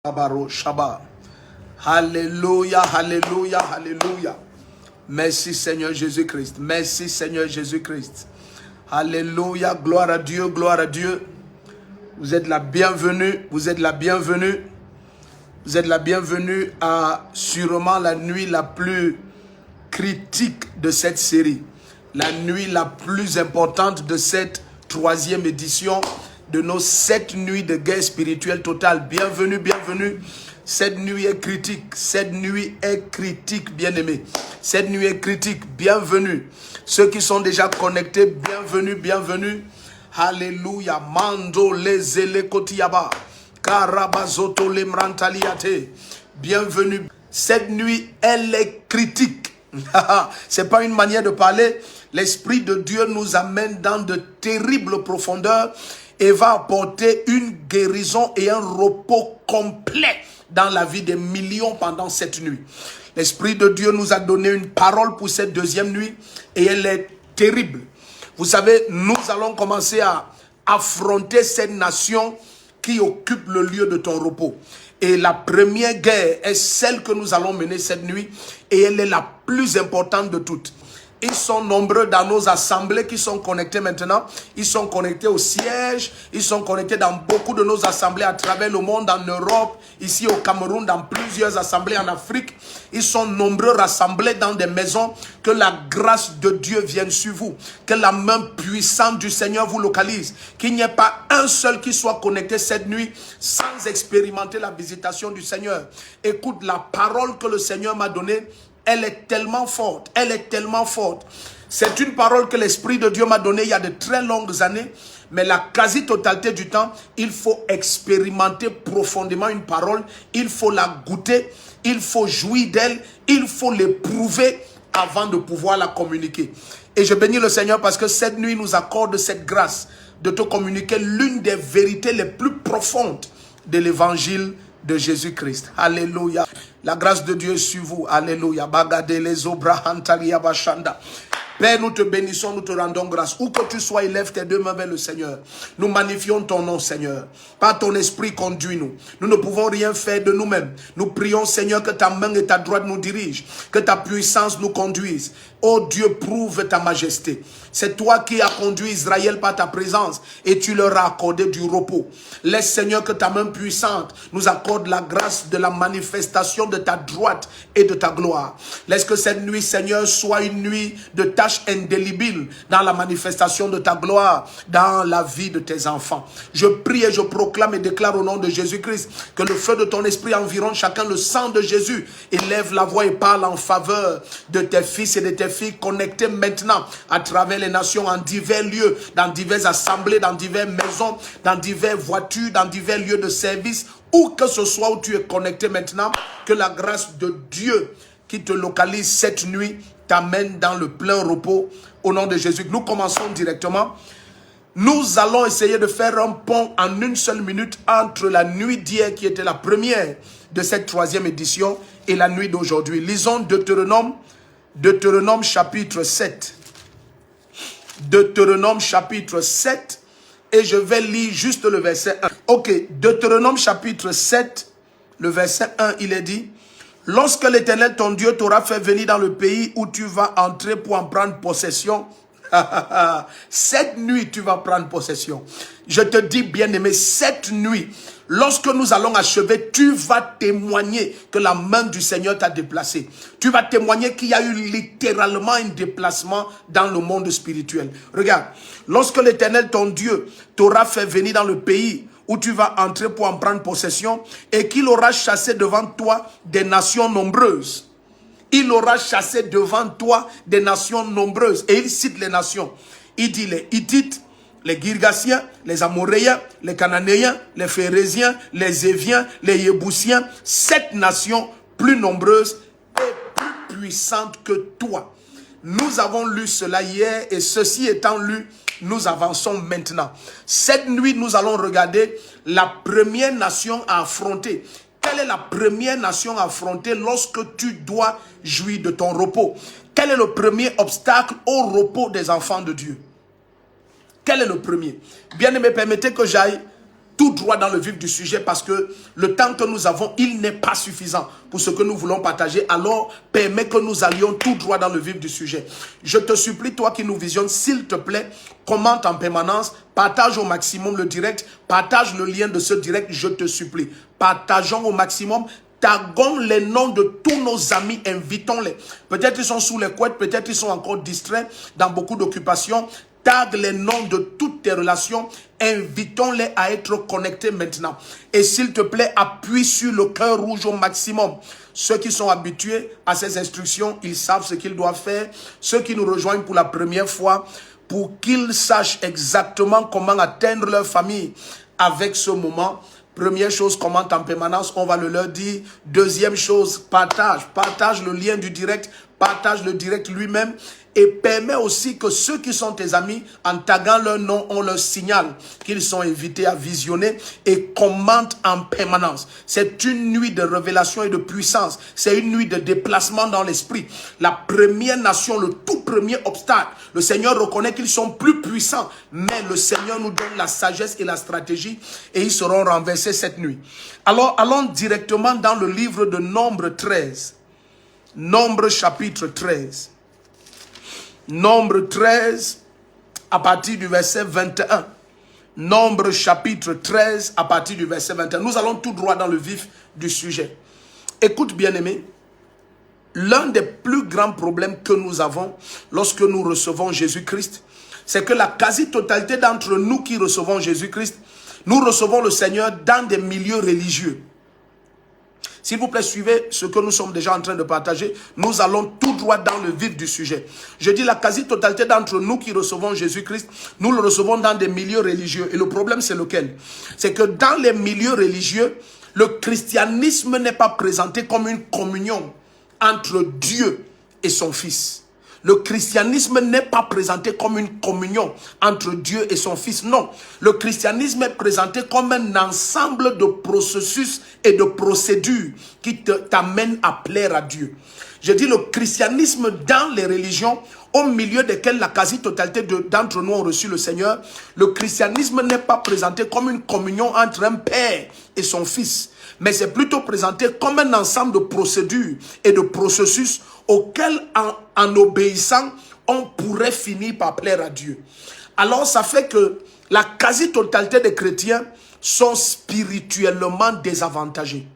Abaro Shaba. Alléluia, alléluia, alléluia. Merci Seigneur Jésus-Christ. Merci Seigneur Jésus-Christ. Alléluia, gloire à Dieu, gloire à Dieu. Vous êtes la bienvenue, vous êtes la bienvenue. Vous êtes la bienvenue à sûrement la nuit la plus critique de cette série. La nuit la plus importante de cette 3e édition de nos 7 nuits de guerre spirituelle totale. Bienvenue, bienvenue. Cette nuit est critique. Cette nuit est critique, bien-aimés. Cette nuit est critique. Bienvenue. Ceux qui sont déjà connectés, bienvenue, bienvenue. Alléluia. Mando les elekotiyaba. Karabazoto lemrantaliate. Bienvenue. Cette nuit, elle est critique. C'est pas une manière de parler. L'Esprit de Dieu nous amène dans de terribles profondeurs et va apporter une guérison et un repos complet dans la vie des millions pendant cette nuit. L'Esprit de Dieu nous a donné une parole pour cette 2e nuit et elle est terrible. Vous savez, nous allons commencer à affronter cette nation qui occupe le lieu de ton repos. Et la première guerre est celle que nous allons mener cette nuit et elle est la plus importante de toutes. Ils sont nombreux dans nos assemblées qui sont connectés maintenant. Ils sont connectés au siège. Ils sont connectés dans beaucoup de nos assemblées à travers le monde, en Europe, ici au Cameroun, dans plusieurs assemblées en Afrique. Ils sont nombreux rassemblés dans des maisons. Que la grâce de Dieu vienne sur vous. Que la main puissante du Seigneur vous localise. Qu'il n'y ait pas un seul qui soit connecté cette nuit sans expérimenter la visitation du Seigneur. Écoute, la parole que le Seigneur m'a donnée, elle est tellement forte, elle est tellement forte. C'est une parole que l'Esprit de Dieu m'a donnée il y a de très longues années, mais la quasi-totalité du temps, il faut expérimenter profondément une parole, il faut la goûter, il faut jouir d'elle, il faut l'éprouver avant de pouvoir la communiquer. Et je bénis le Seigneur parce que cette nuit nous accorde cette grâce de te communiquer l'une des vérités les plus profondes de l'évangile de Jésus-Christ. Alléluia. La grâce de Dieu est sur vous. Alléluia. Père, nous te bénissons, nous te rendons grâce. Où que tu sois, élève tes 2 mains vers le Seigneur. Nous magnifions ton nom, Seigneur. Par ton esprit, conduis-nous. Nous ne pouvons rien faire de nous-mêmes. Nous prions, Seigneur, que ta main et ta droite nous dirigent. Que ta puissance nous conduise. Oh Dieu, prouve ta majesté. C'est toi qui as conduit Israël par ta présence et tu leur as accordé du repos. Laisse, Seigneur, que ta main puissante nous accorde la grâce de la manifestation de ta droite et de ta gloire. Laisse que cette nuit, Seigneur, soit une nuit de tâches indélébiles dans la manifestation de ta gloire, dans la vie de tes enfants. Je prie et je proclame et déclare au nom de Jésus-Christ que le feu de ton esprit environne chacun, le sang de Jésus. Élève la voix et parle en faveur de tes fils et de tes filles connectés maintenant à travers les nations, en divers lieux, dans diverses assemblées, dans diverses maisons, dans diverses voitures, dans divers lieux de service, où que ce soit où tu es connecté maintenant, que la grâce de Dieu qui te localise cette nuit t'amène dans le plein repos au nom de Jésus. Nous commençons directement. Nous allons essayer de faire un pont en une seule minute entre la nuit d'hier qui était la première de cette 3e édition et la nuit d'aujourd'hui. Lisons Deutéronome chapitre 7. Deutéronome chapitre 7 et je vais lire juste le verset 1. Ok, Deutéronome chapitre 7, le verset 1, il est dit: lorsque l'Éternel ton Dieu t'aura fait venir dans le pays où tu vas entrer pour en prendre possession, cette nuit tu vas prendre possession. Je te dis, bien-aimé, cette nuit, lorsque nous allons achever, tu vas témoigner que la main du Seigneur t'a déplacé. Tu vas témoigner qu'il y a eu littéralement un déplacement dans le monde spirituel. Regarde, lorsque l'Éternel ton Dieu t'aura fait venir dans le pays où tu vas entrer pour en prendre possession et qu'il aura chassé devant toi des nations nombreuses. Il aura chassé devant toi des nations nombreuses. Et il cite les nations. Il dit les Hittites, les Girgasiens, les Amoréens, les Cananéens, les Phérésiens, les Éviens, les Yébousiens. 7 nations plus nombreuses et plus puissantes que toi. Nous avons lu cela hier et ceci étant lu, nous avançons maintenant. Cette nuit, nous allons regarder la première nation à affronter. Quelle est la première nation à affronter lorsque tu dois jouir de ton repos? Quel est le premier obstacle au repos des enfants de Dieu? Quel est le premier? Bien-aimé, permettez que j'aille tout droit dans le vif du sujet parce que le temps que nous avons, il n'est pas suffisant pour ce que nous voulons partager. Alors, permets que nous allions tout droit dans le vif du sujet. Je te supplie, toi qui nous visionnes, s'il te plaît, commente en permanence, partage au maximum le direct, partage le lien de ce direct, je te supplie. Partageons au maximum. Taguons les noms de tous nos amis, invitons-les. Peut-être ils sont sous les couettes, peut-être ils sont encore distraits dans beaucoup d'occupations. Tag les noms de toutes tes relations, invitons-les à être connectés maintenant. Et s'il te plaît, appuie sur le cœur rouge au maximum. Ceux qui sont habitués à ces instructions, ils savent ce qu'ils doivent faire. Ceux qui nous rejoignent pour la première fois, pour qu'ils sachent exactement comment atteindre leur famille avec ce moment. Première chose, commente en permanence, on va le leur dire. Deuxième chose, partage le lien du direct, partage le direct lui-même et permet aussi que ceux qui sont tes amis, en taguant leur nom, on leur signale qu'ils sont invités à visionner et commente en permanence. C'est une nuit de révélation et de puissance. C'est une nuit de déplacement dans l'esprit. La première nation, le tout premier obstacle, le Seigneur reconnaît qu'ils sont plus puissants, mais le Seigneur nous donne la sagesse et la stratégie et ils seront renversés cette nuit. Alors, allons directement dans le livre de Nombre 13. Nombre chapitre 13. Nombre 13 à partir du verset 21. Nombre chapitre 13 à partir du verset 21. Nous allons tout droit dans le vif du sujet. Écoute bien-aimé, l'un des plus grands problèmes que nous avons lorsque nous recevons Jésus-Christ, c'est que la quasi-totalité d'entre nous qui recevons Jésus-Christ, nous recevons le Seigneur dans des milieux religieux. S'il vous plaît, suivez ce que nous sommes déjà en train de partager. Nous allons tout droit dans le vif du sujet. Je dis la quasi-totalité d'entre nous qui recevons Jésus-Christ, nous le recevons dans des milieux religieux. Et le problème, c'est lequel? C'est que dans les milieux religieux, le christianisme n'est pas présenté comme une communion entre Dieu et son Fils. Le christianisme n'est pas présenté comme une communion entre Dieu et son Fils. Non, le christianisme est présenté comme un ensemble de processus et de procédures qui t'amènent à plaire à Dieu. Je dis le christianisme dans les religions au milieu desquelles la quasi-totalité d'entre nous ont reçu le Seigneur. Le christianisme n'est pas présenté comme une communion entre un père et son fils, mais c'est plutôt présenté comme un ensemble de procédures et de processus auxquels, en obéissant, on pourrait finir par plaire à Dieu. Alors, ça fait que la quasi-totalité des chrétiens sont spirituellement désavantagés.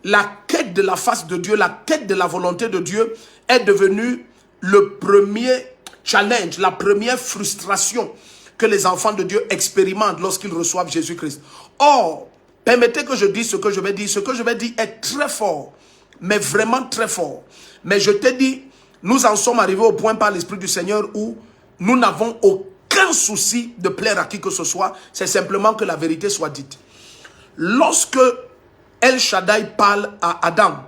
La quête de la face de Dieu, la quête de la volonté de Dieu est devenue le premier challenge, la première frustration que les enfants de Dieu expérimentent lorsqu'ils reçoivent Jésus-Christ. Or, permettez que je dise ce que je vais dire. Ce que je vais dire est très fort, mais vraiment très fort. Mais je te dis, nous en sommes arrivés au point par l'Esprit du Seigneur où nous n'avons aucun souci de plaire à qui que ce soit. C'est simplement que la vérité soit dite. Lorsque El Shaddai parle à Adam,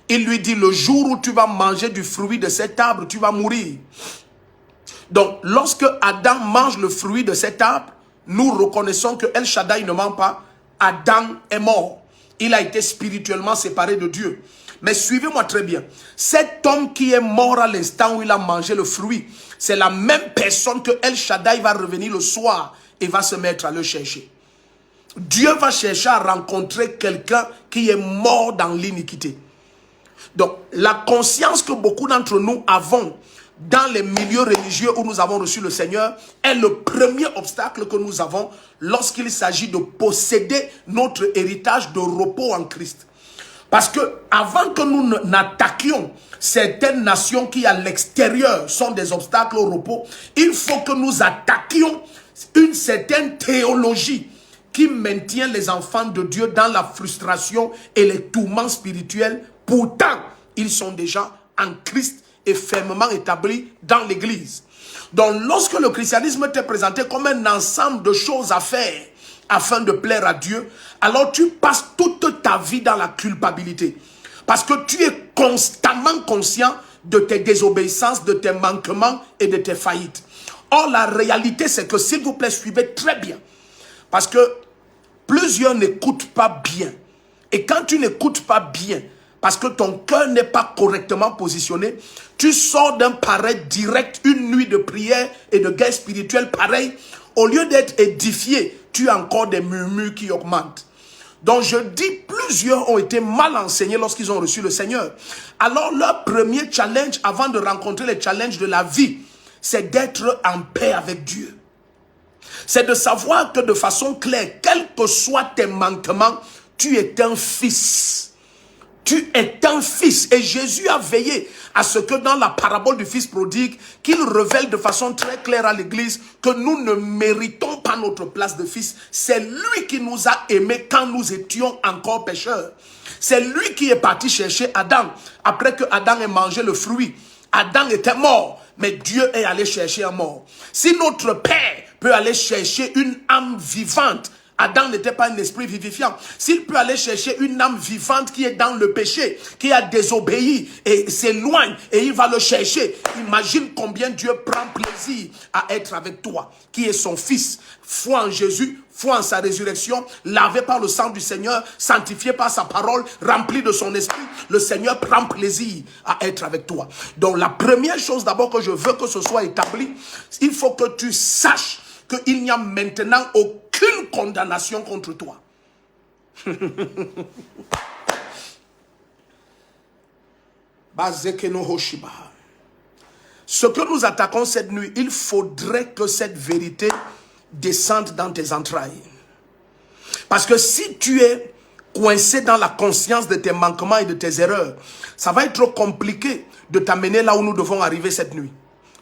il lui dit, le jour où tu vas manger du fruit de cet arbre, tu vas mourir. Donc, lorsque Adam mange le fruit de cet arbre, nous reconnaissons que El Shaddai ne ment pas. Adam est mort. Il a été spirituellement séparé de Dieu. Mais suivez-moi très bien. Cet homme qui est mort à l'instant où il a mangé le fruit, c'est la même personne que El Shaddai va revenir le soir et va se mettre à le chercher. Dieu va chercher à rencontrer quelqu'un qui est mort dans l'iniquité. Donc, la conscience que beaucoup d'entre nous avons dans les milieux religieux où nous avons reçu le Seigneur est le premier obstacle que nous avons lorsqu'il s'agit de posséder notre héritage de repos en Christ. Parce que avant que nous n'attaquions certaines nations qui à l'extérieur sont des obstacles au repos, il faut que nous attaquions une certaine théologie qui maintient les enfants de Dieu dans la frustration et les tourments spirituels. Pourtant, ils sont déjà en Christ et fermement établis dans l'église. Donc, lorsque le christianisme t'est présenté comme un ensemble de choses à faire afin de plaire à Dieu, alors tu passes toute ta vie dans la culpabilité. Parce que tu es constamment conscient de tes désobéissances, de tes manquements et de tes faillites. Or, la réalité, c'est que, s'il vous plaît, suivez très bien. Parce que plusieurs n'écoutent pas bien. Et quand tu n'écoutes pas bien, parce que ton cœur n'est pas correctement positionné, tu sors d'un pareil direct, une nuit de prière et de guerre spirituelle pareil. Au lieu d'être édifié, tu as encore des murmures qui augmentent. Donc je dis, plusieurs ont été mal enseignés lorsqu'ils ont reçu le Seigneur. Alors leur premier challenge avant de rencontrer les challenges de la vie, c'est d'être en paix avec Dieu. C'est de savoir que de façon claire, quels que soient tes manquements, tu es un fils. Tu es un fils. Et Jésus a veillé à ce que dans la parabole du fils prodigue, qu'il révèle de façon très claire à l'église que nous ne méritons pas notre place de fils. C'est lui qui nous a aimés quand nous étions encore pécheurs. C'est lui qui est parti chercher Adam. Après que Adam ait mangé le fruit, Adam était mort, mais Dieu est allé chercher un mort. Si notre Père peut aller chercher une âme vivante, Adam n'était pas un esprit vivifiant. S'il peut aller chercher une âme vivante qui est dans le péché, qui a désobéi et s'éloigne, et il va le chercher. Imagine combien Dieu prend plaisir à être avec toi, qui est son fils. Foi en Jésus, foi en sa résurrection, lavé par le sang du Seigneur, sanctifié par sa parole, rempli de son esprit. Le Seigneur prend plaisir à être avec toi. Donc la première chose d'abord que je veux que ce soit établi, il faut que tu saches qu'il n'y a maintenant aucune condamnation contre toi. Ce que nous attaquons cette nuit, il faudrait que cette vérité descende dans tes entrailles. Parce que si tu es coincé dans la conscience de tes manquements et de tes erreurs, ça va être compliqué de t'amener là où nous devons arriver cette nuit.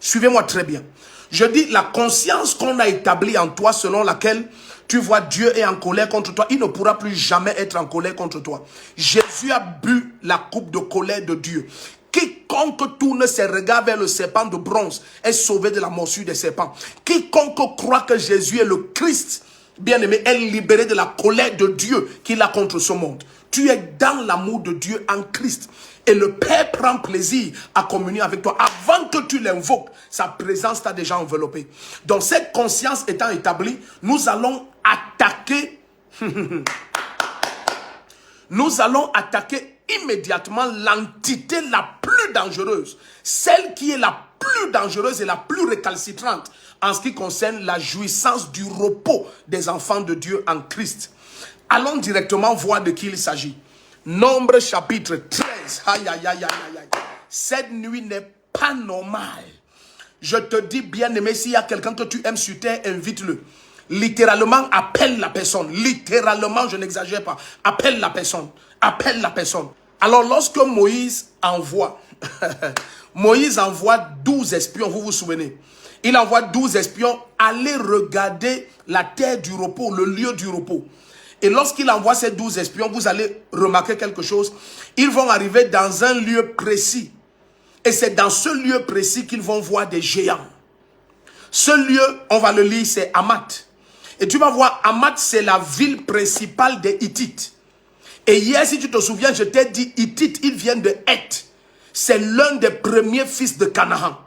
Suivez-moi très bien. Je dis, la conscience qu'on a établie en toi, selon laquelle tu vois Dieu est en colère contre toi, il ne pourra plus jamais être en colère contre toi. Jésus a bu la coupe de colère de Dieu. Quiconque tourne ses regards vers le serpent de bronze est sauvé de la morsure des serpents. Quiconque croit que Jésus est le Christ, bien-aimé, est libéré de la colère de Dieu qu'il a contre ce monde. Tu es dans l'amour de Dieu en Christ. Et le Père prend plaisir à communier avec toi. Avant que tu l'invoques, sa présence t'a déjà enveloppé. Donc cette conscience étant établie, nous allons attaquer immédiatement l'entité la plus dangereuse. Celle qui est la plus dangereuse et la plus récalcitrante en ce qui concerne la jouissance du repos des enfants de Dieu en Christ. Allons directement voir de qui il s'agit. Nombre chapitre 13. Aïe, aïe, aïe, aïe, aïe. Cette nuit n'est pas normale. Je te dis, bien-aimé, s'il y a quelqu'un que tu aimes sur terre, invite-le. Littéralement, appelle la personne. Littéralement, je n'exagère pas. Appelle la personne. Appelle la personne. Alors, lorsque Moïse envoie, Moïse envoie 12 espions, vous vous souvenez. Il envoie 12 espions aller regarder la terre du repos, le lieu du repos. Et lorsqu'il envoie ces 12 espions, vous allez remarquer quelque chose. Ils vont arriver dans un lieu précis. Et c'est dans ce lieu précis qu'ils vont voir des géants. Ce lieu, on va le lire, c'est Hamath. Et tu vas voir, Hamath, c'est la ville principale des Hittites. Et hier, si tu te souviens, je t'ai dit, Hittites, ils viennent de Heth. C'est l'un des premiers fils de Canaan.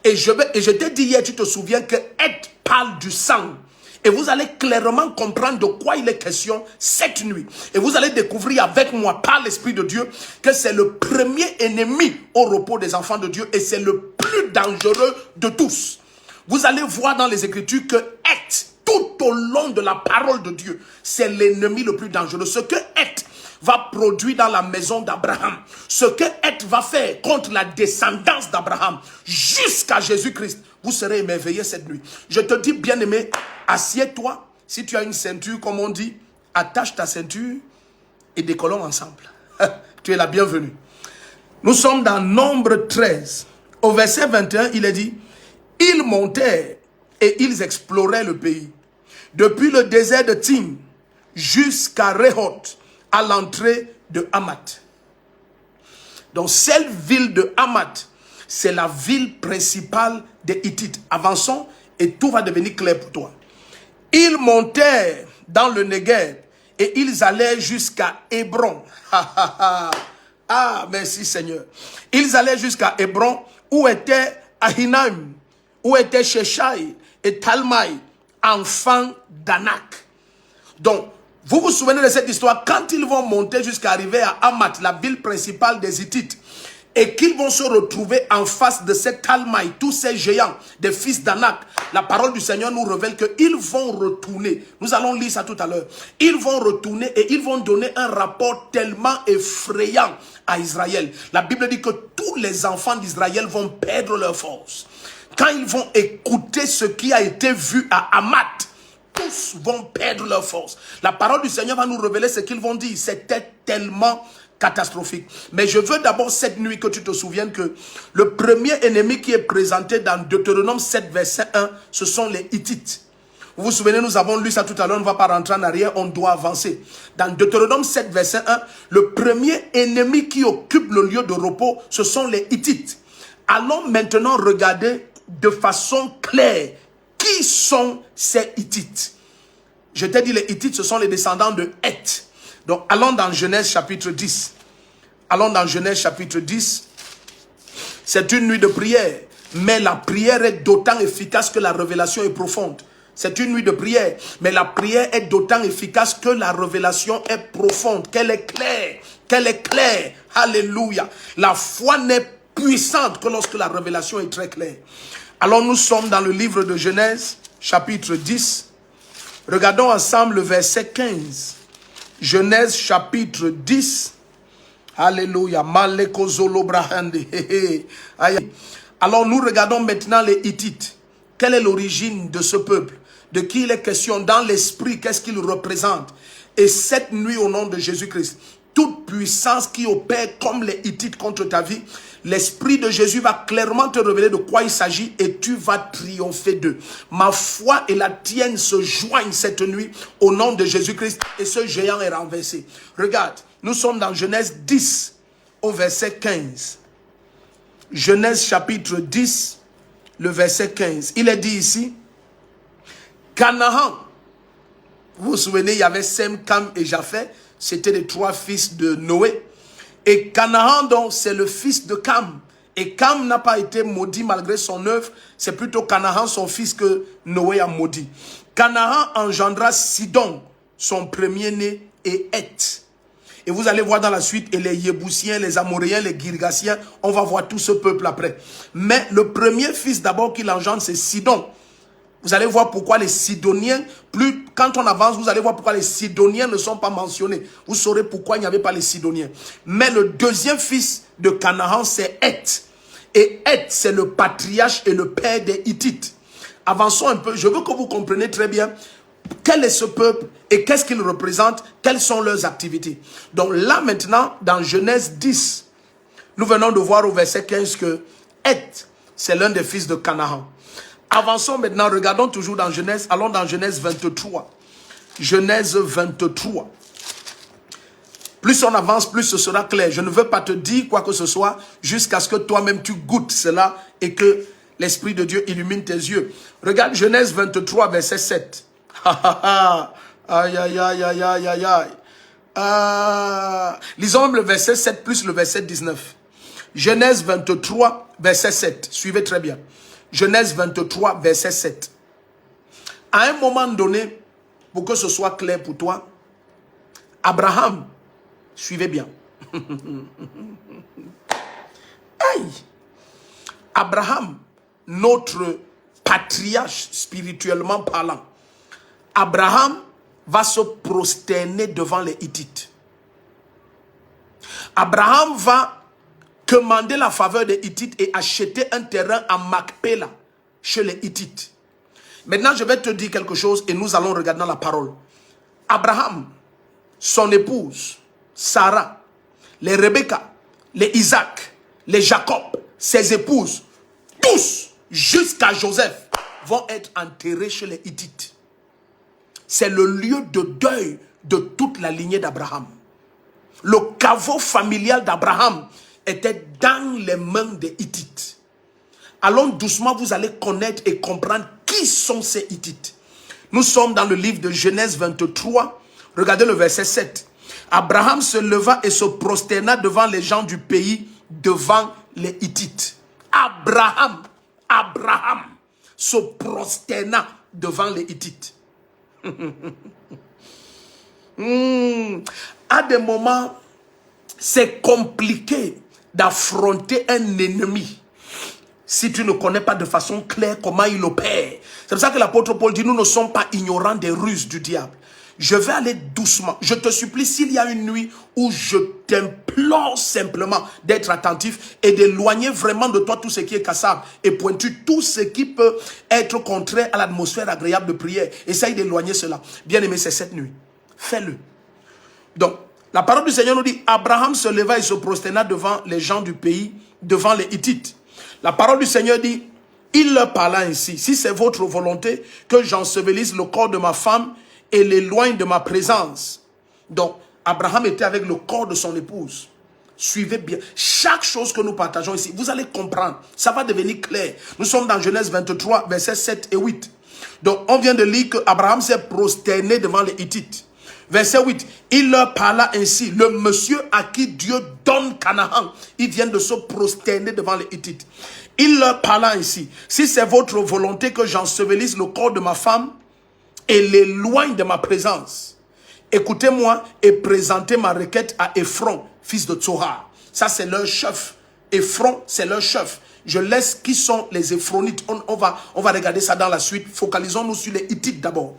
Et je t'ai dit hier, tu te souviens que Heth parle du sang. Et vous allez clairement comprendre de quoi il est question cette nuit. Et vous allez découvrir avec moi, par l'Esprit de Dieu, que c'est le premier ennemi au repos des enfants de Dieu. Et c'est le plus dangereux de tous. Vous allez voir dans les Écritures que Heth, tout au long de la parole de Dieu, c'est l'ennemi le plus dangereux. Ce que Heth va produire dans la maison d'Abraham, ce que Heth va faire contre la descendance d'Abraham, jusqu'à Jésus-Christ, vous serez émerveillés cette nuit. Je te dis, bien-aimé, assieds-toi. Si tu as une ceinture, comme on dit, attache ta ceinture et décollons ensemble. Tu es la bienvenue. Nous sommes dans Nombre 13. Au verset 21, il est dit, « Ils montèrent et ils exploraient le pays, depuis le désert de Tim jusqu'à Rehoboth, à l'entrée de Hamath. » Donc cette ville de Hamath, c'est la ville principale des Hittites. Avançons et tout va devenir clair pour toi. Ils montèrent dans le Negev et ils allaient jusqu'à Hébron. Ah, merci Seigneur. Ils allaient jusqu'à Hébron où était Ahinaim, où était Sheshai et Talmaï, enfants d'Anak. Donc, vous vous souvenez de cette histoire? Quand ils vont monter jusqu'à arriver à Hamath, la ville principale des Hittites, et qu'ils vont se retrouver en face de ces Talmaï, tous ces géants, des fils d'Anak. La parole du Seigneur nous révèle qu'ils vont retourner. Nous allons lire ça tout à l'heure. Ils vont retourner et ils vont donner un rapport tellement effrayant à Israël. La Bible dit que tous les enfants d'Israël vont perdre leur force. Quand ils vont écouter ce qui a été vu à Hamath, tous vont perdre leur force. La parole du Seigneur va nous révéler ce qu'ils vont dire. C'était tellement catastrophique. Mais je veux d'abord cette nuit que tu te souviennes que le premier ennemi qui est présenté dans Deutéronome 7 verset 1, ce sont les Hittites. Vous vous souvenez, nous avons lu ça tout à l'heure, on ne va pas rentrer en arrière, on doit avancer. Dans Deutéronome 7 verset 1, le premier ennemi qui occupe le lieu de repos, ce sont les Hittites. Allons maintenant regarder de façon claire qui sont ces Hittites. Je t'ai dit les Hittites, ce sont les descendants de Heth. Donc, allons dans Genèse chapitre 10. Allons dans Genèse chapitre 10. C'est une nuit de prière. Mais la prière est d'autant efficace que la révélation est profonde. C'est une nuit de prière. Mais la prière est d'autant efficace que la révélation est profonde. Qu'elle est claire. Qu'elle est claire. Alléluia. La foi n'est puissante que lorsque la révélation est très claire. Alors, nous sommes dans le livre de Genèse chapitre 10. Regardons ensemble le verset 15. Genèse chapitre 10. Alléluia. Alors nous regardons maintenant les Hittites. Quelle est l'origine de ce peuple? De qui il est question dans l'esprit? Qu'est-ce qu'il représente? Et cette nuit au nom de Jésus-Christ, toute puissance qui opère comme les Hittites contre ta vie, l'Esprit de Jésus va clairement te révéler de quoi il s'agit et tu vas triompher d'eux. Ma foi et la tienne se joignent cette nuit au nom de Jésus-Christ et ce géant est renversé. Regarde, nous sommes dans Genèse 10 au verset 15. Genèse chapitre 10, le verset 15. Il est dit ici, Canaan. Vous vous souvenez, il y avait Sem, Cam et Japheth. C'était les trois fils de Noé. Et Canaan, donc, c'est le fils de Cam. Et Cam n'a pas été maudit malgré son œuvre. C'est plutôt Canaan, son fils, que Noé a maudit. Canaan engendra Sidon, son premier-né, et Heth. Et vous allez voir dans la suite, et les Yébousiens, les Amoréens, les Girgasiens, on va voir tout ce peuple après. Mais le premier fils d'abord qu'il engendre, c'est Sidon. Vous allez voir pourquoi les Sidoniens, quand on avance, vous allez voir pourquoi les Sidoniens ne sont pas mentionnés. Vous saurez pourquoi il n'y avait pas les Sidoniens. Mais le deuxième fils de Canaan, c'est Heth. Et Heth, c'est le patriarche et le père des Hittites. Avançons un peu. Je veux que vous compreniez très bien quel est ce peuple et qu'est-ce qu'il représente, quelles sont leurs activités. Donc là maintenant, dans Genèse 10, nous venons de voir au verset 15 que Heth, c'est l'un des fils de Canaan. Avançons maintenant, regardons toujours dans Genèse, allons dans Genèse 23. Genèse 23. Plus on avance, plus ce sera clair. Je ne veux pas te dire quoi que ce soit jusqu'à ce que toi-même tu goûtes cela et que l'Esprit de Dieu illumine tes yeux. Regarde Genèse 23, verset 7. Aïe, aïe, aïe, aïe, aïe, aïe. Lisons le verset 7 plus le verset 19. Genèse 23, verset 7. Suivez très bien. Genèse 23, verset 7. À un moment donné, pour que ce soit clair pour toi, Abraham, suivez bien. Aïe! Abraham, notre patriarche spirituellement parlant, Abraham va se prosterner devant les Hittites. Abraham va commander la faveur des Hittites et acheter un terrain à Macpéla, chez les Hittites. Maintenant, je vais te dire quelque chose et nous allons regarder dans la parole. Abraham, son épouse, Sarah, les Rebecca, les Isaac, les Jacob, ses épouses, tous, jusqu'à Joseph, vont être enterrés chez les Hittites. C'est le lieu de deuil de toute la lignée d'Abraham. Le caveau familial d'Abraham était dans les mains des Hittites. Allons doucement, vous allez connaître et comprendre qui sont ces Hittites. Nous sommes dans le livre de Genèse 23. Regardez le verset 7. Abraham se leva et se prosterna devant les gens du pays, devant les Hittites. Abraham se prosterna devant les Hittites. À des moments, c'est compliqué d'affronter un ennemi si tu ne connais pas de façon claire comment il opère. C'est pour ça que l'apôtre Paul dit, nous ne sommes pas ignorants des ruses du diable. Je vais aller doucement. Je te supplie, s'il y a une nuit où je t'implore simplement d'être attentif et d'éloigner vraiment de toi tout ce qui est cassable et pointu, tout ce qui peut être contraire à l'atmosphère agréable de prière. Essaye d'éloigner cela. Bien aimé, c'est cette nuit. Fais-le. Donc, la parole du Seigneur nous dit, Abraham se leva et se prosterna devant les gens du pays, devant les Hittites. La parole du Seigneur dit, il leur parla ainsi, si c'est votre volonté que j'ensevelisse le corps de ma femme et l'éloigne de ma présence. Donc, Abraham était avec le corps de son épouse. Suivez bien. Chaque chose que nous partageons ici, vous allez comprendre. Ça va devenir clair. Nous sommes dans Genèse 23, versets 7 et 8. Donc, on vient de lire que Abraham s'est prosterné devant les Hittites. Verset 8, il leur parla ainsi. Le monsieur à qui Dieu donne Canaan, il vient de se prosterner devant les Hittites. Il leur parla ainsi. Si c'est votre volonté que j'ensevelisse le corps de ma femme et l'éloigne de ma présence, écoutez-moi et présentez ma requête à Ephron, fils de Tsohar. Ça, c'est leur chef. Ephron, c'est leur chef. Je laisse qui sont les Ephronites. On va regarder ça dans la suite. Focalisons-nous sur les Hittites d'abord.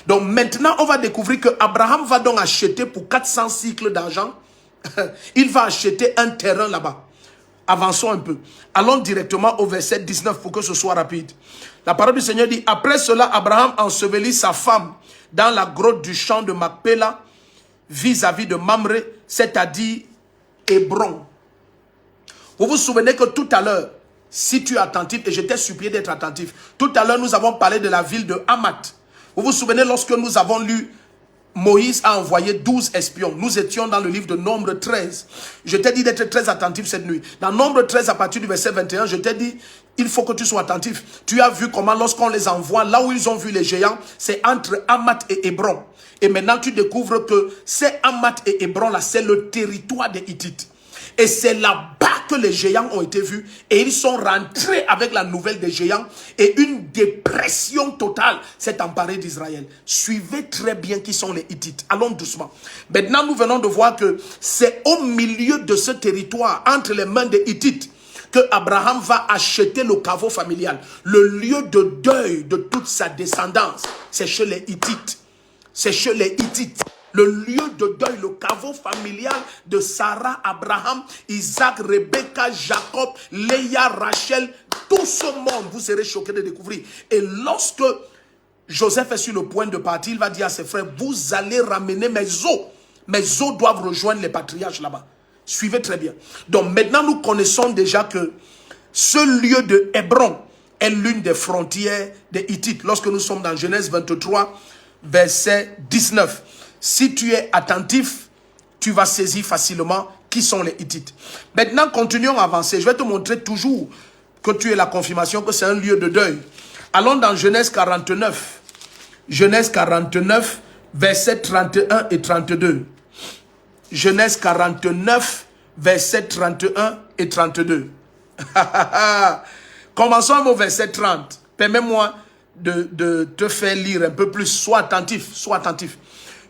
Donc maintenant, on va découvrir que Abraham va donc acheter pour 400 cycles d'argent. Il va acheter un terrain là-bas. Avançons un peu. Allons directement au verset 19 pour que ce soit rapide. La parole du Seigneur dit, après cela, Abraham ensevelit sa femme dans la grotte du champ de Macpéla, vis-à-vis de Mamré, c'est-à-dire Hébron. Vous vous souvenez que tout à l'heure, si tu es attentif, et je t'ai supplié d'être attentif, tout à l'heure nous avons parlé de la ville de Hamath. Vous vous souvenez lorsque nous avons lu, Moïse a envoyé 12 espions. Nous étions dans le livre de Nombre 13. Je t'ai dit d'être très attentif cette nuit. Dans Nombre 13, à partir du verset 21, je t'ai dit, il faut que tu sois attentif. Tu as vu comment lorsqu'on les envoie, là où ils ont vu les géants, c'est entre Hamath et Hébron. Et maintenant, tu découvres que c'est Hamath et Hébron, là, c'est le territoire des Hittites. Et c'est là-bas que les géants ont été vus. Et ils sont rentrés avec la nouvelle des géants. Et une dépression totale s'est emparée d'Israël. Suivez très bien qui sont les Hittites. Allons doucement. Maintenant, nous venons de voir que c'est au milieu de ce territoire, entre les mains des Hittites, que Abraham va acheter le caveau familial. Le lieu de deuil de toute sa descendance, c'est chez les Hittites. C'est chez les Hittites. Le lieu de deuil, le caveau familial de Sarah, Abraham, Isaac, Rebecca, Jacob, Léa, Rachel, tout ce monde, vous serez choqués de découvrir. Et lorsque Joseph est sur le point de partir, il va dire à ses frères, vous allez ramener mes os. Mes os doivent rejoindre les patriarches là-bas. Suivez très bien. Donc maintenant, nous connaissons déjà que ce lieu de Hébron est l'une des frontières des Hittites. Lorsque nous sommes dans Genèse 23, verset 19. Si tu es attentif, tu vas saisir facilement qui sont les Hittites. Maintenant, continuons à avancer. Je vais te montrer toujours que tu es la confirmation que c'est un lieu de deuil. Allons dans Genèse 49. Genèse 49, versets 31 et 32. Genèse 49, versets 31 et 32. Commençons au verset 30. Permets-moi de te faire lire un peu plus. Sois attentif, sois attentif.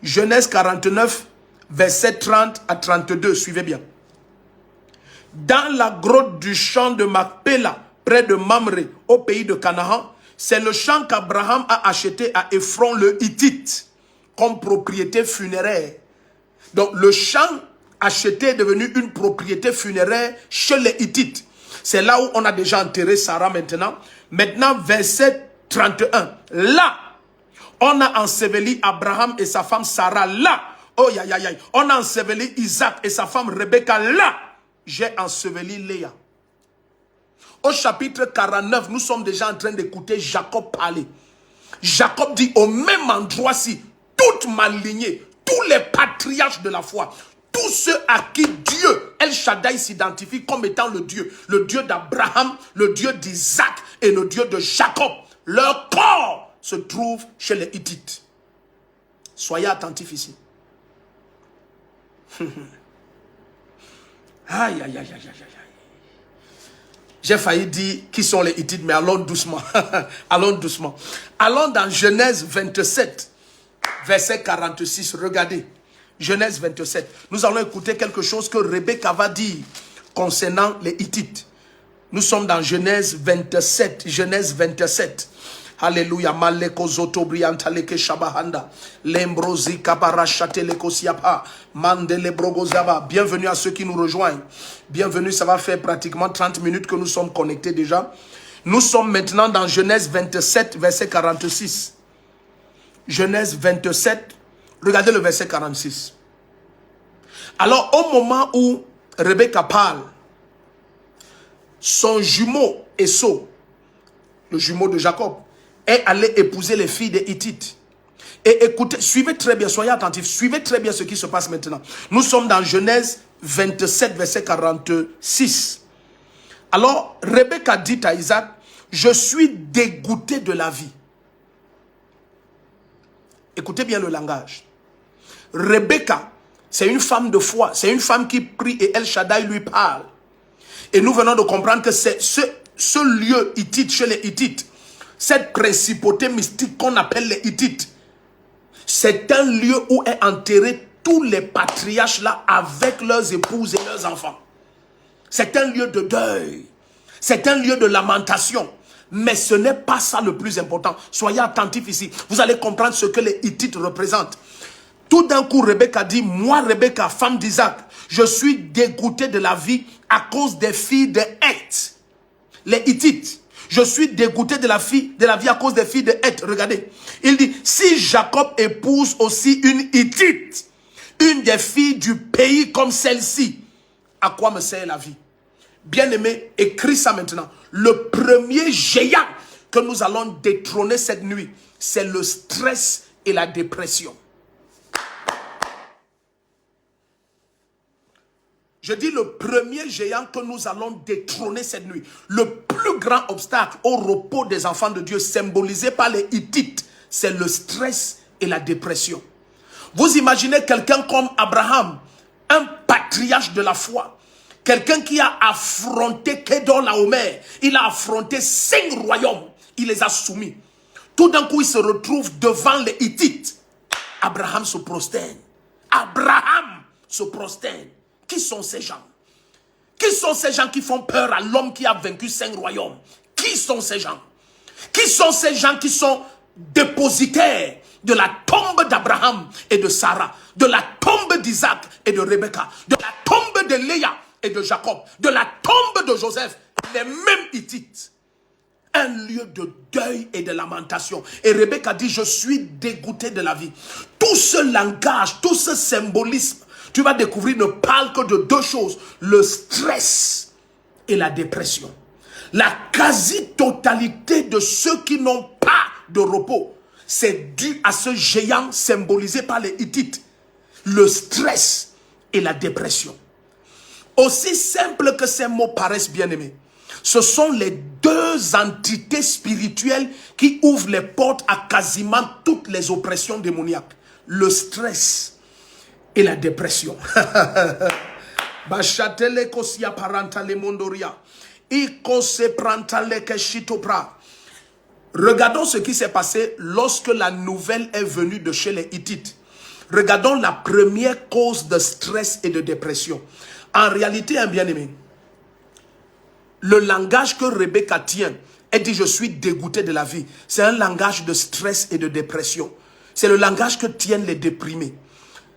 Genèse 49, verset 30 à 32. Suivez bien. Dans la grotte du champ de Macpéla, près de Mamré, au pays de Canaan, c'est le champ qu'Abraham a acheté à Ephron le Hittite, comme propriété funéraire. Donc le champ acheté est devenu une propriété funéraire chez les Hittites. C'est là où on a déjà enterré Sarah maintenant. Maintenant, verset 31. Là, on a enseveli Abraham et sa femme Sarah. Là, oh aïe aïe aïe. On a enseveli Isaac et sa femme Rebecca. Là, j'ai enseveli Léa. Au chapitre 49, nous sommes déjà en train d'écouter Jacob parler. Jacob dit au même endroit-ci, toute ma lignée, tous les patriarches de la foi, tous ceux à qui Dieu, El Shaddai, s'identifie comme étant le Dieu d'Abraham, le Dieu d'Isaac et le Dieu de Jacob. Leur corps se trouve chez les Hittites. Soyez attentifs ici. Aïe, aïe, aïe, aïe, aïe, aïe. J'ai failli dire qui sont les Hittites, mais allons doucement. Allons doucement. Allons dans Genèse 27, verset 46. Regardez. Genèse 27. Nous allons écouter quelque chose que Rebecca va dire concernant les Hittites. Nous sommes dans Genèse 27. Genèse 27. Alléluia. Maleko zoto briantaleke shabahanda. Lembrosi kabarachateleko siapa. Mandele brogozaba. Bienvenue à ceux qui nous rejoignent. Bienvenue, ça va faire pratiquement 30 minutes que nous sommes connectés déjà. Nous sommes maintenant dans Genèse 27, verset 46. Genèse 27, regardez le verset 46. Alors, au moment où Rebecca parle, son jumeau Esau, le jumeau de Jacob, est allé épouser les filles des Hittites. Et écoutez, suivez très bien, soyez attentifs, suivez très bien ce qui se passe maintenant. Nous sommes dans Genèse 27, verset 46. Alors, Rebecca dit à Isaac, je suis dégoûté de la vie. Écoutez bien le langage. Rebecca, c'est une femme de foi, c'est une femme qui prie et El Shaddai lui parle. Et nous venons de comprendre que c'est ce lieu hittite, chez les Hittites, cette principauté mystique qu'on appelle les Hittites, c'est un lieu où est enterré tous les patriarches là avec leurs épouses et leurs enfants. C'est un lieu de deuil, c'est un lieu de lamentation. Mais ce n'est pas ça le plus important. Soyez attentifs ici. Vous allez comprendre ce que les Hittites représentent. Tout d'un coup, Rebecca dit, moi, Rebecca, femme d'Isaac, je suis dégoûtée de la vie à cause des filles de Heth. Les Hittites. Je suis dégoûté de la vie à cause des filles de Heth. Regardez. Il dit, si Jacob épouse aussi une Hittite, une des filles du pays comme celle-ci, à quoi me sert la vie? Bien-aimé, écris ça maintenant. Le premier géant que nous allons détrôner cette nuit, c'est le stress et la dépression. Je dis le premier géant que nous allons détrôner cette nuit. Le plus grand obstacle au repos des enfants de Dieu, symbolisé par les Hittites, c'est le stress et la dépression. Vous imaginez quelqu'un comme Abraham, un patriarche de la foi, quelqu'un qui a affronté Kedorlaomer, il a affronté 5 royaumes, il les a soumis. Tout d'un coup, il se retrouve devant les Hittites. Abraham se prosterne. Abraham se prosterne. Qui sont ces gens? Qui sont ces gens qui font peur à l'homme qui a vaincu 5 royaumes? Qui sont ces gens? Qui sont ces gens qui sont dépositaires de la tombe d'Abraham et de Sarah, de la tombe d'Isaac et de Rebecca, de la tombe de Léa et de Jacob, de la tombe de Joseph, les mêmes Hittites? Un lieu de deuil et de lamentation. Et Rebecca dit, je suis dégoûté de la vie. Tout ce langage, tout ce symbolisme, tu vas découvrir, ne parle que de 2 choses. Le stress et la dépression. La quasi-totalité de ceux qui n'ont pas de repos, c'est dû à ce géant symbolisé par les Hittites. Le stress et la dépression. Aussi simple que ces mots paraissent, bien-aimés, ce sont les 2 entités spirituelles qui ouvrent les portes à quasiment toutes les oppressions démoniaques. Le stress et la dépression. Regardons ce qui s'est passé lorsque la nouvelle est venue de chez les Hittites. Regardons la première cause de stress et de dépression. En réalité, un bien-aimé, le langage que Rebecca tient, elle dit je suis dégoûté de la vie. C'est un langage de stress et de dépression. C'est le langage que tiennent les déprimés.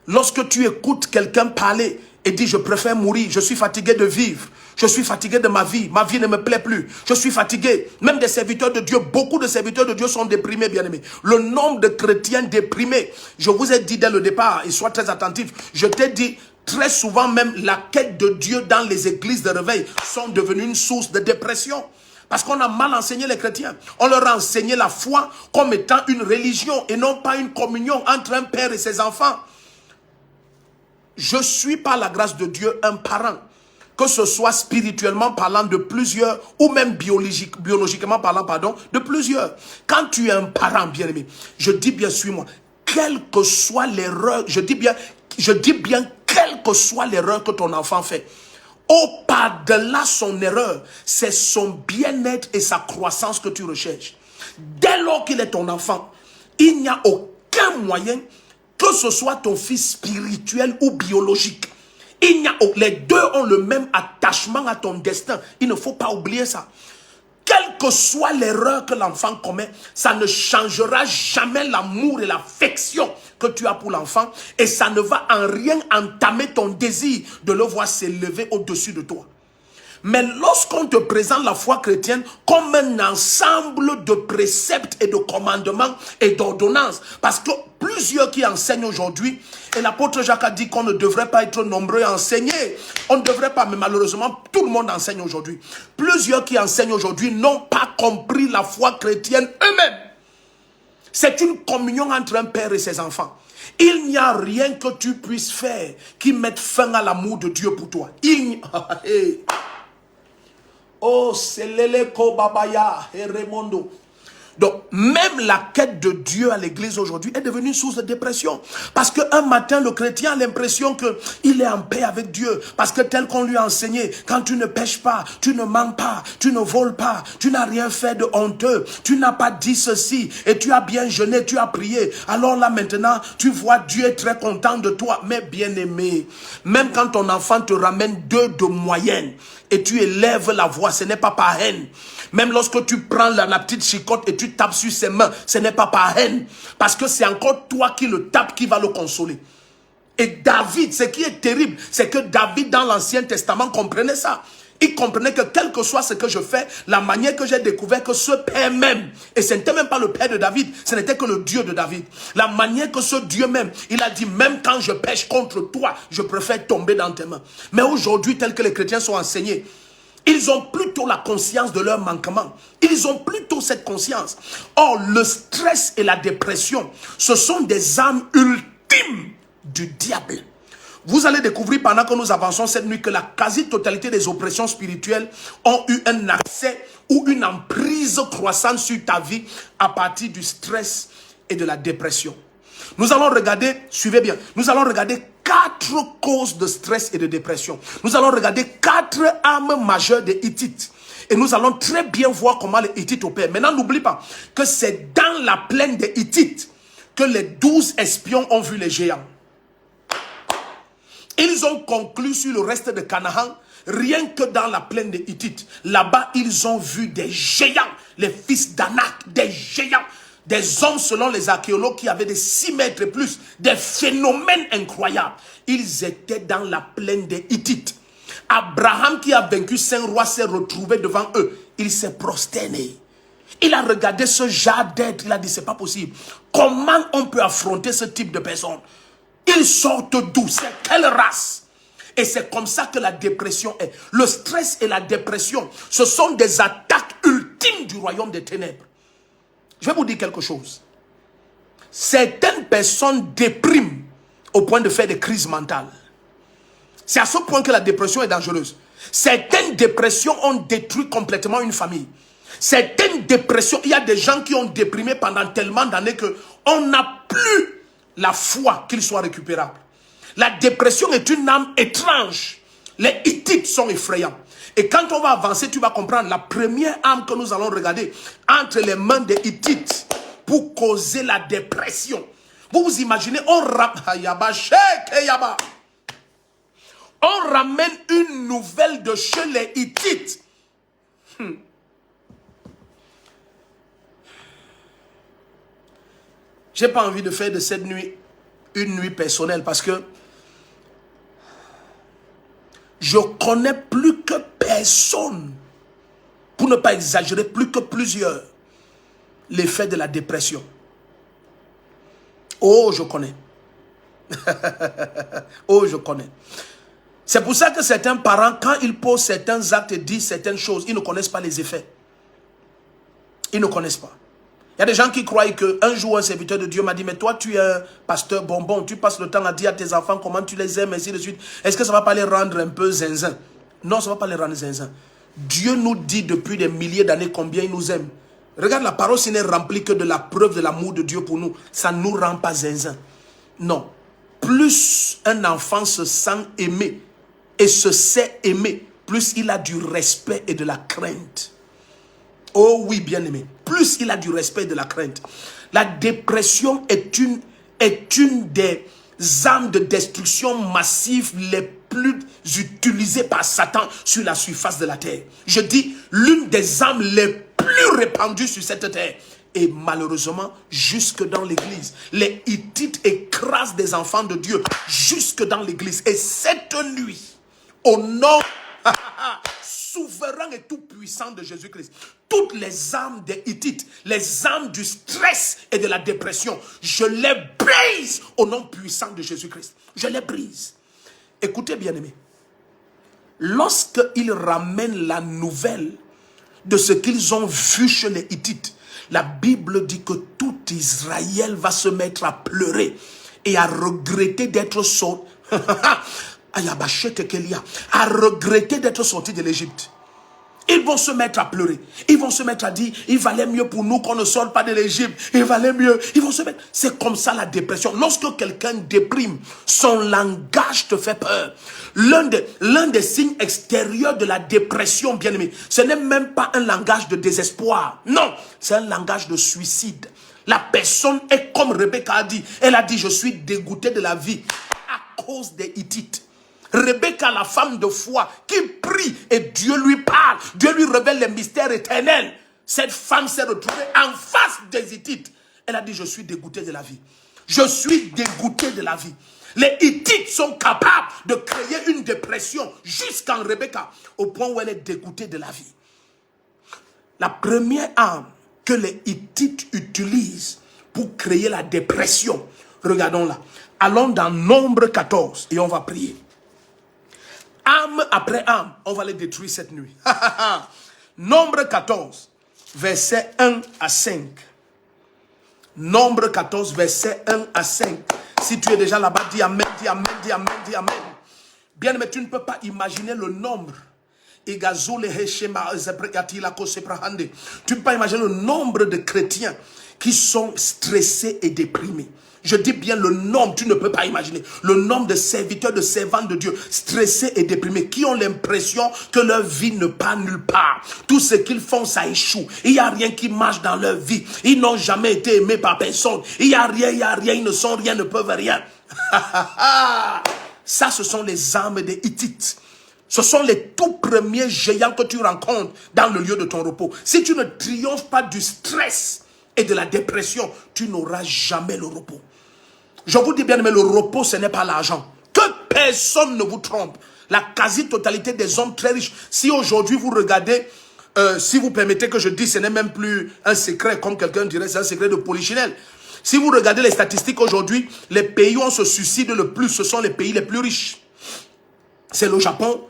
Lorsque tu écoutes quelqu'un parler et dit je préfère mourir, je suis fatigué de vivre, je suis fatigué de ma vie ne me plaît plus, je suis fatigué. Même des serviteurs de Dieu, beaucoup de serviteurs de Dieu sont déprimés, bien-aimés. Le nombre de chrétiens déprimés, je vous ai dit dès le départ, et sois très attentif, je t'ai dit très souvent même la quête de Dieu dans les églises de réveil sont devenues une source de dépression. Parce qu'on a mal enseigné les chrétiens. On leur a enseigné la foi comme étant une religion et non pas une communion entre un père et ses enfants. Je suis par la grâce de Dieu un parent, que ce soit spirituellement parlant de plusieurs, ou même biologiquement parlant, pardon, de plusieurs. Quand tu es un parent bien-aimé, je dis bien, suis-moi, quelle que soit l'erreur, je dis bien, quelle que soit l'erreur que ton enfant fait, au-delà son erreur, c'est son bien-être et sa croissance que tu recherches. Dès lors qu'il est ton enfant, il n'y a aucun moyen que ce soit ton fils spirituel ou biologique, Les deux ont le même attachement à ton destin. Il ne faut pas oublier ça. Quelle que soit l'erreur que l'enfant commet, ça ne changera jamais l'amour et l'affection que tu as pour l'enfant. Et ça ne va en rien entamer ton désir de le voir s'élever au-dessus de toi. Mais lorsqu'on te présente la foi chrétienne comme un ensemble de préceptes et de commandements et d'ordonnances, parce que plusieurs qui enseignent aujourd'hui, et l'apôtre Jacques a dit qu'on ne devrait pas être nombreux à enseigner, on ne devrait pas, mais malheureusement tout le monde enseigne aujourd'hui. Plusieurs qui enseignent aujourd'hui n'ont pas compris la foi chrétienne eux-mêmes. C'est une communion entre un père et ses enfants. Il n'y a rien que tu puisses faire qui mette fin à l'amour de Dieu pour toi. Oh, c'est l'éleko babaya et Remondo. Donc, même la quête de Dieu à l'église aujourd'hui est devenue une source de dépression. Parce qu'un matin, le chrétien a l'impression qu'il est en paix avec Dieu. Parce que tel qu'on lui a enseigné, quand tu ne pêches pas, tu ne mens pas, tu ne voles pas, tu n'as rien fait de honteux, tu n'as pas dit ceci, et tu as bien jeûné, tu as prié. Alors là maintenant, tu vois Dieu est très content de toi. Mais bien aimé, même quand ton enfant te ramène 2 de moyenne, et tu élèves la voix, ce n'est pas par haine. Même lorsque tu prends la petite chicotte et tu tapes sur ses mains, ce n'est pas par haine. Parce que c'est encore toi qui le tapes qui va le consoler. Et David, ce qui est terrible, c'est que David dans l'Ancien Testament comprenait ça. Il comprenait que quel que soit ce que je fais, la manière que j'ai découvert que ce Père même, et ce n'était même pas le Père de David, ce n'était que le Dieu de David. La manière que ce Dieu même, il a dit, même quand je pêche contre toi, je préfère tomber dans tes mains. Mais aujourd'hui, tel que les chrétiens sont enseignés, ils ont plutôt la conscience de leur manquement. Ils ont plutôt cette conscience. Or, le stress et la dépression, ce sont des armes ultimes du diable. Vous allez découvrir pendant que nous avançons cette nuit que la quasi-totalité des oppressions spirituelles ont eu un accès ou une emprise croissante sur ta vie à partir du stress et de la dépression. Nous allons regarder, suivez bien, nous allons regarder 4 causes de stress et de dépression. Nous allons regarder 4 armes majeures des Hittites. Et nous allons très bien voir comment les Hittites opèrent. Maintenant, n'oublie pas que c'est dans la plaine des Hittites que les 12 espions ont vu les géants. Ils ont conclu sur le reste de Canaan, rien que dans la plaine des Hittites. Là-bas, ils ont vu des géants, les fils d'Anak, des géants. Des hommes, selon les archéologues, qui avaient des 6 mètres et plus, des phénomènes incroyables. Ils étaient dans la plaine des Hittites. Abraham, qui a vaincu 5 rois, s'est retrouvé devant eux. Il s'est prosterné. Il a regardé ce genre d'être. Il a dit, c'est pas possible. Comment on peut affronter ce type de personnes? Ils sortent d'où? C'est quelle race? Et c'est comme ça que la dépression est. Le stress et la dépression, ce sont des attaques ultimes du royaume des ténèbres. Je vais vous dire quelque chose. Certaines personnes dépriment au point de faire des crises mentales. C'est à ce point que la dépression est dangereuse. Certaines dépressions ont détruit complètement une famille. Certaines dépressions, il y a des gens qui ont déprimé pendant tellement d'années qu'on n'a plus la foi qu'il soit récupérable. La dépression est une âme étrange. Les Hittites sont effrayants. Et quand on va avancer, tu vas comprendre la première âme que nous allons regarder entre les mains des Hittites pour causer la dépression. Vous vous imaginez, on ramène une nouvelle de chez les Hittites. J'ai pas envie de faire de cette nuit une nuit personnelle parce que je connais plus que personne, pour ne pas exagérer, plus que plusieurs, l'effet de la dépression. Oh, je connais. Oh, je connais. C'est pour ça que certains parents, quand ils posent certains actes et disent certaines choses, ils ne connaissent pas les effets. Ils ne connaissent pas. Il y a des gens qui croient qu'un jour, un serviteur de Dieu m'a dit, mais toi, tu es un pasteur bonbon, tu passes le temps à dire à tes enfants comment tu les aimes, ainsi de suite. Est-ce que ça ne va pas les rendre un peu zinzin? Non, ça ne va pas les rendre zinzin. Dieu nous dit depuis des milliers d'années combien il nous aime. Regarde, la parole, ce n'est remplie que de la preuve de l'amour de Dieu pour nous. Ça ne nous rend pas zinzin. Non. Plus un enfant se sent aimé et se sait aimer, plus il a du respect et de la crainte. Oh oui, bien-aimé. Plus il a du respect et de la crainte. La dépression est une des armes de destruction massive les plus utilisées par Satan sur la surface de la terre. Je dis, l'une des armes les plus répandues sur cette terre. Et malheureusement, jusque dans l'église, les Hittites écrasent des enfants de Dieu jusque dans l'église. Et cette nuit, au nom souverain et tout puissant de Jésus-Christ, toutes les armes des Hittites, les armes du stress et de la dépression, je les brise au nom puissant de Jésus-Christ. Je les brise. Écoutez, bien-aimés, lorsqu'ils ramènent la nouvelle de ce qu'ils ont vu chez les Hittites, la Bible dit que tout Israël va se mettre à pleurer et à regretter d'être sorti. À regretter d'être sorti de l'Égypte. Ils vont se mettre à pleurer. Ils vont se mettre à dire, il valait mieux pour nous qu'on ne sorte pas de l'Égypte. Il valait mieux. Ils vont se mettre. C'est comme ça la dépression. Lorsque quelqu'un déprime, son langage te fait peur. L'un des signes extérieurs de la dépression, bien-aimé, ce n'est même pas un langage de désespoir. Non, c'est un langage de suicide. La personne est comme Rebecca a dit. Elle a dit, je suis dégoûtée de la vie à cause des Hittites. Rebecca, la femme de foi, qui prie et Dieu lui parle. Dieu lui révèle les mystères éternels. Cette femme s'est retrouvée en face des Hittites. Elle a dit, je suis dégoûtée de la vie. Je suis dégoûtée de la vie. Les Hittites sont capables de créer une dépression jusqu'en Rebecca, au point où elle est dégoûtée de la vie. La première arme que les Hittites utilisent pour créer la dépression, regardons-la. Allons dans Nombre 14 et on va prier. Âme après âme, on va les détruire cette nuit. Nombre 14, verset 1 à 5. Nombre 14, verset 1 à 5. Si tu es déjà là-bas, dis amen, dis amen, dis amen, dis amen. Bien, mais tu ne peux pas imaginer le nombre. Tu ne peux pas imaginer le nombre de chrétiens qui sont stressés et déprimés. Je dis bien le nombre, tu ne peux pas imaginer. Le nombre de serviteurs, de servantes de Dieu, stressés et déprimés, qui ont l'impression que leur vie ne part nulle part. Tout ce qu'ils font, ça échoue. Il n'y a rien qui marche dans leur vie. Ils n'ont jamais été aimés par personne. Il n'y a rien, ils ne sont rien, ne peuvent rien. Ça, ce sont les armes des Hittites. Ce sont les tout premiers géants que tu rencontres dans le lieu de ton repos. Si tu ne triomphes pas du stress et de la dépression, tu n'auras jamais le repos. Je vous dis bien, mais le repos, ce n'est pas l'argent. Que personne ne vous trompe. La quasi-totalité des hommes très riches, si aujourd'hui vous regardez, si vous permettez que je dise, ce n'est même plus un secret, comme quelqu'un dirait, c'est un secret de polichinelle. Si vous regardez les statistiques aujourd'hui, les pays où on se suicide le plus, ce sont les pays les plus riches. C'est le Japon,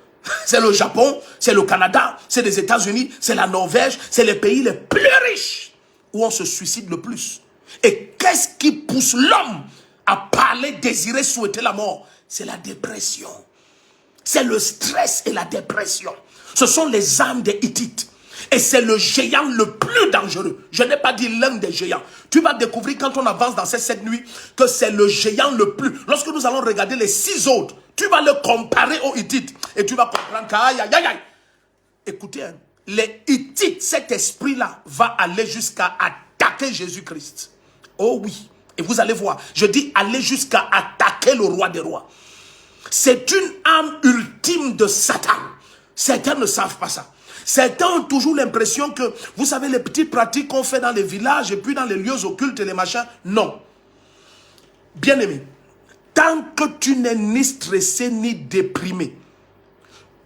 c'est le Canada, c'est les États-Unis, c'est la Norvège, c'est les pays les plus riches où on se suicide le plus. Et qu'est-ce qui pousse l'homme à parler, désirer, souhaiter la mort? C'est la dépression. C'est le stress et la dépression. Ce sont les armes des Hittites. Et c'est le géant le plus dangereux. Je n'ai pas dit l'un des géants. Tu vas découvrir quand on avance dans cette nuit que c'est le géant le plus. Lorsque nous allons regarder les 6 autres, tu vas le comparer aux Hittites. Et tu vas comprendre qu'aïe, aïe, aïe. Écoutez, hein, les Hittites, cet esprit-là va aller jusqu'à attaquer Jésus-Christ. Oh oui. Et vous allez voir, je dis aller jusqu'à attaquer le roi des rois. C'est une arme ultime de Satan. Certains ne savent pas ça. Certains ont toujours l'impression que, vous savez, les petites pratiques qu'on fait dans les villages et puis dans les lieux occultes et les machins, non. Bien-aimé, tant que tu n'es ni stressé ni déprimé,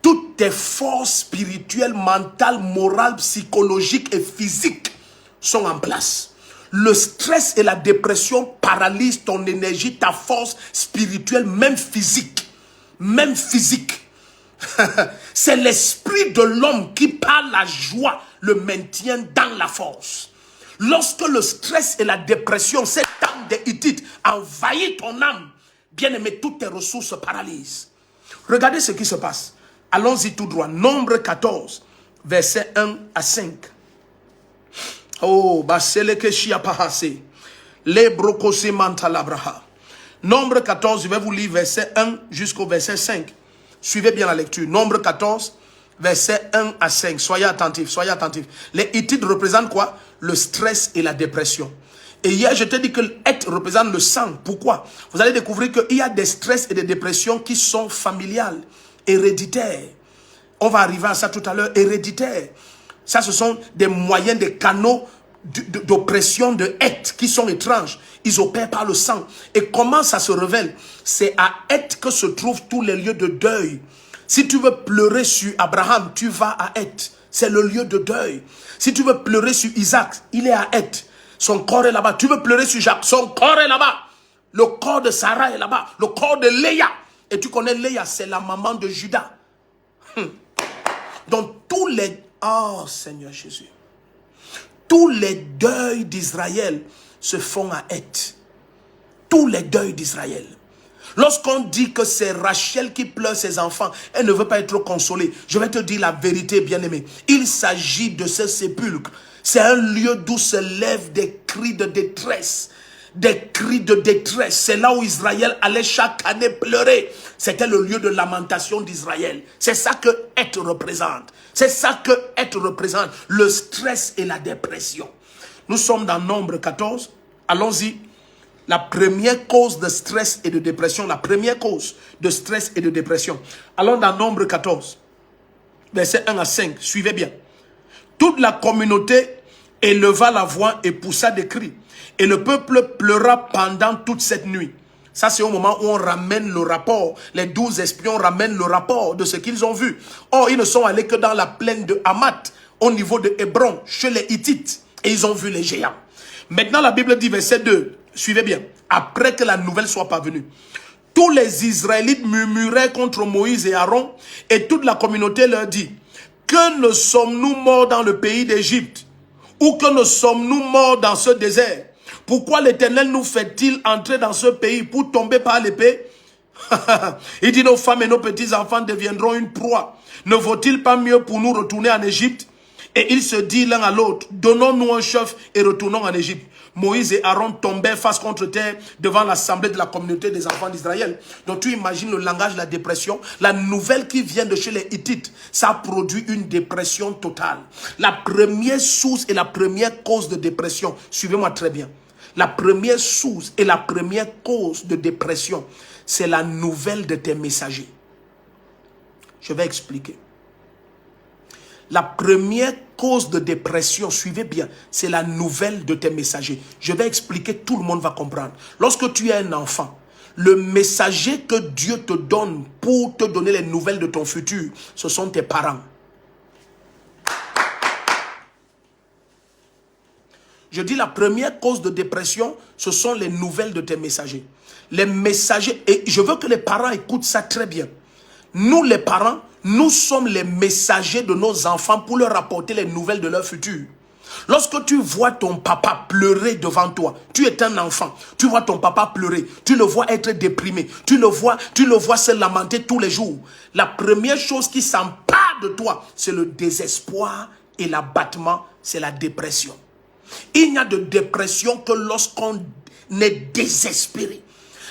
toutes tes forces spirituelles, mentales, morales, psychologiques et physiques sont en place. Le stress et la dépression paralysent ton énergie, ta force spirituelle, même physique. Même physique. C'est l'esprit de l'homme qui, par la joie, le maintient dans la force. Lorsque le stress et la dépression, cette âme des Hittites, envahit ton âme, bien aimé, toutes tes ressources se paralysent. Regardez ce qui se passe. Allons-y tout droit. Nombre 14, versets 1 à 5. Oh, Nombre 14, je vais vous lire verset 1 jusqu'au verset 5. Suivez bien la lecture. Nombre 14, verset 1 à 5. Soyez attentifs, soyez attentifs. Les Hittites représentent quoi? Le stress et la dépression. Et hier, je t'ai dit que l'être représente le sang. Pourquoi? Vous allez découvrir qu'il y a des stress et des dépressions qui sont familiales, héréditaires. On va arriver à ça tout à l'heure, héréditaires. Ça, ce sont des moyens, des canaux d'oppression de être qui sont étranges. Ils opèrent par le sang. Et comment ça se révèle? C'est à être que se trouvent tous les lieux de deuil. Si tu veux pleurer sur Abraham, tu vas à être. C'est le lieu de deuil. Si tu veux pleurer sur Isaac, il est à être. Son corps est là-bas. Tu veux pleurer sur Jacques, son corps est là-bas. Le corps de Sarah est là-bas. Le corps de Léa. Et tu connais Léa, c'est la maman de Judas. Donc tous les... Oh Seigneur Jésus. Tous les deuils d'Israël se font à être. Tous les deuils d'Israël. Lorsqu'on dit que c'est Rachel qui pleure ses enfants, elle ne veut pas être consolée. Je vais te dire la vérité, bien-aimé. Il s'agit de ce sépulcre. C'est un lieu d'où se lèvent des cris de détresse. Des cris de détresse. C'est là où Israël allait chaque année pleurer. C'était le lieu de lamentation d'Israël. C'est ça que être représente. C'est ça que être représente. Le stress et la dépression. Nous sommes dans Nombre 14. Allons-y. La première cause de stress et de dépression. La première cause de stress et de dépression. Allons dans Nombre 14. Versets 1 à 5. Suivez bien. Toute la communauté éleva la voix et poussa des cris. Et le peuple pleura pendant toute cette nuit. Ça, c'est au moment où on ramène le rapport. Les 12 espions ramènent le rapport de ce qu'ils ont vu. Or, ils ne sont allés que dans la plaine de Hamath, au niveau de Hébron, chez les Hittites. Et ils ont vu les géants. Maintenant, la Bible dit, verset 2, suivez bien. Après que la nouvelle soit parvenue. Tous les Israélites murmuraient contre Moïse et Aaron. Et toute la communauté leur dit, que ne sommes-nous morts dans le pays d'Égypte? Ou que ne sommes-nous morts dans ce désert? Pourquoi l'Éternel nous fait-il entrer dans ce pays pour tomber par l'épée? Il dit, nos femmes et nos petits-enfants deviendront une proie. Ne vaut-il pas mieux pour nous retourner en Égypte? Et ils se disent l'un à l'autre, donnons-nous un chef et retournons en Égypte. Moïse et Aaron tombèrent face contre terre devant l'assemblée de la communauté des enfants d'Israël. Donc tu imagines le langage de la dépression. La nouvelle qui vient de chez les Hittites, ça produit une dépression totale. La première source et la première cause de dépression, suivez-moi très bien. La première source et la première cause de dépression, c'est la nouvelle de tes messagers. Je vais expliquer. La première cause de dépression, suivez bien, c'est la nouvelle de tes messagers. Je vais expliquer, tout le monde va comprendre. Lorsque tu es un enfant, le messager que Dieu te donne pour te donner les nouvelles de ton futur, ce sont tes parents. Je dis la première cause de dépression, ce sont les nouvelles de tes messagers. Les messagers, et je veux que les parents écoutent ça très bien. Nous les parents, nous sommes les messagers de nos enfants pour leur apporter les nouvelles de leur futur. Lorsque tu vois ton papa pleurer devant toi, tu es un enfant, tu vois ton papa pleurer, tu le vois être déprimé, tu le vois se lamenter tous les jours. La première chose qui s'empare de toi, c'est le désespoir et l'abattement, c'est la dépression. Il n'y a de dépression que lorsqu'on est désespéré.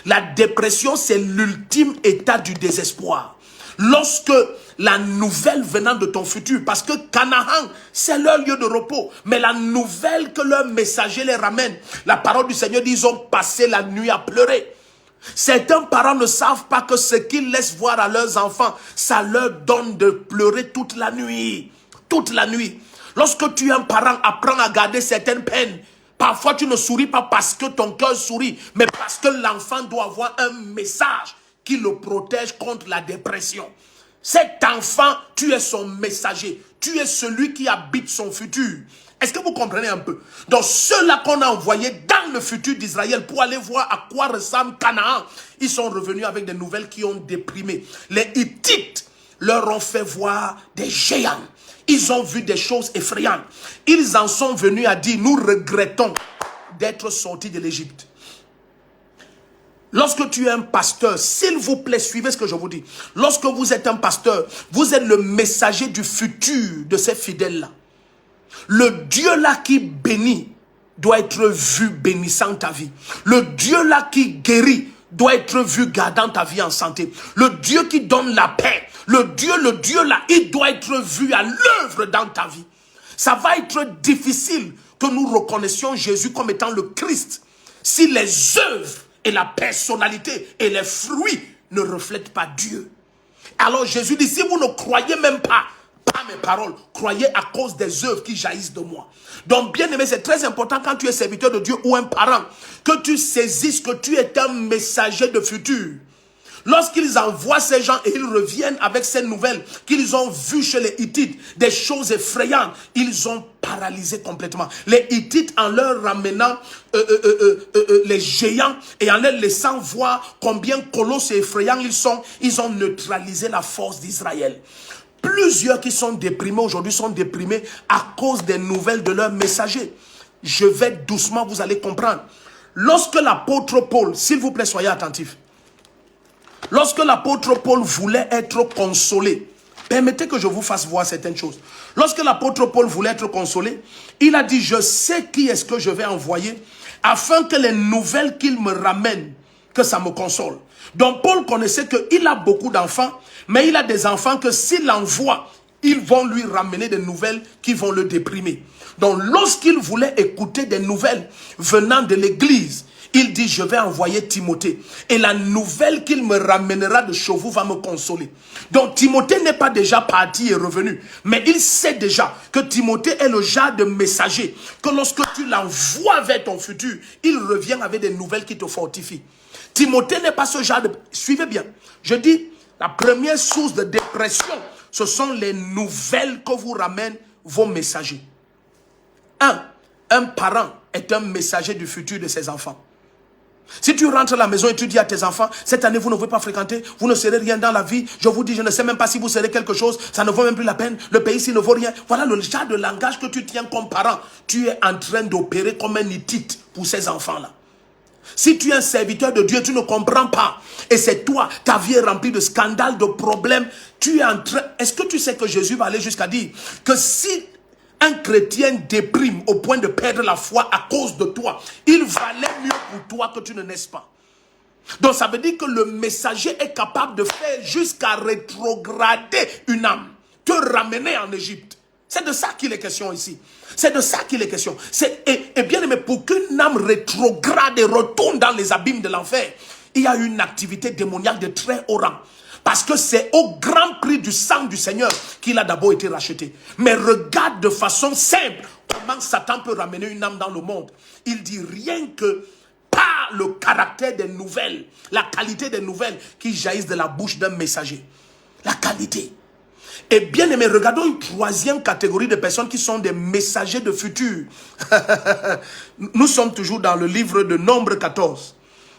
La dépression, c'est l'ultime état du désespoir. Lorsque la nouvelle venant de ton futur, parce que Canaan, c'est leur lieu de repos, mais la nouvelle que leur messager les ramène, la parole du Seigneur dit, ils ont passé la nuit à pleurer. Certains parents ne savent pas que ce qu'ils laissent voir à leurs enfants, ça leur donne de pleurer toute la nuit. Toute la nuit. Lorsque tu es un parent, apprends à garder certaines peines. Parfois, tu ne souris pas parce que ton cœur sourit, mais parce que l'enfant doit avoir un message qui le protège contre la dépression. Cet enfant, tu es son messager. Tu es celui qui habite son futur. Est-ce que vous comprenez un peu? Donc ceux-là qu'on a envoyés dans le futur d'Israël pour aller voir à quoi ressemble Canaan, ils sont revenus avec des nouvelles qui ont déprimé. Les Hittites leur ont fait voir des géants. Ils ont vu des choses effrayantes. Ils en sont venus à dire, nous regrettons d'être sortis de l'Égypte. Lorsque tu es un pasteur, s'il vous plaît, suivez ce que je vous dis. Lorsque vous êtes un pasteur, vous êtes le messager du futur de ces fidèles-là. Le Dieu-là qui bénit doit être vu bénissant ta vie. Le Dieu-là qui guérit doit être vu gardant ta vie en santé. Le Dieu qui donne la paix, le Dieu là, il doit être vu à l'œuvre dans ta vie. Ça va être difficile que nous reconnaissions Jésus comme étant le Christ, si les œuvres et la personnalité et les fruits ne reflètent pas Dieu. Alors Jésus dit, si vous ne croyez même pas mes paroles, croyez à cause des œuvres qui jaillissent de moi. Donc bien aimé, c'est très important quand tu es serviteur de Dieu ou un parent, que tu saisisses que tu es un messager de futur. Lorsqu'ils envoient ces gens et ils reviennent avec ces nouvelles qu'ils ont vues chez les Hittites, des choses effrayantes, ils ont paralysé complètement. Les Hittites, en leur ramenant les géants et en les laissant voir combien colosses et effrayants ils sont, ils ont neutralisé la force d'Israël. Plusieurs qui sont déprimés aujourd'hui sont déprimés à cause des nouvelles de leurs messagers. Je vais doucement, vous allez comprendre. Lorsque l'apôtre Paul, s'il vous plaît, soyez attentifs. Lorsque l'apôtre Paul voulait être consolé, permettez que je vous fasse voir certaines choses. Lorsque l'apôtre Paul voulait être consolé, il a dit, je sais qui est-ce que je vais envoyer afin que les nouvelles qu'il me ramène, que ça me console. Donc Paul connaissait qu'il a beaucoup d'enfants, mais il a des enfants que s'il envoie, ils vont lui ramener des nouvelles qui vont le déprimer. Donc lorsqu'il voulait écouter des nouvelles venant de l'église, il dit, je vais envoyer Timothée. Et la nouvelle qu'il me ramènera de chez vous va me consoler. Donc Timothée n'est pas déjà parti et revenu. Mais il sait déjà que Timothée est le genre de messager. Que lorsque tu l'envoies vers ton futur, il revient avec des nouvelles qui te fortifient. Timothée n'est pas ce genre de... Suivez bien. Je dis, la première source de dépression, ce sont les nouvelles que vous ramènent vos messagers. Un parent est un messager du futur de ses enfants. Si tu rentres à la maison et tu dis à tes enfants, cette année vous ne pouvez pas fréquenter, vous ne serez rien dans la vie, je vous dis, je ne sais même pas si vous serez quelque chose, ça ne vaut même plus la peine, le pays ici ne vaut rien. Voilà le genre de langage que tu tiens comme parent. Tu es en train d'opérer comme un Hittite pour ces enfants-là. Si tu es un serviteur de Dieu, tu ne comprends pas. Et c'est toi, ta vie est remplie de scandales, de problèmes. Tu es en train... Est-ce que tu sais que Jésus va aller jusqu'à dire que si un chrétien déprime au point de perdre la foi à cause de toi, il valait mieux pour toi que tu ne naisses pas. Donc ça veut dire que le messager est capable de faire jusqu'à rétrograder une âme, te ramener en Égypte. C'est de ça qu'il est question ici. C'est de ça qu'il est question. Et bien aimé, pour qu'une âme rétrograde et retourne dans les abîmes de l'enfer, il y a une activité démoniaque de très haut rang. Parce que c'est au grand prix du sang du Seigneur qu'il a d'abord été racheté. Mais regarde de façon simple comment Satan peut ramener une âme dans le monde. Il dit rien que par le caractère des nouvelles, la qualité des nouvelles qui jaillissent de la bouche d'un messager. La qualité. Et bien aimé, regardons une troisième catégorie de personnes qui sont des messagers de futur. Nous sommes toujours dans le livre de Nombre 14,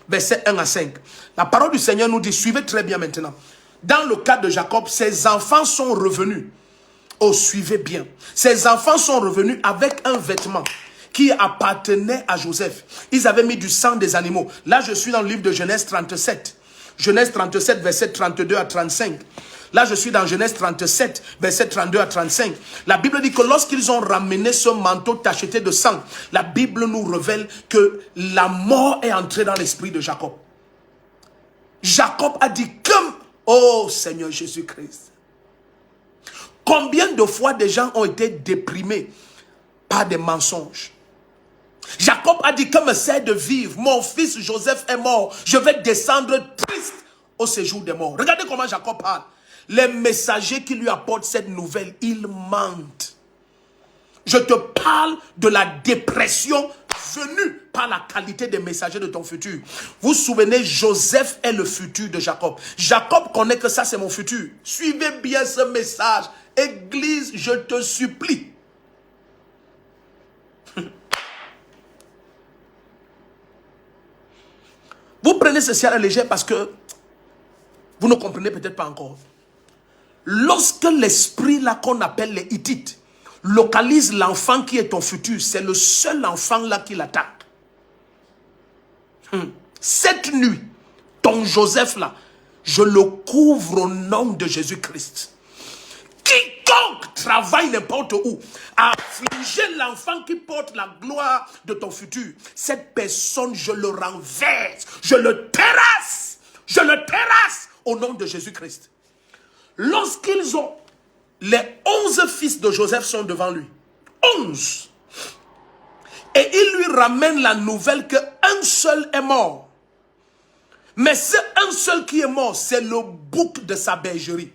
versets 1 à 5. La parole du Seigneur nous dit, suivez très bien maintenant. Dans le cas de Jacob, ses enfants sont revenus. Oh, suivez bien. Ses enfants sont revenus avec un vêtement qui appartenait à Joseph. Ils avaient mis du sang des animaux. Là, je suis dans le livre de Genèse 37. Genèse 37, verset 32 à 35. Là, je suis dans Genèse 37, verset 32 à 35. La Bible dit que lorsqu'ils ont ramené ce manteau tacheté de sang, la Bible nous révèle que la mort est entrée dans l'esprit de Jacob. Jacob a dit, comme, oh Seigneur Jésus-Christ, combien de fois des gens ont été déprimés par des mensonges. Jacob a dit, que me sert de vivre, mon fils Joseph est mort, je vais descendre triste au séjour des morts. Regardez comment Jacob parle. Les messagers qui lui apportent cette nouvelle, ils mentent. Je te parle de la dépression venue par la qualité des messagers de ton futur. Vous vous souvenez, Joseph est le futur de Jacob. Jacob connaît que ça c'est mon futur. Suivez bien ce message. Église, je te supplie. Vous prenez ceci à la légère parce que vous ne comprenez peut-être pas encore. Lorsque l'esprit là qu'on appelle les Hittites localise l'enfant qui est ton futur, c'est le seul enfant là qui l'attaque. Cette nuit, ton Joseph là, je le couvre au nom de Jésus-Christ. Quiconque travaille n'importe où à affliger l'enfant qui porte la gloire de ton futur, cette personne, je le renverse, je le terrasse au nom de Jésus-Christ. Lorsqu'ils ont, les 11 fils de Joseph sont devant lui. 11. Et il lui ramène la nouvelle qu'un seul est mort. Mais c'est un seul qui est mort, c'est le bouc de sa bergerie.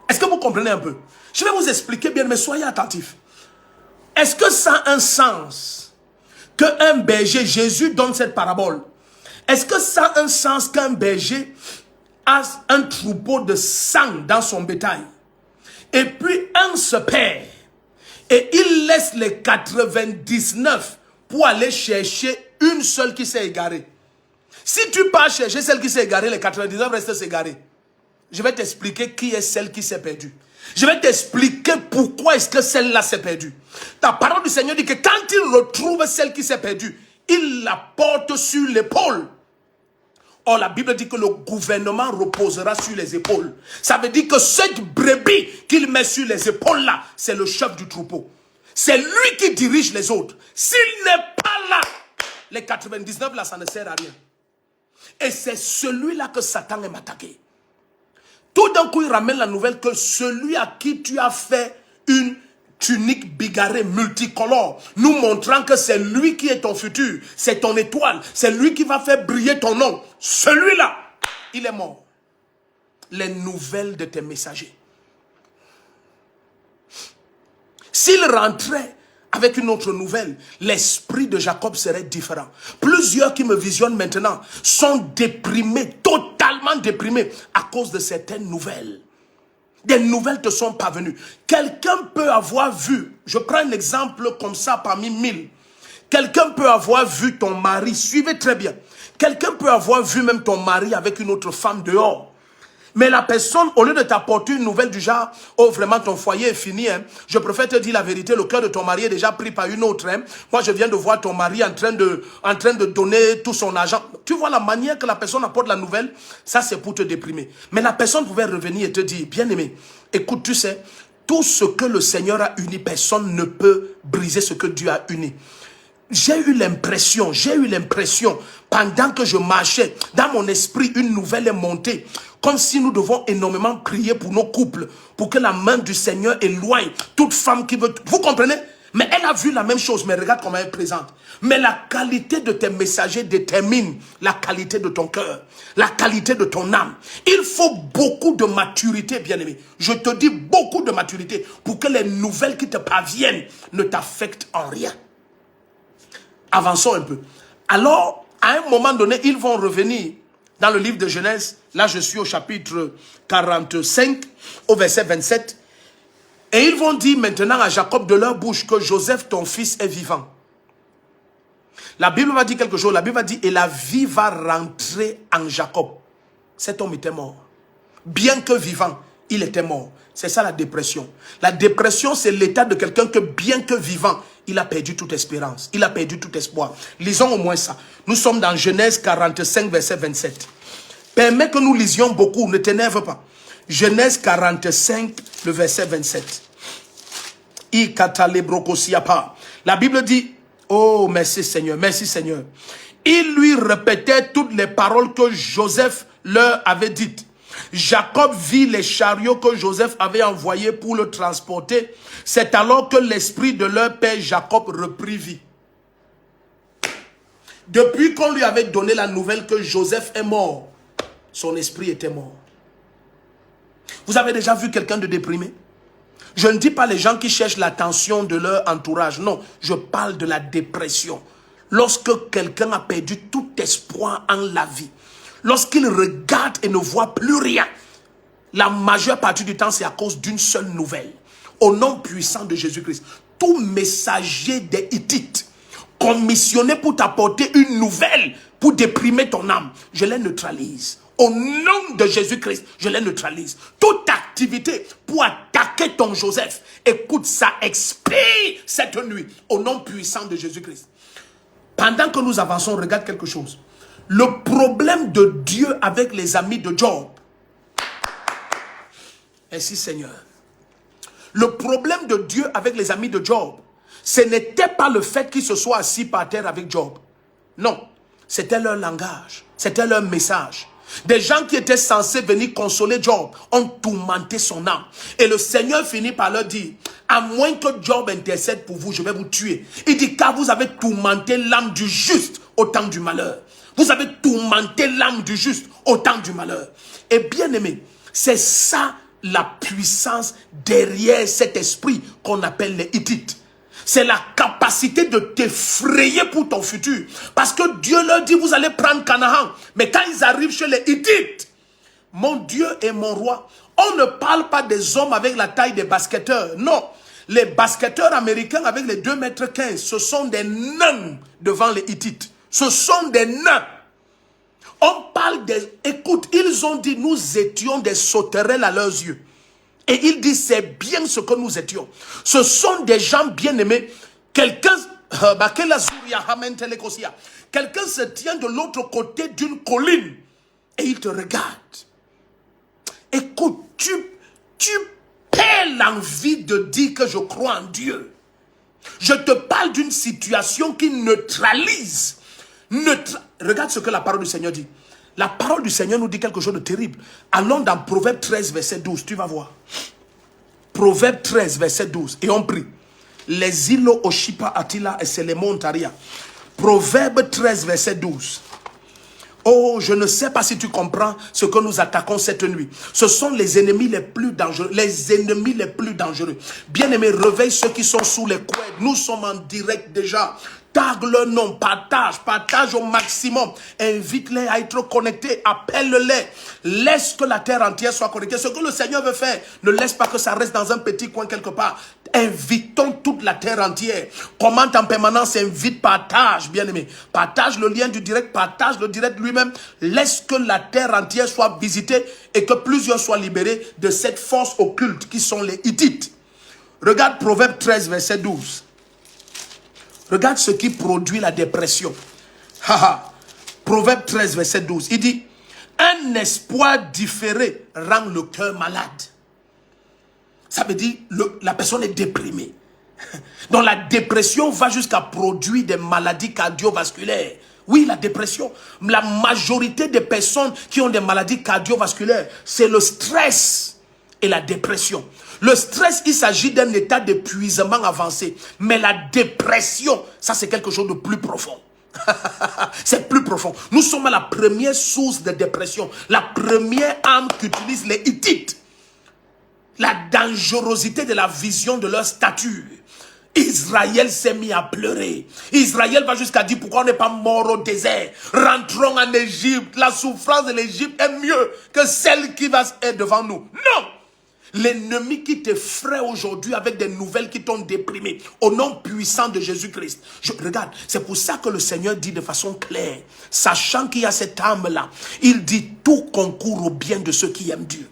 Est-ce que vous comprenez un peu? Je vais vous expliquer bien, mais soyez attentifs. Est-ce que ça a un sens qu'un berger, Jésus donne cette parabole, est-ce que ça a un sens qu'un berger a un troupeau de 100 dans son bétail et puis un se perd et il laisse les 99 pour aller chercher une seule qui s'est égarée? Si tu pars chercher celle qui s'est égarée, les 99 restent s'égarer. Je vais t'expliquer qui est celle qui s'est perdue. Je vais t'expliquer pourquoi est-ce que celle-là s'est perdue. La parole du Seigneur dit que quand il retrouve celle qui s'est perdue, il la porte sur l'épaule. Or, la Bible dit que le gouvernement reposera sur les épaules. Ça veut dire que cette brebis qu'il met sur les épaules là, c'est le chef du troupeau. C'est lui qui dirige les autres. S'il n'est pas là, les 99 là, ça ne sert à rien. Et c'est celui-là que Satan aime attaquer. Tout d'un coup, il ramène la nouvelle que celui à qui tu as fait une tunique bigarrée multicolore, nous montrant que c'est lui qui est ton futur, c'est ton étoile, c'est lui qui va faire briller ton nom. Celui-là, il est mort. Les nouvelles de tes messagers. S'il rentrait avec une autre nouvelle, l'esprit de Jacob serait différent. Plusieurs qui me visionnent maintenant sont déprimés, totalement déprimés à cause de certaines nouvelles. Des nouvelles te sont parvenues. Quelqu'un peut avoir vu, je prends un exemple comme ça parmi 1000. Quelqu'un peut avoir vu ton mari, suivez très bien. Quelqu'un peut avoir vu même ton mari avec une autre femme dehors. Mais la personne, au lieu de t'apporter une nouvelle du genre, oh vraiment ton foyer est fini, hein, je préfère te dire la vérité, le cœur de ton mari est déjà pris par une autre. Hein. Moi je viens de voir ton mari en train de donner tout son argent. Tu vois la manière que la personne apporte la nouvelle, ça c'est pour te déprimer. Mais la personne pouvait revenir et te dire, bien aimé, écoute, tu sais, tout ce que le Seigneur a uni, personne ne peut briser ce que Dieu a uni. J'ai eu l'impression, pendant que je marchais, dans mon esprit, une nouvelle est montée. Comme si nous devons énormément prier pour nos couples, pour que la main du Seigneur éloigne toute femme qui veut... Vous comprenez? Mais elle a vu la même chose, mais regarde comment elle présente. Mais la qualité de tes messagers détermine la qualité de ton cœur, la qualité de ton âme. Il faut beaucoup de maturité, bien-aimé. Je te dis beaucoup de maturité pour que les nouvelles qui te parviennent ne t'affectent en rien. Avançons un peu. Alors, à un moment donné, ils vont revenir dans le livre de Genèse. Là, je suis au chapitre 45, au verset 27. Et ils vont dire maintenant à Jacob de leur bouche que Joseph, ton fils, est vivant. La Bible va dire quelque chose. La Bible va dire, et la vie va rentrer en Jacob. Cet homme était mort. Bien que vivant, il était mort. C'est ça la dépression. La dépression, c'est l'état de quelqu'un que bien que vivant, il a perdu toute espérance. Il a perdu tout espoir. Lisons au moins ça. Nous sommes dans Genèse 45, verset 27. Permets que nous lisions beaucoup, ne t'énerve pas. Genèse 45, le verset 27. La Bible dit, oh merci Seigneur, merci Seigneur. Il lui répétait toutes les paroles que Joseph leur avait dites. Jacob vit les chariots que Joseph avait envoyés pour le transporter. C'est alors que l'esprit de leur père Jacob reprit vie. Depuis qu'on lui avait donné la nouvelle que Joseph est mort, son esprit était mort. Vous avez déjà vu quelqu'un de déprimé? Je ne dis pas les gens qui cherchent l'attention de leur entourage. Non, je parle de la dépression. Lorsque quelqu'un a perdu tout espoir en la vie. Lorsqu'il regarde et ne voit plus rien. La majeure partie du temps, c'est à cause d'une seule nouvelle. Au nom puissant de Jésus-Christ. Tout messager des Hittites, commissionné pour t'apporter une nouvelle, pour déprimer ton âme, je les neutralise. Au nom de Jésus-Christ, je les neutralise. Toute activité pour attaquer ton Joseph, écoute, ça expire cette nuit. Au nom puissant de Jésus-Christ. Pendant que nous avançons, regarde quelque chose. Le problème de Dieu avec les amis de Job. Merci Seigneur. Le problème de Dieu avec les amis de Job, ce n'était pas le fait qu'ils se soient assis par terre avec Job. Non, c'était leur langage, c'était leur message. Des gens qui étaient censés venir consoler Job ont tourmenté son âme. Et le Seigneur finit par leur dire, à moins que Job intercède pour vous, je vais vous tuer. Il dit, car vous avez tourmenté l'âme du juste au temps du malheur. Vous avez tourmenté l'âme du juste au temps du malheur. Et bien aimé, c'est ça la puissance derrière cet esprit qu'on appelle les Hittites. C'est la capacité de t'effrayer pour ton futur. Parce que Dieu leur dit, vous allez prendre Canaan. Mais quand ils arrivent chez les Hittites, mon Dieu et mon roi, on ne parle pas des hommes avec la taille des basketteurs. Non, les basketteurs américains avec les 2,15 m, ce sont des nains devant les Hittites. Ce sont des nains. On parle des... Écoute, ils ont dit, nous étions des sauterelles à leurs yeux. Et il dit, c'est bien ce que nous étions. Ce sont des gens bien-aimés. Quelqu'un se tient de l'autre côté d'une colline et il te regarde. Écoute, tu perds l'envie de dire que je crois en Dieu. Je te parle d'une situation qui neutralise. Regarde ce que la parole du Seigneur dit. La parole du Seigneur nous dit quelque chose de terrible. Allons dans Proverbe 13, verset 12. Tu vas voir. Proverbe 13, verset 12. Et on prie. Les îlots Oshipa Attila et Selemontaria. Proverbe 13, verset 12. Oh, je ne sais pas si tu comprends ce que nous attaquons cette nuit. Ce sont les ennemis les plus dangereux. Les ennemis les plus dangereux. Bien-aimés, réveille ceux qui sont sous les couettes. Nous sommes en direct déjà. Tag leur nom, partage au maximum. Invite-les à être connectés, appelle-les. Laisse que la terre entière soit connectée. Ce que le Seigneur veut faire, ne laisse pas que ça reste dans un petit coin quelque part. Invitons toute la terre entière. Commente en permanence, invite, partage, bien-aimé. Partage le lien du direct, partage le direct lui-même. Laisse que la terre entière soit visitée et que plusieurs soient libérés de cette force occulte qui sont les Hittites. Regarde Proverbe 13, verset 12. Regarde ce qui produit la dépression. Proverbe 13, verset 12. Il dit, un espoir différé rend le cœur malade. Ça veut dire, la personne est déprimée. Donc la dépression va jusqu'à produire des maladies cardiovasculaires. Oui, la dépression. La majorité des personnes qui ont des maladies cardiovasculaires, c'est le stress et la dépression. Le stress, il s'agit d'un état d'épuisement avancé. Mais la dépression, ça c'est quelque chose de plus profond. C'est plus profond. Nous sommes à la première source de dépression. La première arme qu'utilisent les Hittites. La dangerosité de la vision de leur stature. Israël s'est mis à pleurer. Israël va jusqu'à dire, pourquoi on n'est pas mort au désert? Rentrons en Égypte. La souffrance de l'Égypte est mieux que celle qui va être devant nous. Non! L'ennemi qui t'effraie aujourd'hui avec des nouvelles qui t'ont déprimé, au nom puissant de Jésus-Christ. Regarde, c'est pour ça que le Seigneur dit de façon claire, sachant qu'il y a cette âme-là, il dit tout concourt au bien de ceux qui aiment Dieu.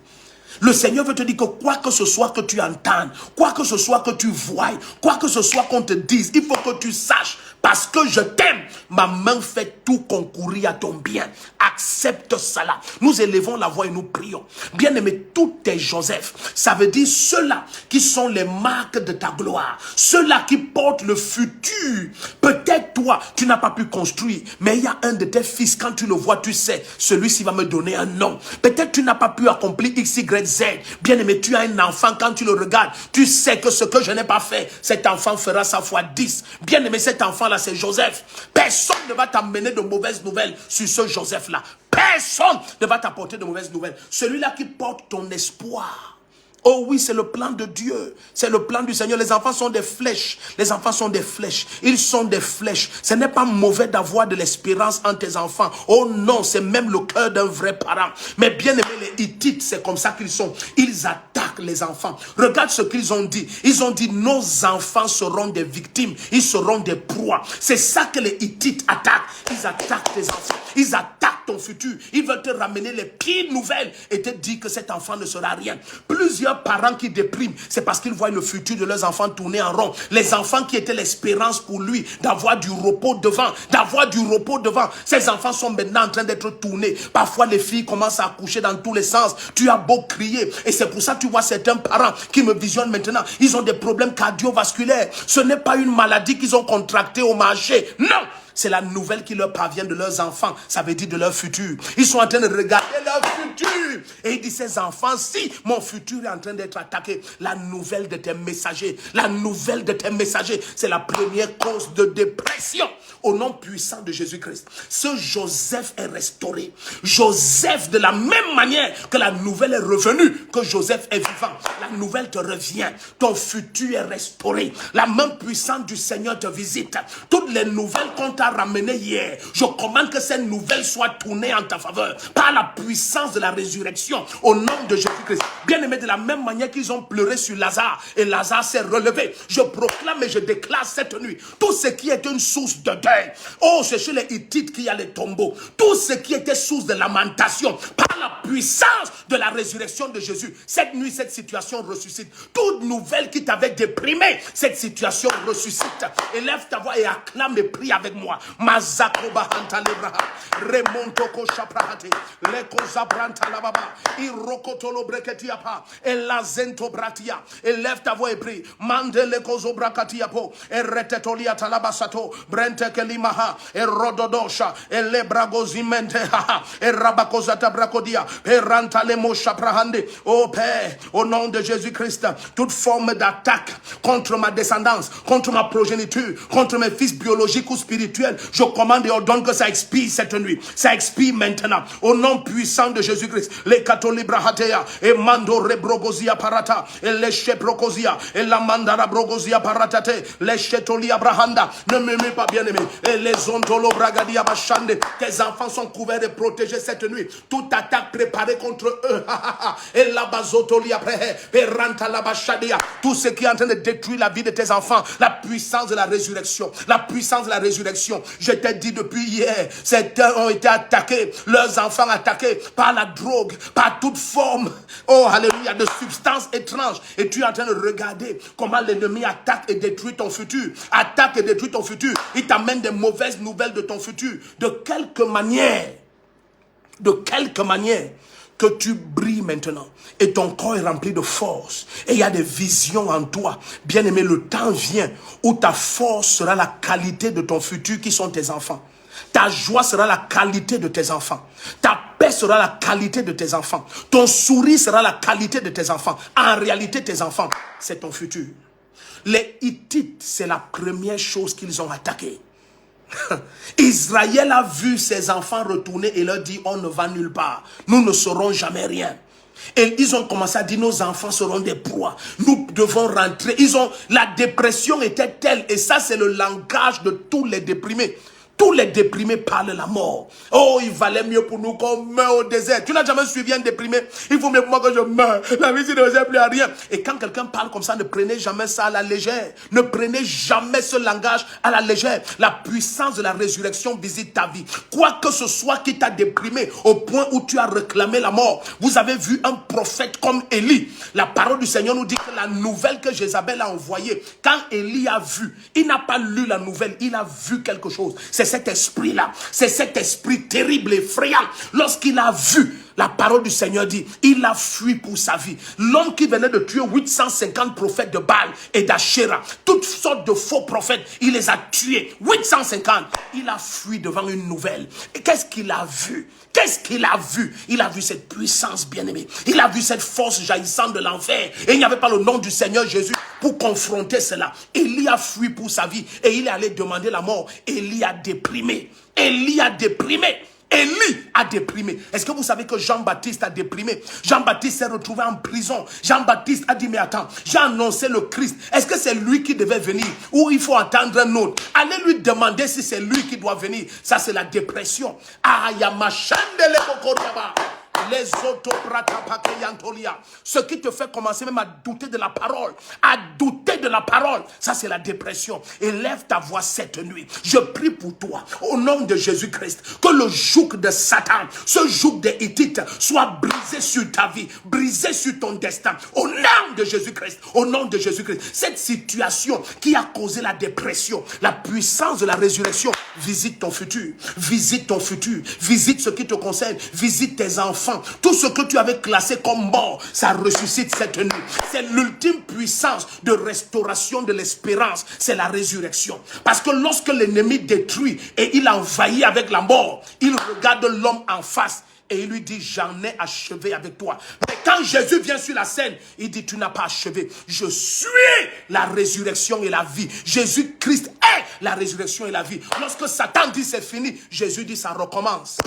Le Seigneur veut te dire que quoi que ce soit que tu entendes, quoi que ce soit que tu voies, quoi que ce soit qu'on te dise, il faut que tu saches, parce que je t'aime, ma main fait tout concourir à ton bien. Accepte cela. Nous élevons la voix et nous prions. Bien-aimé, tout est Joseph. Ça veut dire ceux-là qui sont les marques de ta gloire. Ceux-là qui portent le futur. Peut-être toi, tu n'as pas pu construire, mais il y a un de tes fils, quand tu le vois, tu sais, celui-ci va me donner un nom. Peut-être tu n'as pas pu accomplir X, Y, Z. Bien-aimé, tu as un enfant, quand tu le regardes, tu sais que ce que je n'ai pas fait, cet enfant fera ça fois 10. Bien-aimé, cet enfant-là, c'est Joseph. Personne ne va t'amener de mauvaises nouvelles sur ce Joseph-là. Personne ne va t'apporter de mauvaises nouvelles. Celui-là qui porte ton espoir. Oh oui, c'est le plan de Dieu. C'est le plan du Seigneur. Les enfants sont des flèches. Les enfants sont des flèches. Ils sont des flèches. Ce n'est pas mauvais d'avoir de l'espérance en tes enfants. Oh non, c'est même le cœur d'un vrai parent. Mais bien aimé, les Hittites, c'est comme ça qu'ils sont. Ils attaquent les enfants. Regarde ce qu'ils ont dit. Ils ont dit, nos enfants seront des victimes. Ils seront des proies. C'est ça que les Hittites attaquent. Ils attaquent tes enfants. Ils attaquent ton futur. Ils veulent te ramener les pires nouvelles et te dire que cet enfant ne sera rien. Plusieurs parents qui dépriment, c'est parce qu'ils voient le futur de leurs enfants tourner en rond. Les enfants qui étaient l'espérance pour lui, d'avoir du repos devant, Ces enfants sont maintenant en train d'être tournés. Parfois, les filles commencent à accoucher dans tous les sens. Tu as beau crier. Et c'est pour ça que tu vois certains parents qui me visionnent maintenant. Ils ont des problèmes cardiovasculaires. Ce n'est pas une maladie qu'ils ont contractée au marché. Non! c'est la nouvelle qui leur parvient de leurs enfants. Ça veut dire de leur futur. Ils sont en train de regarder leur futur. Et il dit, ces enfants, si mon futur est en train d'être attaqué, la nouvelle de tes messagers, la nouvelle de tes messagers, c'est la première cause de dépression. Au nom puissant de Jésus-Christ, ce Joseph est restauré. Joseph, de la même manière que la nouvelle est revenue, que Joseph est vivant, la nouvelle te revient. Ton futur est restauré. La main puissante du Seigneur te visite. Toutes les nouvelles qu'on t'a ramenées hier, je commande que ces nouvelles soient tournées en ta faveur par la puissance de la résurrection au nom de Jésus-Christ. Bien-aimés, de la même manière qu'ils ont pleuré sur Lazare et Lazare s'est relevé, je proclame et je déclare cette nuit tout ce qui est une source de deuil. Oh, c'est chez les Hittites qu'il y a les tombeaux. Tout ce qui était source de lamentation, par la puissance de la résurrection de Jésus, cette nuit, cette situation ressuscite. Toute nouvelle qui t'avait déprimé, cette situation ressuscite. Élève ta voix et acclame et prie avec moi. Mazako bahanta lebraha, remontoko shaprahate, leko zabranta lababa, irokotolo breketiapa, elazento bratia. Élève ta voix et prie. Mande leko zobrakatiapo, eretetolia talabasato, brente kelimaha, erododosha, elebragozimente haha, erabakozata brakodia, peranta lemosha prahande. Oh Père, au nom de Jésus-Christ, toute forme d'attaque contre ma descendance, contre ma progéniture, contre mes fils biologiques ou spirituels, je commande et ordonne que ça expire cette nuit. Ça expire maintenant. Au nom puissant de Jésus-Christ. Les catolibrahatea, et mando rebrogozia parata, et les cheprocozia, et la mandara brogozia paratate, les chetolia brahanda. Ne me mets pas, bien aimé. Et les ontolo bragadia bachande. Tes enfants sont couverts et protégés cette nuit. Toute attaque préparée contre eux. Et la bazotolia prehe, peranta la bachadia. Tout ce qui est en train de détruire la vie de tes enfants. La puissance de la résurrection. La puissance de la résurrection. Je t'ai dit depuis hier, certains ont été attaqués, leurs enfants attaqués par la drogue, par toute forme, oh alléluia, de substances étranges. Et tu es en train de regarder comment l'ennemi attaque et détruit ton futur. Attaque et détruit ton futur. Il t'amène des mauvaises nouvelles de ton futur. De quelque manière que tu brilles maintenant et ton corps est rempli de force et il y a des visions en toi. Bien-aimé, le temps vient où ta force sera la qualité de ton futur qui sont tes enfants. Ta joie sera la qualité de tes enfants. Ta paix sera la qualité de tes enfants. Ton sourire sera la qualité de tes enfants. En réalité, tes enfants, c'est ton futur. Les Hittites, c'est la première chose qu'ils ont attaquée. Israël a vu ses enfants retourner et leur dit, on ne va nulle part. Nous ne serons jamais rien. Et ils ont commencé à dire, nos enfants seront des proies. Nous devons rentrer. La dépression était telle, et ça c'est le langage de tous les déprimés. Tous les déprimés parlent la mort. Oh, il valait mieux pour nous qu'on meure au désert. Tu n'as jamais suivi un déprimé. Il faut mieux pour moi que je meure. La vie ne sert plus à rien. Et quand quelqu'un parle comme ça, ne prenez jamais ça à la légère. Ne prenez jamais ce langage à la légère. La puissance de la résurrection visite ta vie. Quoi que ce soit qui t'a déprimé au point où tu as réclamé la mort. Vous avez vu un prophète comme Élie. La parole du Seigneur nous dit que la nouvelle que Jézabel a envoyée, quand Élie a vu, il n'a pas lu la nouvelle, il a vu quelque chose. C'est cet esprit-là, c'est cet esprit terrible, effrayant. Lorsqu'il a vu, la parole du Seigneur dit, il a fui pour sa vie. L'homme qui venait de tuer 850 prophètes de Baal et d'Achéra, toutes sortes de faux prophètes, il les a tués. 850. Il a fui devant une nouvelle. Et qu'est-ce qu'il a vu? Qu'est-ce qu'il a vu? Il a vu cette puissance bien-aimée. Il a vu cette force jaillissante de l'enfer. Et il n'y avait pas le nom du Seigneur Jésus pour confronter cela. Élie a fui pour sa vie et il est allé demander la mort. Élie a déprimé. Élie a déprimé. Élie a déprimé. Est-ce que vous savez que Jean-Baptiste a déprimé? Jean-Baptiste s'est retrouvé en prison. Jean-Baptiste a dit, mais attends, j'ai annoncé le Christ. Est-ce que c'est lui qui devait venir ou il faut attendre un autre? Allez lui demander si c'est lui qui doit venir. Ça, c'est la dépression. Les ce qui te fait commencer même à douter de la parole. À douter de la parole. Ça, c'est la dépression. Élève ta voix cette nuit. Je prie pour toi, au nom de Jésus-Christ, que le joug de Satan, ce joug des Hittites, soit brisé sur ta vie, brisé sur ton destin. Au nom de Jésus-Christ. Au nom de Jésus-Christ. Cette situation qui a causé la dépression, la puissance de la résurrection visite ton futur, visite ton futur, visite ce qui te concerne, visite tes enfants. Tout ce que tu avais classé comme mort, ça ressuscite cette nuit. C'est l'ultime puissance de restauration de l'espérance, c'est la résurrection. Parce que lorsque l'ennemi détruit et il envahit avec la mort, il regarde l'homme en face et il lui dit, j'en ai achevé avec toi. Mais quand Jésus vient sur la scène, il dit, tu n'as pas achevé. Je suis la résurrection et la vie. Jésus-Christ est la résurrection et la vie. Lorsque Satan dit c'est fini, Jésus dit ça recommence.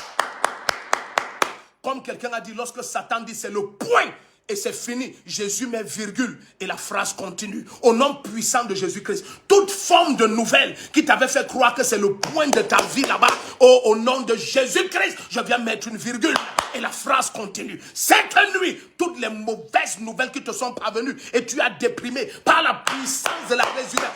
Comme quelqu'un a dit, lorsque Satan dit c'est le point et c'est fini, Jésus met virgule et la phrase continue. Au nom puissant de Jésus-Christ, toute forme de nouvelle qui t'avait fait croire que c'est le point de ta vie là-bas, au nom de Jésus-Christ, je viens mettre une virgule et la phrase continue. Cette nuit, toutes les mauvaises nouvelles qui te sont parvenues et tu as déprimé par la puissance de la résurrection.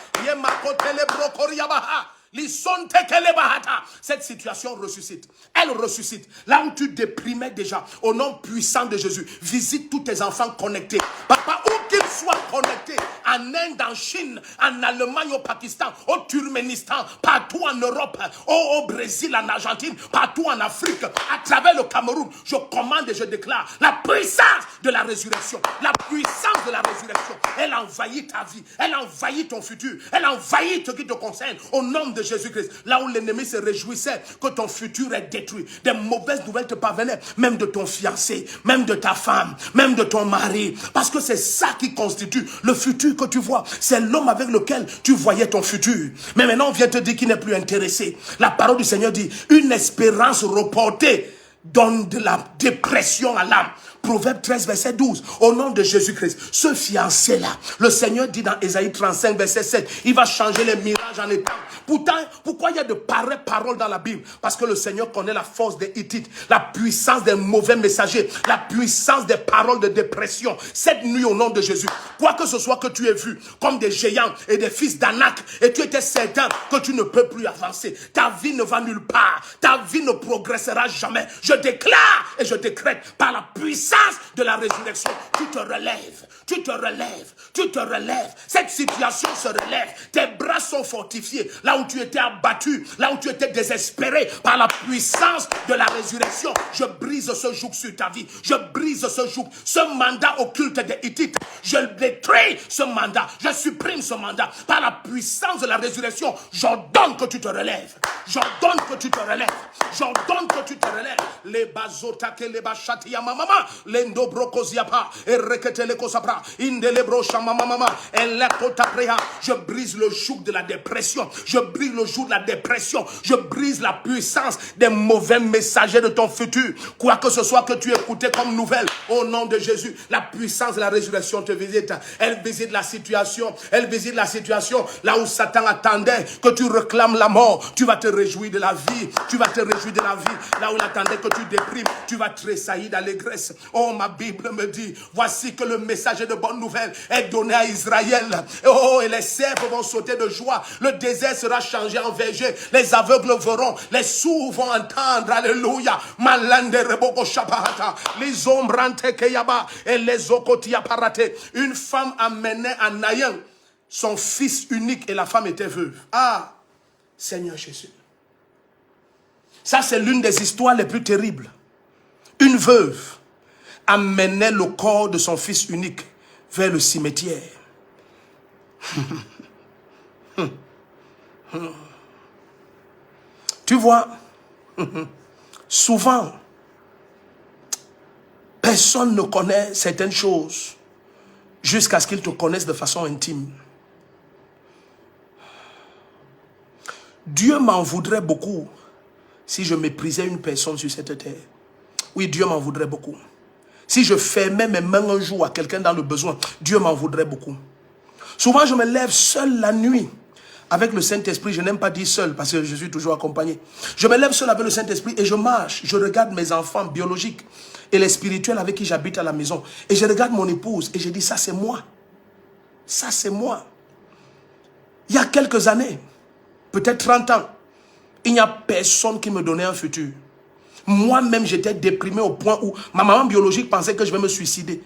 Cette situation ressuscite. Elle ressuscite. Là où tu déprimais déjà, au nom puissant de Jésus, visite tous tes enfants connectés. Papa, où qu'ils soient connectés, en Inde, en Chine, en Allemagne, au Pakistan, au Turkménistan, partout en Europe, au Brésil, en Argentine, partout en Afrique, à travers le Cameroun, je commande et je déclare la puissance de la résurrection. La puissance de la résurrection. Elle envahit ta vie. Elle envahit ton futur. Elle envahit ce qui te concerne. Au nom de Jésus-Christ, là où l'ennemi se réjouissait que ton futur est détruit, des mauvaises nouvelles te parvenaient, même de ton fiancé, même de ta femme, même de ton mari, parce que c'est ça qui constitue le futur que tu vois. C'est l'homme avec lequel tu voyais ton futur. Mais maintenant on vient te dire qu'il n'est plus intéressé. La parole du Seigneur dit, une espérance reportée donne de la dépression à l'âme. Proverbe 13, verset 12. Au nom de Jésus-Christ, ce fiancé-là, le Seigneur dit dans Ésaïe 35, verset 7, il va changer les mirages en étang. Pourtant, pourquoi il y a de pareilles paroles dans la Bible? Parce que le Seigneur connaît la force des Hittites, la puissance des mauvais messagers, la puissance des paroles de dépression. Cette nuit, au nom de Jésus, quoi que ce soit que tu aies vu comme des géants et des fils d'Anak, et tu étais certain que tu ne peux plus avancer, ta vie ne va nulle part, ta vie ne progressera jamais. Je déclare et je décrète par la puissance de la résurrection, tu te relèves, tu te relèves, tu te relèves. Cette situation se relève. Tes bras sont fortifiés. Là où tu étais abattu, là où tu étais désespéré, par la puissance de la résurrection, je brise ce joug sur ta vie. Je brise ce joug, ce mandat occulte des Hittites. Je détruis ce mandat. Je supprime ce mandat. Par la puissance de la résurrection, j'ordonne que tu te relèves. J'ordonne que tu te relèves. J'ordonne que tu te relèves. Les bazotake, les bachatia mama, l'endo brokoziapa, et reketele kosapra, indelebro shama mama, et la kotaprea. Je brise le joug de la dépression. Je brise le joug de la dépression. Je brise la puissance des mauvais messagers de ton futur. Quoi que ce soit que tu écoutais comme nouvelle, au nom de Jésus, la puissance de la résurrection te visite. Elle visite la situation. Elle visite la situation là où Satan attendait que tu réclames la mort. Tu vas te réjouir de la vie. Tu vas te réjouir de la vie. Là où il attendait que tu déprimes, tu vas tressaillir d'allégresse. Oh, ma Bible me dit, voici que le message de bonne nouvelle est donné à Israël. Oh, et les cerfs vont sauter de joie. Le désert sera changé en verger. Les aveugles verront. Les sourds vont entendre. Alléluia. Malande reboko shapahata. Les ombrante keyaba et les okotia parate. Une femme amenait à Naïan son fils unique et la femme était veuve. Ah, Seigneur Jésus. Ça, c'est l'une des histoires les plus terribles. Une veuve amenait le corps de son fils unique vers le cimetière. Tu vois, souvent, personne ne connaît certaines choses jusqu'à ce qu'ils te connaissent de façon intime. Dieu m'en voudrait beaucoup si je méprisais une personne sur cette terre. Oui, Dieu m'en voudrait beaucoup. Si je fermais mes mains un jour à quelqu'un dans le besoin, Dieu m'en voudrait beaucoup. Souvent, je me lève seul la nuit avec le Saint-Esprit. Je n'aime pas dire seul parce que je suis toujours accompagné. Je me lève seul avec le Saint-Esprit et je marche. Je regarde mes enfants biologiques et les spirituels avec qui j'habite à la maison. Et je regarde mon épouse et je dis, ça c'est moi. Ça c'est moi. Il y a quelques années, peut-être 30 ans, il n'y a personne qui me donnait un futur. Moi-même, j'étais déprimé au point où ma maman biologique pensait que je vais me suicider.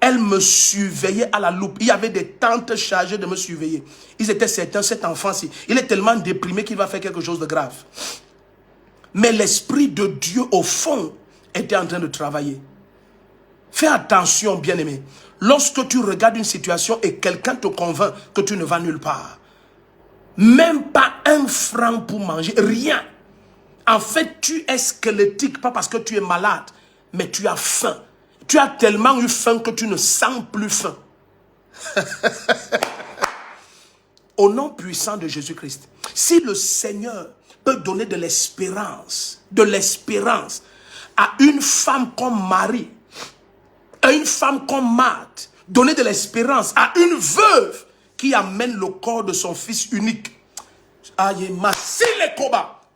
elles me surveillaient à la loupe. Il y avait des tantes chargées de me surveiller. Ils étaient certains, cet enfant-ci, il est tellement déprimé qu'il va faire quelque chose de grave. Mais l'Esprit de Dieu, au fond, était en train de travailler. Fais attention, bien-aimé. Lorsque tu regardes une situation et quelqu'un te convainc que tu ne vas nulle part, même pas un franc pour manger, rien. En fait, tu es squelettique, pas parce que tu es malade, mais tu as faim. Tu as tellement eu faim que tu ne sens plus faim. Au nom puissant de Jésus-Christ, si le Seigneur peut donner de l'espérance à une femme comme Marie, à une femme comme Marthe, donner de l'espérance à une veuve qui amène le corps de son fils unique.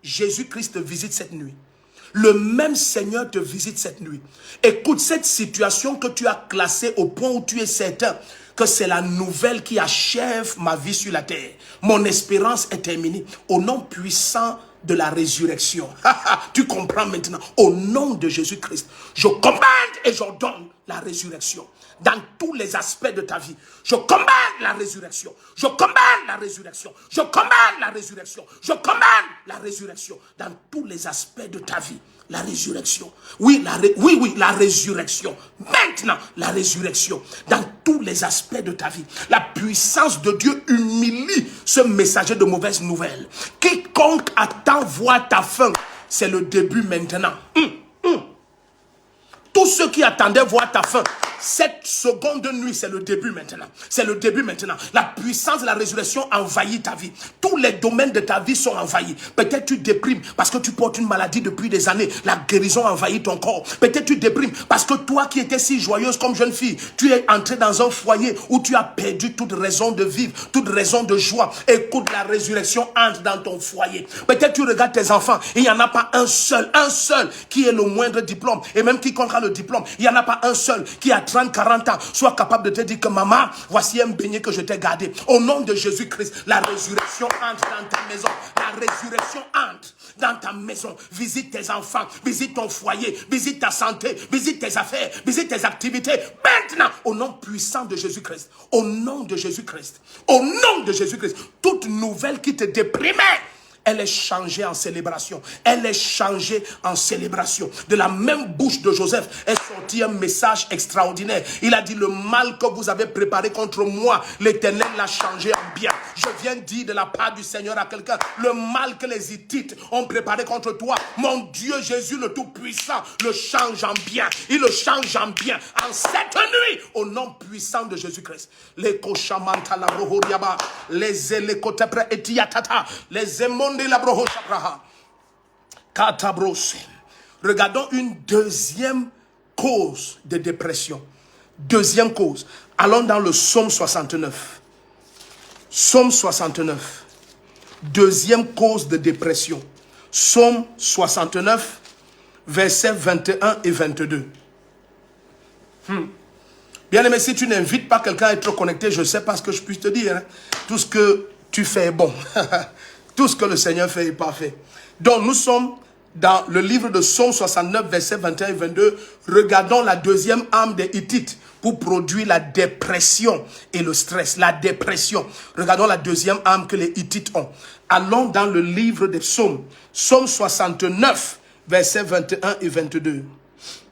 Jésus-Christ te visite cette nuit. Le même Seigneur te visite cette nuit. Écoute, cette situation que tu as classée au point où tu es certain que c'est la nouvelle qui achève ma vie sur la terre. Mon espérance est terminée. Au nom puissant de la résurrection. Tu comprends maintenant. Au nom de Jésus-Christ, je commande et j'ordonne la résurrection. Dans tous les aspects de ta vie, je commande la résurrection. Je commande la résurrection. Je commande la résurrection. Je commande la résurrection. Dans tous les aspects de ta vie, la résurrection. Oui, la résurrection. Maintenant, la résurrection. Dans tous les aspects de ta vie. La puissance de Dieu humilie ce messager de mauvaises nouvelles. Quiconque attend voir ta fin, c'est le début maintenant. Tous ceux qui attendaient voir ta fin, cette seconde nuit, c'est le début maintenant. C'est le début maintenant. La puissance de la résurrection envahit ta vie. Tous les domaines de ta vie sont envahis. Peut-être tu déprimes parce que tu portes une maladie depuis des années. La guérison envahit ton corps. Peut-être tu déprimes parce que toi qui étais si joyeuse comme jeune fille, tu es entré dans un foyer où tu as perdu toute raison de vivre, toute raison de joie. Écoute, la résurrection entre dans ton foyer. Peut-être tu regardes tes enfants, il n'y en a pas un seul qui ait le moindre diplôme. Et même quiconque a le diplôme, il n'y en a pas un seul qui a 30, 40 ans, soit capable de te dire que maman, voici un beignet que je t'ai gardé. Au nom de Jésus-Christ, la résurrection entre dans ta maison. La résurrection entre dans ta maison. Visite tes enfants, visite ton foyer, visite ta santé, visite tes affaires, visite tes activités. Maintenant, au nom puissant de Jésus-Christ, au nom de Jésus-Christ, au nom de Jésus-Christ, toute nouvelle qui te déprimait, elle est changée en célébration. Elle est changée en célébration. De la même bouche de Joseph est sorti un message extraordinaire. Il a dit, le mal que vous avez préparé contre moi, l'Éternel l'a changé en bien. Je viens dire de la part du Seigneur à quelqu'un, le mal que les Hittites ont préparé contre toi, mon Dieu Jésus le Tout-Puissant le change en bien. Il le change en bien. En cette nuit, au nom puissant de Jésus-Christ. Les koshamanta la brohoriaba, les elekotepre etiatata, les émondes la brohochapraha. Katabrose. Regardons une deuxième cause de dépression. Deuxième cause. Allons dans le psaume 69. Psaume 69. Deuxième cause de dépression. Psaume 69, versets 21 et 22. Bien aimé, si tu n'invites pas quelqu'un à être connecté, je ne sais pas ce que je puisse te dire. Hein. Tout ce que tu fais est bon. Tout ce que le Seigneur fait est parfait. Donc nous sommes dans le livre de Psaume 69, versets 21 et 22. Regardons la deuxième arme des Hittites pour produire la dépression et le stress. La dépression. Regardons la deuxième arme que les Hittites ont. Allons dans le livre des Psaumes. Psaume 69, versets 21 et 22.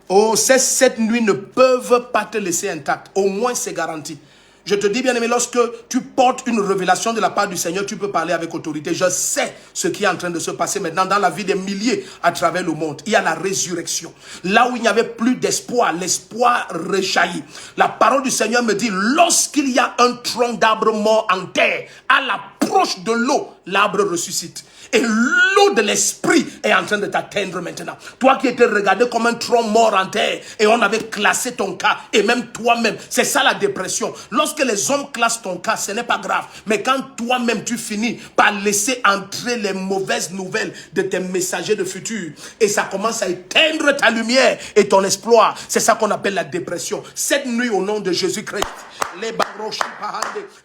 Oh, ces 7 nuits ne peuvent pas te laisser intact. Au moins, c'est garanti. Je te dis, bien aimé, lorsque tu portes une révélation de la part du Seigneur, tu peux parler avec autorité. Je sais ce qui est en train de se passer maintenant dans la vie des milliers à travers le monde. Il y a la résurrection. Là où il n'y avait plus d'espoir, l'espoir rejaillit. La parole du Seigneur me dit, lorsqu'il y a un tronc d'arbre mort en terre, à l'approche de l'eau, l'arbre ressuscite. Et l'eau de l'esprit est en train de t'atteindre maintenant. Toi qui étais regardé comme un tronc mort en terre et on avait classé ton cas et même toi-même. C'est ça la dépression. Lorsque les hommes classent ton cas, ce n'est pas grave. Mais quand toi-même tu finis par laisser entrer les mauvaises nouvelles de tes messagers de futur et ça commence à éteindre ta lumière et ton espoir, c'est ça qu'on appelle la dépression. Cette nuit au nom de Jésus-Christ,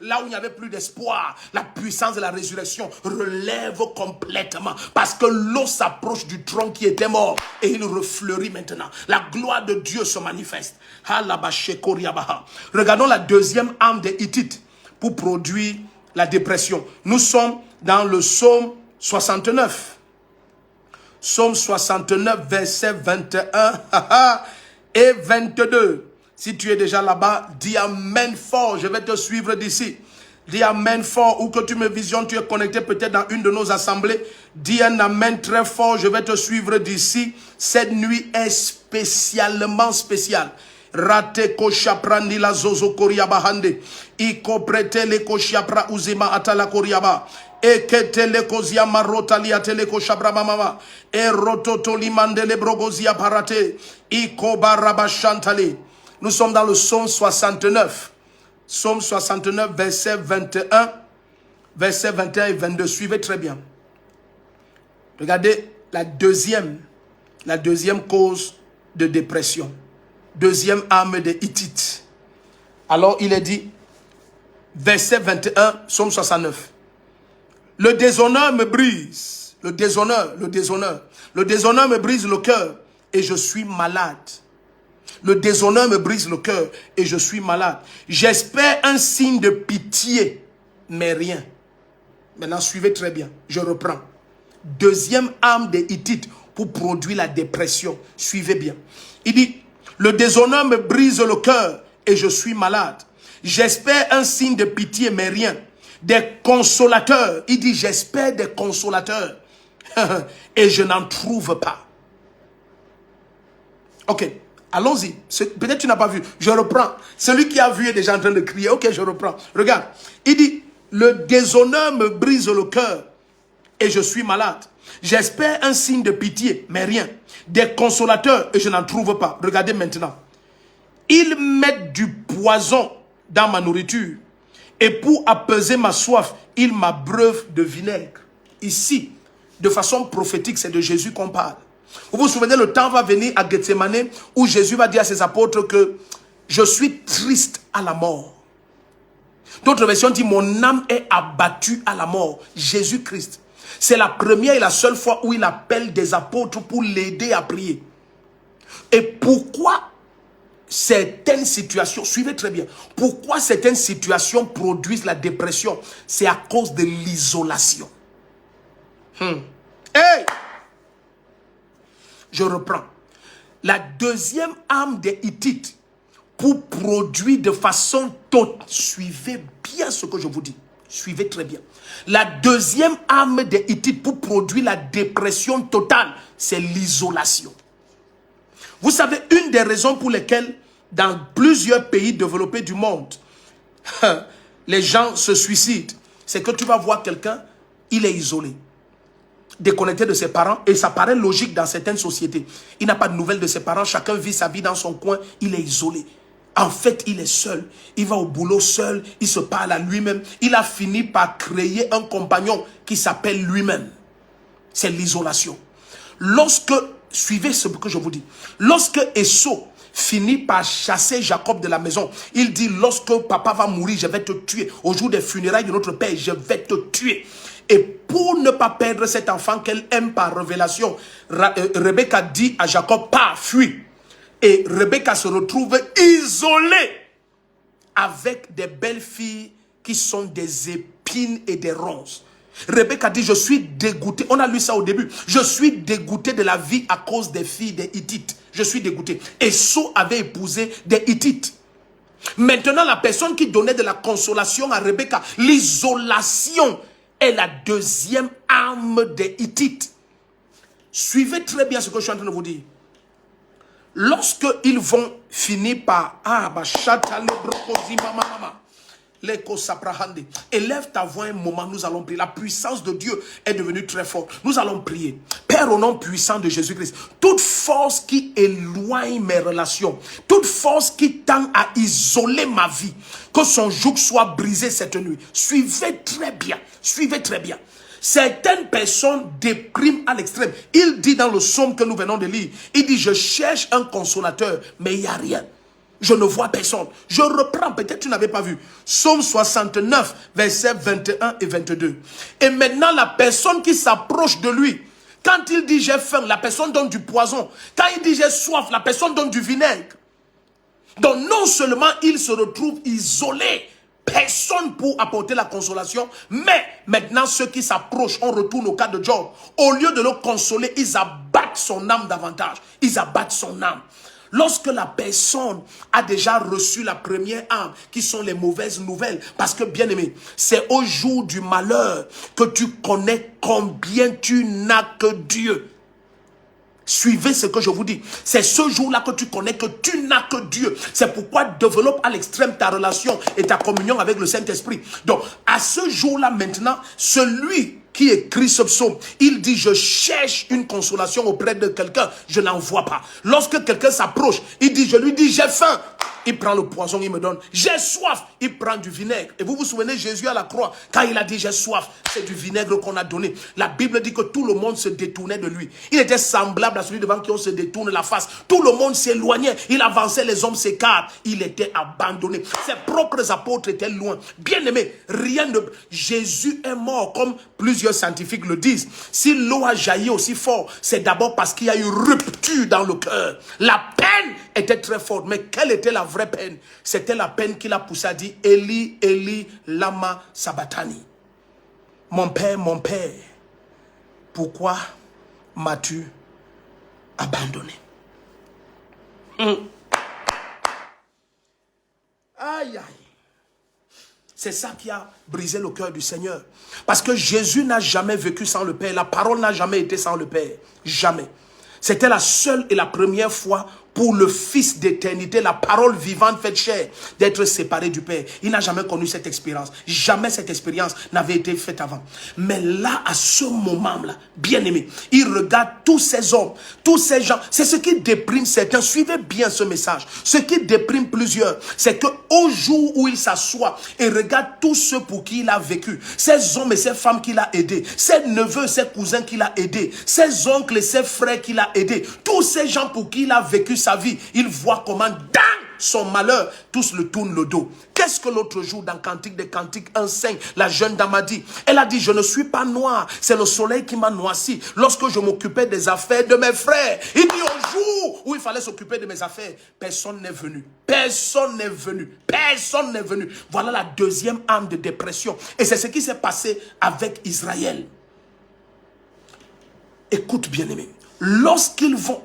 là où il n'y avait plus d'espoir, la puissance de la résurrection relève complètement. Parce que l'eau s'approche du tronc qui était mort et il refleurit maintenant. La gloire de Dieu se manifeste. Regardons la deuxième arme des Hittites pour produire la dépression. Nous sommes dans le psaume 69. Psaume 69, verset 21 et 22. Si tu es déjà là-bas, dis Amen fort. Je vais te suivre d'ici. Dis Amen fort. Ou que tu me visionnes, tu es connecté peut-être dans une de nos assemblées. Dis un Amen très fort. Je vais te suivre d'ici. Cette nuit est spécialement spéciale. Rate koshaprandi la zozo koriaba hande. Iko prete le koshapra uzima atala koriaba. Ekete le kozia marota liatele koshabra mama. E rototo limande le brogozia parate. Iko baraba chantale. Nous sommes dans le psaume 69. Psaume 69, verset 21, verset 21 et 22. Suivez très bien. Regardez la deuxième cause de dépression. Deuxième arme des Hittites. Alors il est dit, verset 21, psaume 69. Le déshonneur me brise. Le déshonneur me brise le cœur et je suis malade. Le déshonneur me brise le cœur et je suis malade. J'espère un signe de pitié, mais rien. Maintenant, suivez très bien. Je reprends. Deuxième arme des Hittites pour produire la dépression. Suivez bien. Il dit, le déshonneur me brise le cœur et je suis malade. J'espère un signe de pitié, mais rien. Des consolateurs. Il dit, j'espère des consolateurs. Et je n'en trouve pas. Ok. Allons-y. Peut-être tu n'as pas vu. Je reprends. Celui qui a vu est déjà en train de crier. Ok, je reprends. Regarde. Il dit, le déshonneur me brise le cœur et je suis malade. J'espère un signe de pitié, mais rien. Des consolateurs et je n'en trouve pas. Regardez maintenant. Ils mettent du poison dans ma nourriture et pour apaiser ma soif, ils m'abreuvent de vinaigre. Ici, de façon prophétique, c'est de Jésus qu'on parle. Vous vous souvenez, le temps va venir à Gethsémane où Jésus va dire à ses apôtres que je suis triste à la mort. D'autres versions disent mon âme est abattue à la mort. Jésus-Christ. C'est la première et la seule fois où il appelle des apôtres pour l'aider à prier. Et pourquoi certaines situations, suivez très bien, pourquoi certaines situations produisent la dépression? C'est à cause de l'isolation. Hey! Je reprends. La deuxième arme des Hittites pour produire de façon totale, suivez bien ce que je vous dis, suivez très bien. La deuxième arme des Hittites pour produire la dépression totale, c'est l'isolation. Vous savez, une des raisons pour lesquelles dans plusieurs pays développés du monde, les gens se suicident, c'est que tu vas voir quelqu'un, il est isolé, déconnecté de ses parents, et ça paraît logique dans certaines sociétés. Il n'a pas de nouvelles de ses parents, chacun vit sa vie dans son coin, il est isolé. En fait, il est seul, il va au boulot seul, il se parle à lui-même. Il a fini par créer un compagnon qui s'appelle lui-même. C'est l'isolation. Lorsque, suivez ce que je vous dis, lorsque Esau finit par chasser Jacob de la maison, il dit, lorsque papa va mourir, je vais te tuer. Au jour des funérailles de notre père, je vais te tuer. Et pour ne pas perdre cet enfant qu'elle aime par révélation, Rebecca dit à Jacob, pars, fuis. Et Rebecca se retrouve isolée avec des belles filles qui sont des épines et des ronces. Rebecca dit, je suis dégoûtée. On a lu ça au début. Je suis dégoûtée de la vie à cause des filles des Hittites. Je suis dégoûtée. Esau avait épousé des Hittites. Maintenant, la personne qui donnait de la consolation à Rebecca, l'isolation est la deuxième arme des Hittites. Suivez très bien ce que je suis en train de vous dire. Lorsque ils vont finir par élève ta voix un moment, nous allons prier. La puissance de Dieu est devenue très forte. Nous allons prier. Père, au nom puissant de Jésus-Christ, toute force qui éloigne mes relations, toute force qui tend à isoler ma vie, que son joug soit brisé cette nuit. Suivez très bien. Suivez très bien. Certaines personnes dépriment à l'extrême. Il dit dans le psaume que nous venons de lire, il dit, je cherche un consolateur, mais il n'y a rien. Je ne vois personne. Je reprends, peut-être tu n'avais pas vu. Psaume 69, versets 21 et 22. Et maintenant, la personne qui s'approche de lui, quand il dit j'ai faim, la personne donne du poison. Quand il dit j'ai soif, la personne donne du vinaigre. Donc non seulement il se retrouve isolé, personne pour apporter la consolation, mais maintenant ceux qui s'approchent, on retourne au cas de Job. Au lieu de le consoler, ils abattent son âme davantage. Ils abattent son âme. Lorsque la personne a déjà reçu la première âme, qui sont les mauvaises nouvelles, parce que bien aimé, c'est au jour du malheur que tu connais combien tu n'as que Dieu. Suivez ce que je vous dis. C'est ce jour-là que tu connais que tu n'as que Dieu. C'est pourquoi développe à l'extrême ta relation et ta communion avec le Saint-Esprit. Donc, à ce jour-là maintenant, celui qui écrit ce psaume, il dit, je cherche une consolation auprès de quelqu'un, je n'en vois pas. Lorsque quelqu'un s'approche, il dit, je lui dis, j'ai faim. Il prend le poison, il me donne. J'ai soif, il prend du vinaigre. Et vous vous souvenez, Jésus à la croix, quand il a dit j'ai soif, c'est du vinaigre qu'on a donné. La Bible dit que tout le monde se détournait de lui. Il était semblable à celui devant qui on se détourne la face. Tout le monde s'éloignait. Il avançait, les hommes s'écartent. Il était abandonné. Ses propres apôtres étaient loin. Bien aimé, rien de... Jésus est mort, comme plusieurs scientifiques le disent. Si l'eau a jailli aussi fort, c'est d'abord parce qu'il y a eu rupture dans le cœur. La peine était très forte. Mais quelle était la vraie peine? C'était la peine qui l'a poussé à dire Eli, Eli, lama sabachthani. Mon père, pourquoi m'as-tu abandonné? Aïe, aïe. C'est ça qui a brisé le cœur du Seigneur. Parce que Jésus n'a jamais vécu sans le Père. La parole n'a jamais été sans le Père. Jamais. C'était la seule et la première fois pour le Fils d'éternité, la parole vivante faite chair, d'être séparé du Père. Il n'a jamais connu cette expérience. Jamais cette expérience n'avait été faite avant. Mais là, à ce moment-là, bien aimé, il regarde tous ces hommes, tous ces gens. C'est ce qui déprime certains. Suivez bien ce message. Ce qui déprime plusieurs, c'est qu'au jour où il s'assoit et regarde tous ceux pour qui il a vécu, ces hommes et ces femmes qu'il a aidés, ces neveux, ces cousins qu'il a aidés, ces oncles et ces frères qu'il a aidés, tous ces gens pour qui il a vécu sa vie, il voit comment dans son malheur, tous le tournent le dos. Qu'est-ce que l'autre jour dans Cantique des Cantiques 1:5, la jeune dame a dit? Elle a dit, je ne suis pas noire, c'est le soleil qui m'a noirci lorsque je m'occupais des affaires de mes frères. Il dit, au jour où il fallait s'occuper de mes affaires, personne n'est venu. Personne n'est venu. Personne n'est venu. Voilà la deuxième âme de dépression. Et c'est ce qui s'est passé avec Israël. Écoute bien aimé. Lorsqu'ils vont,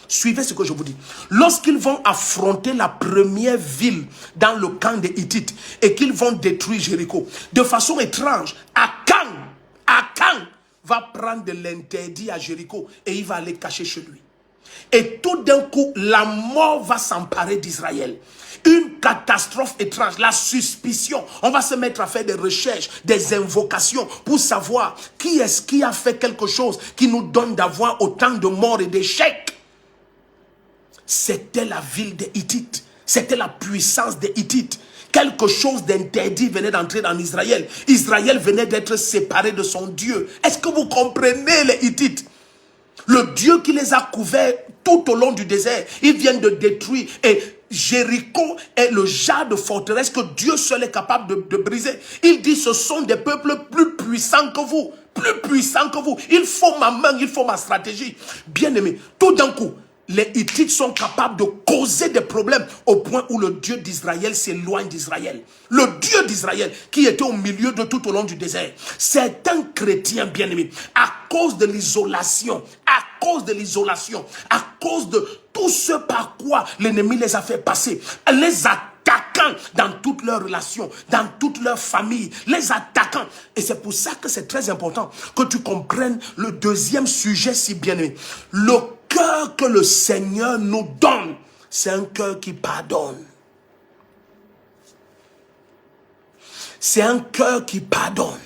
suivez ce que je vous dis. Lorsqu'ils vont affronter la première ville dans le camp des Hittites et qu'ils vont détruire Jéricho, de façon étrange, Akan va prendre de l'interdit à Jéricho et il va aller cacher chez lui. Et tout d'un coup, la mort va s'emparer d'Israël. Une catastrophe étrange, la suspicion. On va se mettre à faire des recherches, des invocations pour savoir qui est-ce qui a fait quelque chose qui nous donne d'avoir autant de morts et d'échecs. C'était la ville des Hittites. C'était la puissance des Hittites. Quelque chose d'interdit venait d'entrer dans Israël. Israël venait d'être séparé de son Dieu. Est-ce que vous comprenez les Hittites? Le Dieu qui les a couverts tout au long du désert, ils viennent de détruire. Et Jéricho est le genre de forteresse que Dieu seul est capable de briser. Il dit, ce sont des peuples plus puissants que vous. Plus puissants que vous. Il faut ma main, il faut ma stratégie. Bien aimé, tout d'un coup, les Hittites sont capables de causer des problèmes au point où le Dieu d'Israël s'éloigne d'Israël. Le Dieu d'Israël qui était au milieu de tout au long du désert. Certains chrétiens bien-aimés, à cause de l'isolation, à cause de tout ce par quoi l'ennemi les a fait passer, les attaquant dans toutes leurs relations, dans toute leur famille, les attaquant. Et c'est pour ça que c'est très important que tu comprennes le deuxième sujet si bien-aimé. Le cœur que le Seigneur nous donne, c'est un cœur qui pardonne. C'est un cœur qui pardonne.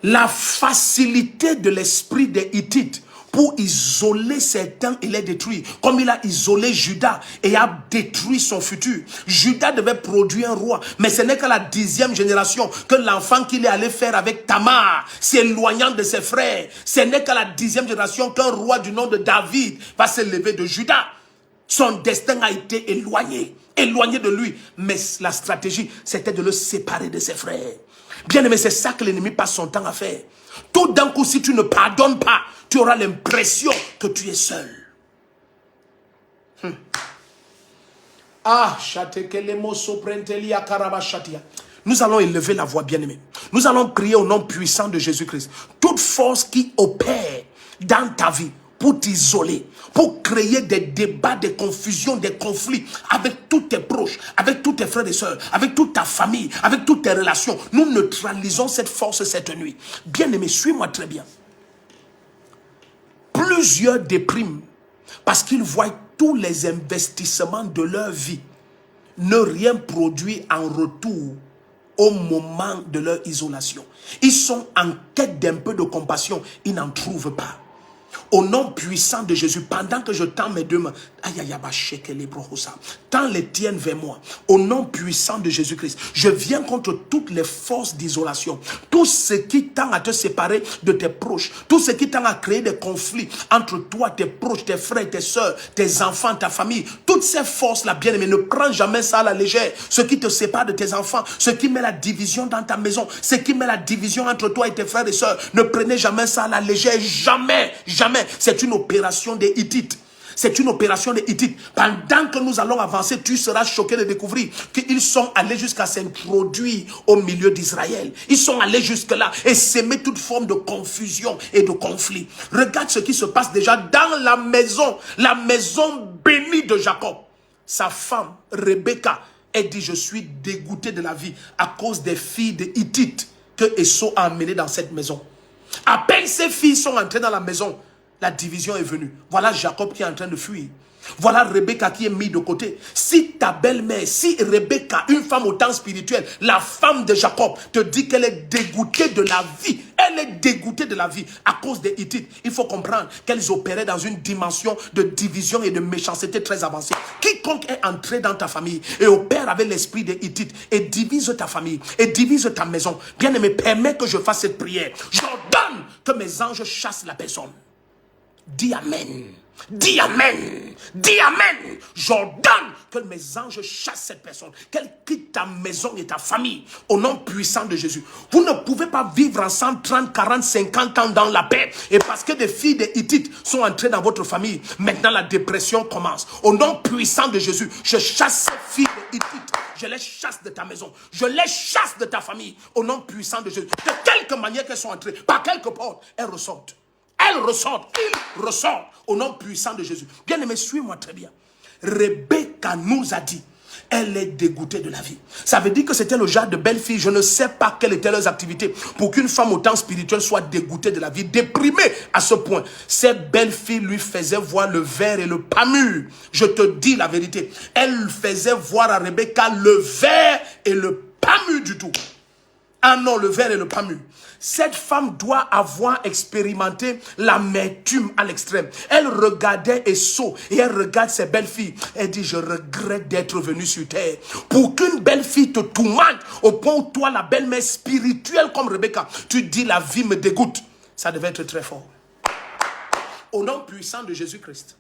La facilité de l'esprit des Hittites pour isoler certains et les détruire. Comme il a isolé Judas et a détruit son futur. Judas devait produire un roi, mais ce n'est qu'à la 10e génération que l'enfant qu'il est allé faire avec Tamar, s'éloignant de ses frères, ce n'est qu'à la 10e génération qu'un roi du nom de David va se lever de Judas. Son destin a été éloigné de lui. Mais la stratégie, c'était de le séparer de ses frères. Bien aimé, c'est ça que l'ennemi passe son temps à faire. Tout d'un coup, si tu ne pardonnes pas, tu auras l'impression que tu es seul. Nous allons élever la voix, bien aimé. Nous allons prier au nom puissant de Jésus-Christ. Toute force qui opère dans ta vie pour t'isoler, pour créer des débats, des confusions, des conflits avec tous tes proches, avec tous tes frères et sœurs, avec toute ta famille, avec toutes tes relations. Nous neutralisons cette force cette nuit. Bien aimé, suis-moi très bien. Plusieurs dépriment parce qu'ils voient tous les investissements de leur vie ne rien produire en retour au moment de leur isolation. Ils sont en quête d'un peu de compassion, ils n'en trouvent pas. Au nom puissant de Jésus, pendant que je tends mes deux mains, tends les tiennes vers moi. Au nom puissant de Jésus-Christ, je viens contre toutes les forces d'isolation. Tout ce qui tend à te séparer de tes proches, tout ce qui tend à créer des conflits entre toi, tes proches, tes frères, tes soeurs, tes enfants, ta famille. Toutes ces forces-là, bien aimé, ne prends jamais ça à la légère. Ce qui te sépare de tes enfants, ce qui met la division dans ta maison, ce qui met la division entre toi et tes frères et sœurs, ne prenez jamais ça à la légère. Jamais, jamais. C'est une opération des Hittites. C'est une opération des Hittites. Pendant que nous allons avancer, tu seras choqué de découvrir qu'ils sont allés jusqu'à s'introduire au milieu d'Israël. Ils sont allés jusque-là et s'aimer toute forme de confusion et de conflit. Regarde ce qui se passe déjà dans la maison bénie de Jacob. Sa femme, Rebecca, elle dit, je suis dégoûtée de la vie à cause des filles des Hittites que Esau a amenées dans cette maison. À peine ces filles sont entrées dans la maison, la division est venue. Voilà Jacob qui est en train de fuir. Voilà Rebecca qui est mise de côté. Si ta belle-mère, si Rebecca, une femme autant spirituelle, la femme de Jacob, te dit qu'elle est dégoûtée de la vie, elle est dégoûtée de la vie à cause des Hittites, il faut comprendre qu'elles opéraient dans une dimension de division et de méchanceté très avancée. Quiconque est entré dans ta famille et opère avec l'esprit des Hittites et divise ta famille et divise ta maison, bien aimé, permets que je fasse cette prière. J'ordonne que mes anges chassent la personne. Dis Amen. Dis Amen. Dis Amen. J'ordonne que mes anges chassent cette personne. Qu'elle quitte ta maison et ta famille. Au nom puissant de Jésus. Vous ne pouvez pas vivre ensemble 30, 40, 50 ans dans la paix. Et parce que des filles des Hittites sont entrées dans votre famille, maintenant la dépression commence. Au nom puissant de Jésus, je chasse ces filles des Hittites. Je les chasse de ta maison. Je les chasse de ta famille. Au nom puissant de Jésus. De quelque manière qu'elles sont entrées, par quelque porte, elles ressortent. Elle ressort, il ressort au nom puissant de Jésus. Bien aimé, suis-moi très bien. Rebecca nous a dit, elle est dégoûtée de la vie. Ça veut dire que c'était le genre de belles filles. Je ne sais pas quelles étaient leurs activités pour qu'une femme autant spirituelle soit dégoûtée de la vie, déprimée à ce point. Ces belles filles lui faisaient voir le verre et le pas mûr. Je te dis la vérité. Elle faisait voir à Rebecca le verre et le pas mûr du tout. Ah non, le verre et le pas mûr. Cette femme doit avoir expérimenté l'amertume à l'extrême. Elle regardait Esau et elle regarde ses belles filles. Elle dit, je regrette d'être venue sur terre. Pour qu'une belle fille te tourmente au point où toi, la belle-mère spirituelle comme Rebecca, tu dis la vie me dégoûte. Ça devait être très fort. Au nom puissant de Jésus-Christ.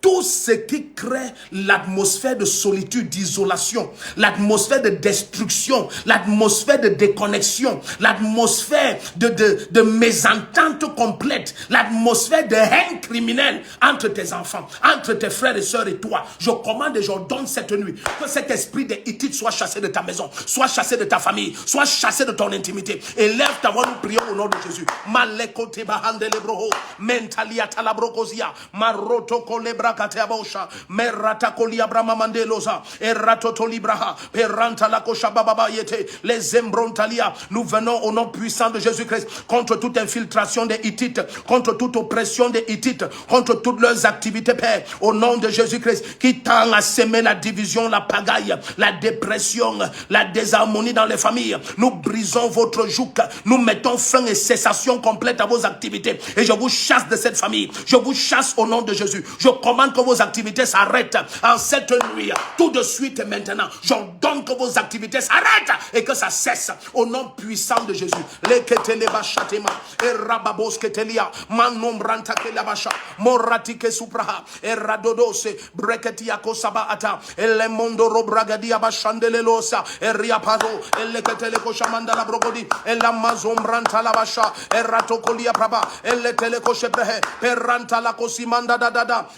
Tout ce qui crée l'atmosphère de solitude, d'isolation, l'atmosphère de destruction, l'atmosphère de déconnexion, l'atmosphère de mésentente complète, l'atmosphère de haine criminelle entre tes enfants, entre tes frères et sœurs et toi. Je commande et j'ordonne cette nuit que cet esprit des Hittites soit chassé de ta maison, soit chassé de ta famille, soit chassé de ton intimité. Élève ta voix, nous prions au nom de Jésus. Malekote bahande lebroho, mentalia talabrokozia, maroto kolebra Kateabosha, Meratakolia Bramamandelosa, Eratotolibraha, Peranta la Koshababa Yete, les Embrontalia. Nous venons au nom puissant de Jésus-Christ contre toute infiltration des Hittites, contre toute oppression des Hittites, contre toutes leurs activités, Père, au nom de Jésus-Christ, qui tend à semer la division, la pagaille, la dépression, la désharmonie dans les familles. Nous brisons votre joug, nous mettons fin et cessation complète à vos activités. Et je vous chasse de cette famille. Je vous chasse au nom de Jésus. Je commande que vos activités s'arrêtent en cette nuit. Tout de suite et maintenant. J'ordonne que vos activités s'arrêtent et que ça cesse au nom puissant de Jésus. Leketeleba shatema, erababos ketelia, manombranta kelabasha, moratike supraha, eradodose, breketia kosaba ata, elemondo robragadia bashandelelosa, eriapado, eleketele koshamanda la brogodi, elamazombranta la basha, eratokolia praba, eletele kosheprehe, peranta la kosimanda da.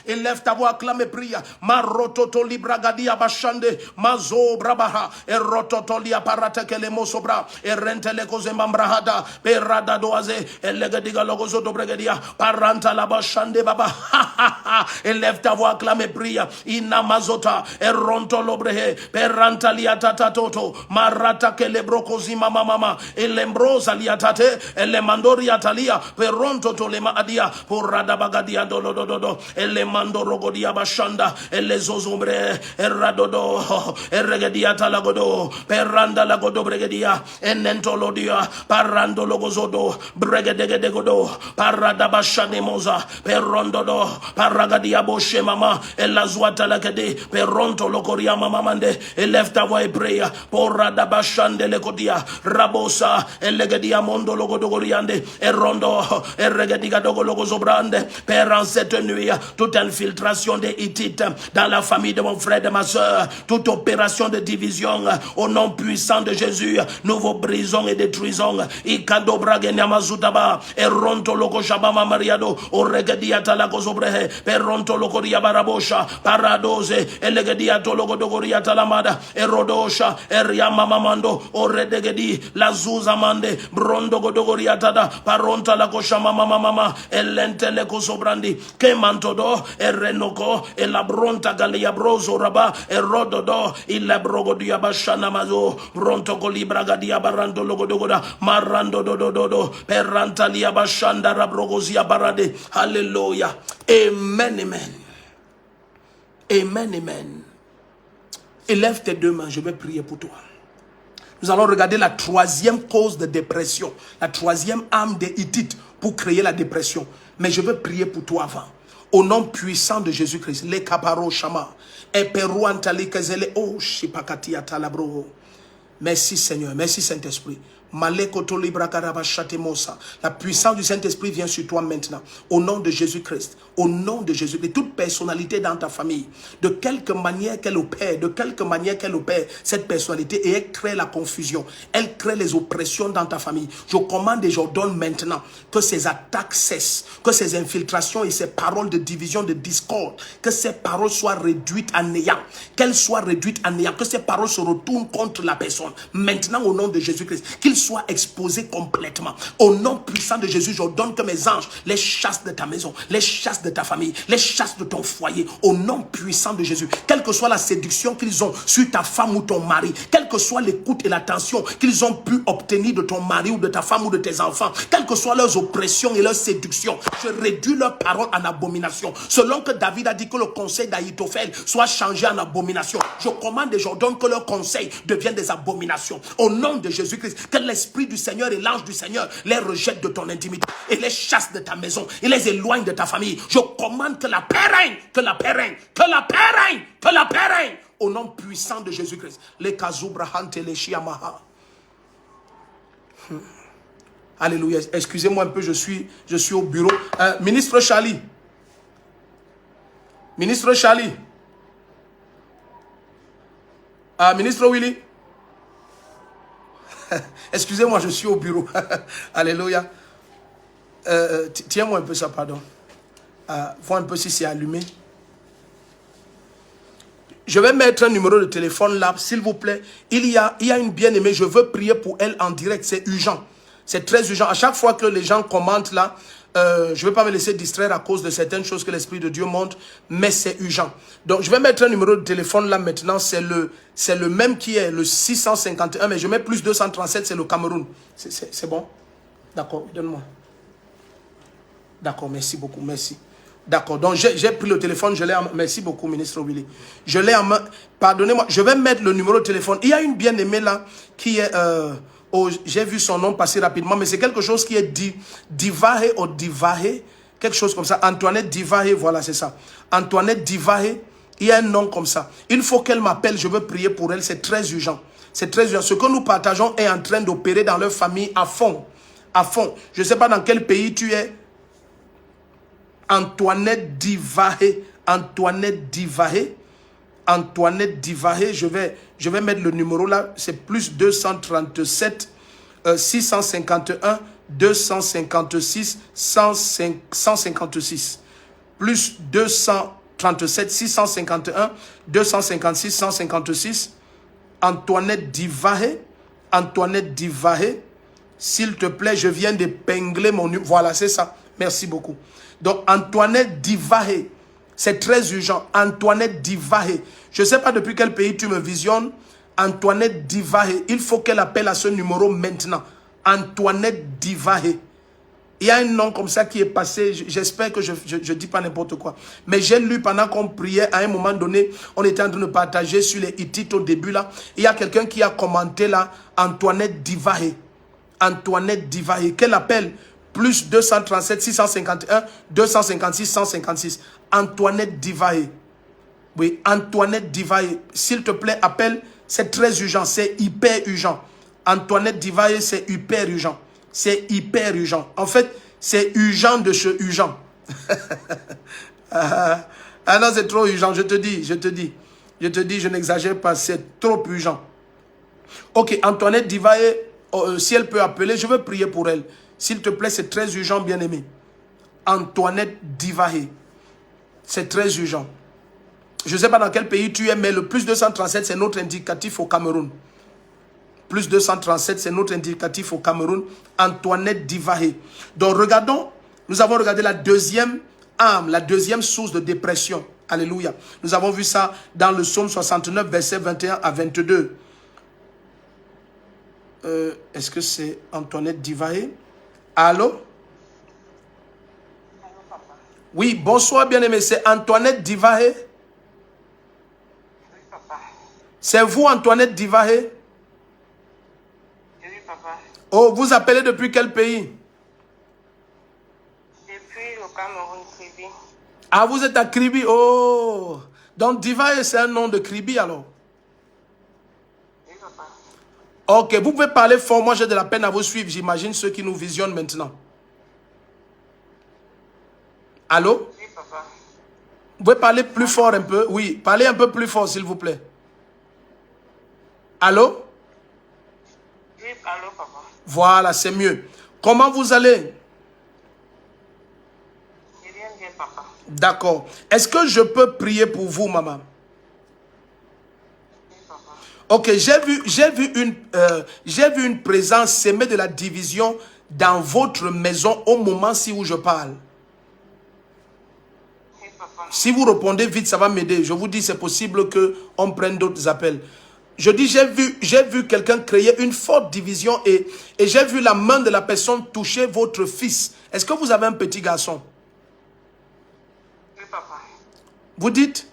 Élève ta voix, acclame et prie. Marototo libragadia bashande, mazo brabaha, erototolia parateke mosobra, erentele kozembambrahada, perada doaze, elegadiga logozo dobregadia, paranta la bashande baba. Élève ta voix, acclame et prie. Inamazota, eronto lobrehe, peranta liatata toto, marata ke lebrokozima mama, elembrosa liatate, elemandoria talia, peronto tolema adia, porada bagadia dolododo, elemando rogodia bashanda, elezozumbre, eradodo, erregadia talagodo, peranda lagodo bregadia, enentolodia, parando logozodo, bregadegodo, parada bashane moza, perondodo, paragadia boshe mama, elazuata lakade, peronto lokoria mama mande, élève ta voix et prie, porada bashande lekodia, rabosa, elegadia mondo logodogoriande, erondo, erregadiga dogo logozobrande, père en cette nuit, toute infiltration des Hittites dans la famille de mon frère et de ma soeur, toute opération de division, au nom puissant de Jésus, nous vous brisons et détruisons. Ikado bragenia mazutaba, eronto logo shabama mariado, oregadia talakozobrehe, peronto logo diabarabosha, paradose, elegadia tologo dogoria talamada, erodosha, eriama mamando, oredegedi, la zuzamande, brondo godogoria tada, paronta la koshama mama, elentele kosobrandi, kemantodo, erenoko, elabronta galia brozo raba, erododo, ilabrogodia bashana mazo, bronto colibragadia barando logodogoda, marando dododo, peranta lia bashanda rabrogozia barade. Hallelujah. Amen, amen. Amen, amen. Élève tes deux mains, je vais prier pour toi. Nous allons regarder la troisième cause de dépression, la troisième âme des Hittites pour créer la dépression. Mais je veux prier pour toi avant. Au nom puissant de Jésus-Christ, les caparo shama, eperu antali kezele, oh shipakati atalabro. Merci Seigneur, merci Saint-Esprit. La puissance du Saint-Esprit vient sur toi maintenant. Au nom de Jésus-Christ. Au nom de Jésus-Christ. Toute personnalité dans ta famille, de quelque manière qu'elle opère, cette personnalité, et elle crée la confusion. Elle crée les oppressions dans ta famille. Je commande et j'ordonne maintenant que ces attaques cessent, que ces infiltrations et ces paroles de division, de discorde, que ces paroles soient réduites à néant. Qu'elles soient réduites à néant. Que ces paroles se retournent contre la personne. Maintenant, au nom de Jésus-Christ, qu'ils soient exposés complètement. Au nom puissant de Jésus, j'ordonne que mes anges les chassent de ta maison, les chassent de ta famille, les chassent de ton foyer. Au nom puissant de Jésus, quelle que soit la séduction qu'ils ont sur ta femme ou ton mari, quelle que soit l'écoute et l'attention qu'ils ont pu obtenir de ton mari ou de ta femme ou de tes enfants, quelles que soient leurs oppressions et leurs séductions, je réduis leurs paroles en abomination. Selon que David a dit que le conseil d'Ahitophel soit changé en abomination, je commande et j'ordonne que leurs conseils deviennent des abominations. Au nom de Jésus-Christ, que l'Esprit du Seigneur et l'ange du Seigneur les rejettent de ton intimité et les chassent de ta maison et les éloignent de ta famille. Je commande que la paix règne, que la paix règne, que la paix règne, que la paix règne. Au nom puissant de Jésus-Christ. Les kazubrahante les shiamaha. Alléluia. Excusez-moi un peu, je suis au bureau. Ministre Charlie. Ministre Charlie. Ministre Willy. Excusez-moi, je suis au bureau. Alléluia. Tiens-moi un peu ça, pardon. Vois un peu si c'est allumé. Je vais mettre un numéro de téléphone là, s'il vous plaît. Il y a une bien-aimée, je veux prier pour elle en direct. C'est urgent. C'est très urgent. À chaque fois que les gens commentent là, je ne vais pas me laisser distraire à cause de certaines choses que l'Esprit de Dieu montre, mais c'est urgent. Donc, je vais mettre un numéro de téléphone là maintenant. C'est le même qui est le 651, mais je mets plus 237, c'est le Cameroun. C'est bon? D'accord, donne-moi. D'accord, merci beaucoup, merci. D'accord, donc j'ai pris le téléphone, je l'ai en main. Merci beaucoup, ministre Willy. Je l'ai en main. Pardonnez-moi, je vais mettre le numéro de téléphone. Il y a une bien-aimée là qui est... j'ai vu son nom passer rapidement, mais c'est quelque chose qui est Divahe ou Divahe, quelque chose comme ça. Antoinette Divahe, voilà, c'est ça. Antoinette Divahe, il y a un nom comme ça. Il faut qu'elle m'appelle, je veux prier pour elle, c'est très urgent. C'est très urgent. Ce que nous partageons est en train d'opérer dans leur famille à fond. À fond. Je ne sais pas dans quel pays tu es. Antoinette Divahe, Antoinette Divahe, Antoinette Divahe, je vais mettre le numéro là, c'est plus 237 651 256 156, plus 237 651 256 156, Antoinette Divahe, Antoinette Divahe, s'il te plaît, je viens d'épingler mon numéro, voilà, c'est ça, merci beaucoup. Donc, Antoinette Divahe, c'est très urgent. Antoinette Divahe, je ne sais pas depuis quel pays tu me visionnes. Antoinette Divahe, il faut qu'elle appelle à ce numéro maintenant. Antoinette Divahe. Il y a un nom comme ça qui est passé, j'espère que je ne dis pas n'importe quoi. Mais j'ai lu pendant qu'on priait, à un moment donné, on était en train de partager sur les Hittites au début là. Il y a quelqu'un qui a commenté là, Antoinette Divahe. Antoinette Divahe, qu'elle appelle plus 237 651 256 156. Antoinette Divahe. Oui, Antoinette Divahe. S'il te plaît, appelle. C'est très urgent. C'est hyper urgent. Antoinette Divahe, c'est hyper urgent. C'est hyper urgent. En fait, c'est urgent de chez urgent. Ah non, c'est trop urgent. Je te dis, je n'exagère pas. C'est trop urgent. Ok, Antoinette Divahe, si elle peut appeler, je veux prier pour elle. S'il te plaît, c'est très urgent, bien-aimé. Antoinette Divahe. C'est très urgent. Je ne sais pas dans quel pays tu es, mais le plus 237, c'est notre indicatif au Cameroun. Plus 237, c'est notre indicatif au Cameroun. Antoinette Divahe. Donc, regardons. Nous avons regardé la deuxième âme, la deuxième source de dépression. Alléluia. Nous avons vu ça dans le psaume 69, versets 21 à 22. Est-ce que c'est Antoinette Divahe? Allô? Oui, bonsoir bien-aimé, c'est Antoinette Divahe. Oui, papa. C'est vous, Antoinette Divahe? Oui, papa. Oh, vous appelez depuis quel pays? Depuis le Cameroun, Kribi. Ah, vous êtes à Kribi. Oh, donc Divahe, c'est un nom de Kribi alors? Oui, papa. Ok, vous pouvez parler fort. Moi, j'ai de la peine à vous suivre. J'imagine ceux qui nous visionnent maintenant. Allô? Oui, papa. Vous pouvez parler plus fort un peu? Oui, parlez un peu plus fort, s'il vous plaît. Allô? Oui, allô, papa. Voilà, c'est mieux. Comment vous allez? Je viens bien, papa. D'accord. Est-ce que je peux prier pour vous, maman? Oui, papa. Ok, j'ai vu une présence sémée de la division dans votre maison au moment où je parle. Oui, papa. Si vous répondez vite, ça va m'aider. Je vous dis, c'est possible qu'on prenne d'autres appels. Je dis, j'ai vu quelqu'un créer une forte division et j'ai vu la main de la personne toucher votre fils. Est-ce que vous avez un petit garçon? Oui, papa. Vous dites?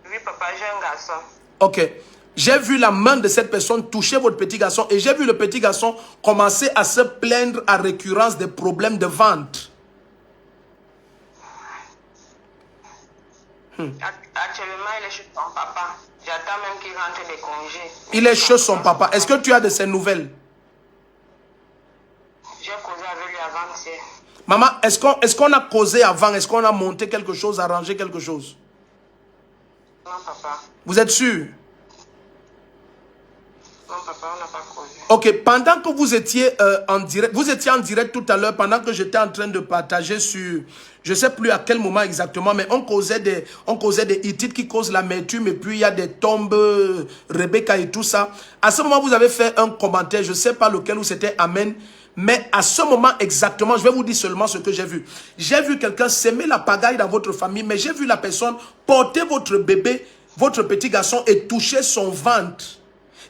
Oui, papa, j'ai un garçon. Ok. J'ai vu la main de cette personne toucher votre petit garçon et j'ai vu le petit garçon commencer à se plaindre à récurrence des problèmes de ventre. Actuellement, il est chez son papa. J'attends même qu'il rentre des congés. Il est chez son papa. Est-ce que tu as de ces nouvelles? J'ai causé avec lui avant-hier. Maman, est-ce qu'on a causé avant? Est-ce qu'on a monté quelque chose, arrangé quelque chose? Non, papa. Vous êtes sûr? Non, papa, on n'a pas causé. Ok, pendant que vous étiez en direct tout à l'heure, pendant que j'étais en train de partager sur, je ne sais plus à quel moment exactement, mais on causait des Hittites qui causent l'amertume et puis il y a des tombes, Rebecca et tout ça. À ce moment, vous avez fait un commentaire, je ne sais pas lequel ou c'était Amen, Mais à ce moment exactement, je vais vous dire seulement ce que j'ai vu. J'ai vu quelqu'un s'aimer la pagaille dans votre famille, mais j'ai vu la personne porter votre bébé, votre petit garçon et toucher son ventre.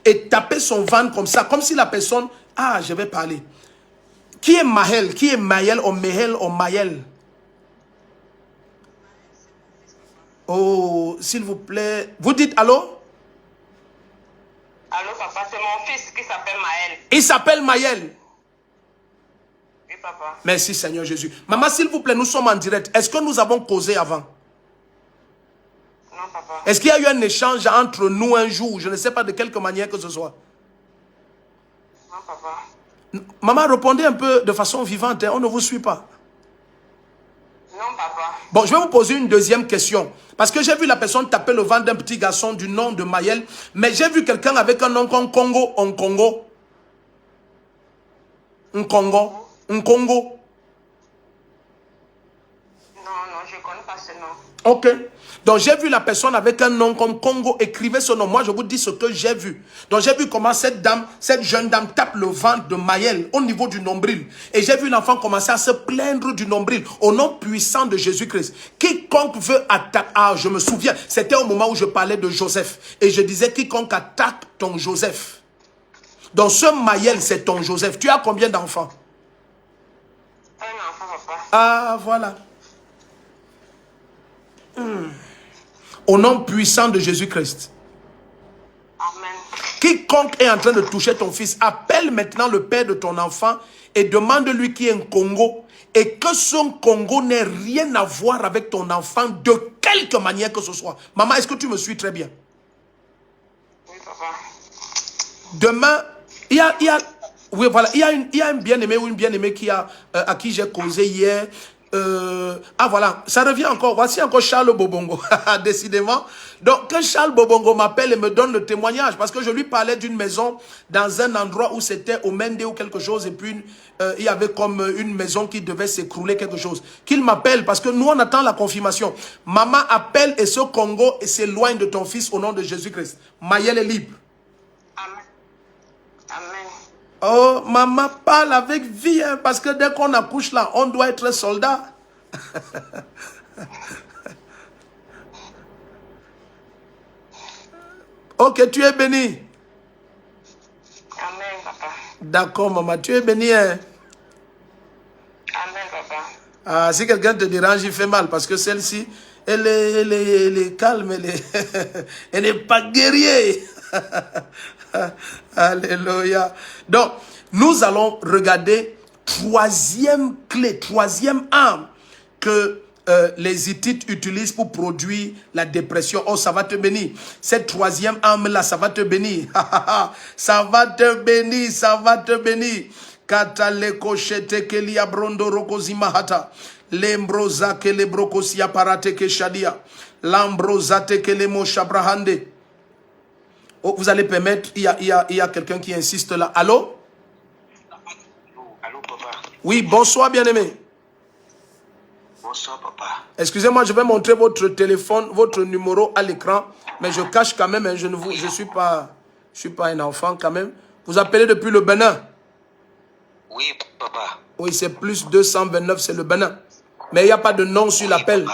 Et taper son ventre comme ça, comme si la personne... Ah, je vais parler. Qui est Mahel? Qui est Maël ou Mehel ou Maël? Oh, s'il vous plaît. Vous dites allô? Allô, papa, c'est mon fils qui s'appelle Maël. Il s'appelle Maël. Oui, papa. Merci Seigneur Jésus. Maman, s'il vous plaît, nous sommes en direct. Est-ce que nous avons causé avant? Non, papa. Est-ce qu'il y a eu un échange entre nous un jour? Je ne sais pas de quelque manière que ce soit. Non, papa. Maman, répondez un peu de façon vivante. Hein, on ne vous suit pas. Non, papa. Bon, je vais vous poser une deuxième question. Parce que j'ai vu la personne taper le ventre d'un petit garçon du nom de Maël. Mais j'ai vu quelqu'un avec un nom comme Congo. Un Congo. Un Congo. Un Congo. Non, je ne connais pas ce nom. Ok. Donc j'ai vu la personne avec un nom comme Congo. Écrivez ce nom. Moi, je vous dis ce que j'ai vu. Donc j'ai vu comment cette dame, cette jeune dame tape le ventre de Maël au niveau du nombril. Et j'ai vu l'enfant commencer à se plaindre du nombril au nom puissant de Jésus-Christ. Quiconque veut attaquer... Ah, je me souviens, c'était au moment où je parlais de Joseph. Et je disais, quiconque attaque ton Joseph. Donc ce Maël, c'est ton Joseph. Tu as combien d'enfants? Un enfant, papa. Ah, voilà. Au nom puissant de Jésus-Christ. Amen. Quiconque est en train de toucher ton fils, appelle maintenant le père de ton enfant et demande-lui qui est un Congo et que son Congo n'ait rien à voir avec ton enfant de quelque manière que ce soit. Maman, est-ce que tu me suis très bien? Oui, papa. Demain, il y a un bien-aimé ou une bien-aimée à qui j'ai causé hier. Ah voilà, ça revient encore. Voici encore Charles Bobongo. Décidément. Donc, que Charles Bobongo m'appelle et me donne le témoignage. Parce que je lui parlais d'une maison dans un endroit où c'était au Mende ou quelque chose. Et puis, il y avait comme une maison qui devait s'écrouler, quelque chose. Qu'il m'appelle parce que nous, on attend la confirmation. Maman appelle et ce Congo s'éloigne de ton fils au nom de Jésus-Christ. Maël est libre. Amen. Amen. Oh, maman parle avec vie, hein, parce que dès qu'on accouche là, on doit être soldat. Ok, tu es béni. Amen, papa. D'accord, maman, tu es béni. Hein? Amen, papa. Ah, si quelqu'un te dérange, il fait mal, parce que celle-ci, elle est calme, elle n'est pas guerrier. Alléluia. Donc, nous allons regarder troisième clé, troisième arme que les Hittites utilisent pour produire la dépression. Oh, ça va te bénir. Cette troisième arme-là, ça va te bénir. Ça va te bénir, ça va te bénir. Kataleko shete kelia brondo rokozima hata. Lembroza kele brokosia parate ke shadia. Lambroza te kele mo shabrahande. Oh, vous allez permettre, il y a quelqu'un qui insiste là. Allô? Allô, papa. Oui, bonsoir, bien-aimé. Bonsoir, papa. Excusez-moi, je vais montrer votre téléphone, votre numéro à l'écran. Mais je cache quand même, hein, je ne suis pas un enfant quand même. Vous appelez depuis le Bénin? Oui, papa. Oui, c'est plus 229, c'est le Bénin. Mais il n'y a pas de nom sur l'appel.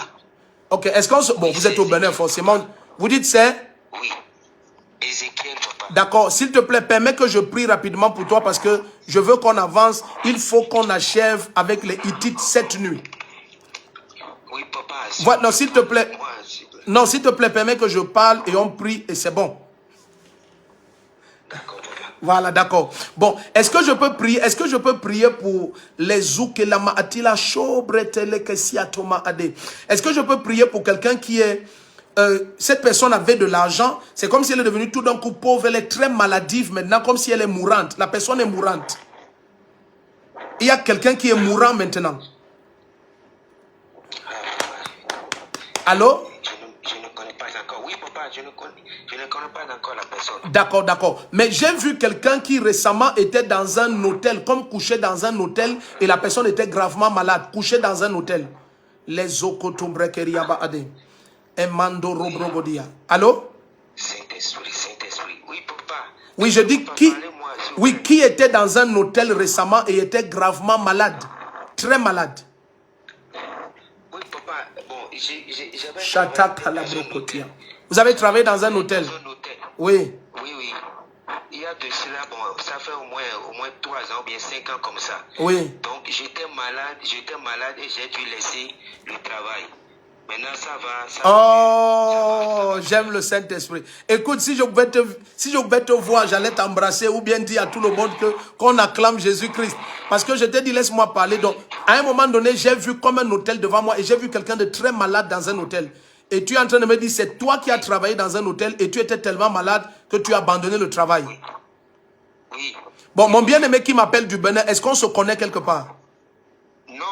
Ok, est-ce qu'on se... Bon, vous êtes au Bénin, forcément. Vous dites c'est? Oui. Ézéchiel, papa. D'accord, s'il te plaît, permets que je prie rapidement pour toi parce que je veux qu'on avance. Il faut qu'on achève avec les Hittites cette nuit. Oui, papa. Voilà, non, s'il te plaît. Non, s'il te plaît, permets que je parle et on prie et c'est bon. D'accord, papa. Voilà, d'accord. Bon, est-ce que je peux prier? Est-ce que je peux prier pour les Zoukelama Atila Shobretele Kesiatoma Ade? Est-ce que je peux prier pour quelqu'un qui est... cette personne avait de l'argent, c'est comme si elle est devenue tout d'un coup pauvre, elle est très maladive maintenant, comme si elle est mourante. La personne est mourante. Il y a quelqu'un qui est mourant maintenant. Allô? Je ne connais pas encore. Oui, papa, je ne connais pas encore la personne. D'accord, d'accord. Mais j'ai vu quelqu'un qui récemment était dans un hôtel, comme couché dans un hôtel, et la personne était gravement malade, couché dans un hôtel. Les Okotombrekeriaba Ade. Emando Robrogodia. Allô? Saint-Esprit, Saint-Esprit. Oui, papa. papa. Oui, je dis qui... Oui, qui était dans un hôtel récemment et était gravement malade. Très malade. Oui, papa. Bon, j'avais... Vous avez travaillé dans un hôtel? Oui. Oui, oui. Il y a de cela, bon, ça fait au moins 3 ans ou bien 5 ans comme ça. Oui. Donc, j'étais malade et j'ai dû laisser le travail. Maintenant, ça va. Oh, j'aime le Saint-Esprit. Écoute, si je pouvais te voir, j'allais t'embrasser ou bien dire à tout le monde qu'on acclame Jésus-Christ. Parce que je t'ai dit, laisse-moi parler. Donc, à un moment donné, j'ai vu comme un hôtel devant moi et j'ai vu quelqu'un de très malade dans un hôtel. Et tu es en train de me dire, c'est toi qui as travaillé dans un hôtel et tu étais tellement malade que tu as abandonné le travail. Oui. Bon, mon bien-aimé qui m'appelle du Bénin, est-ce qu'on se connaît quelque part? Non,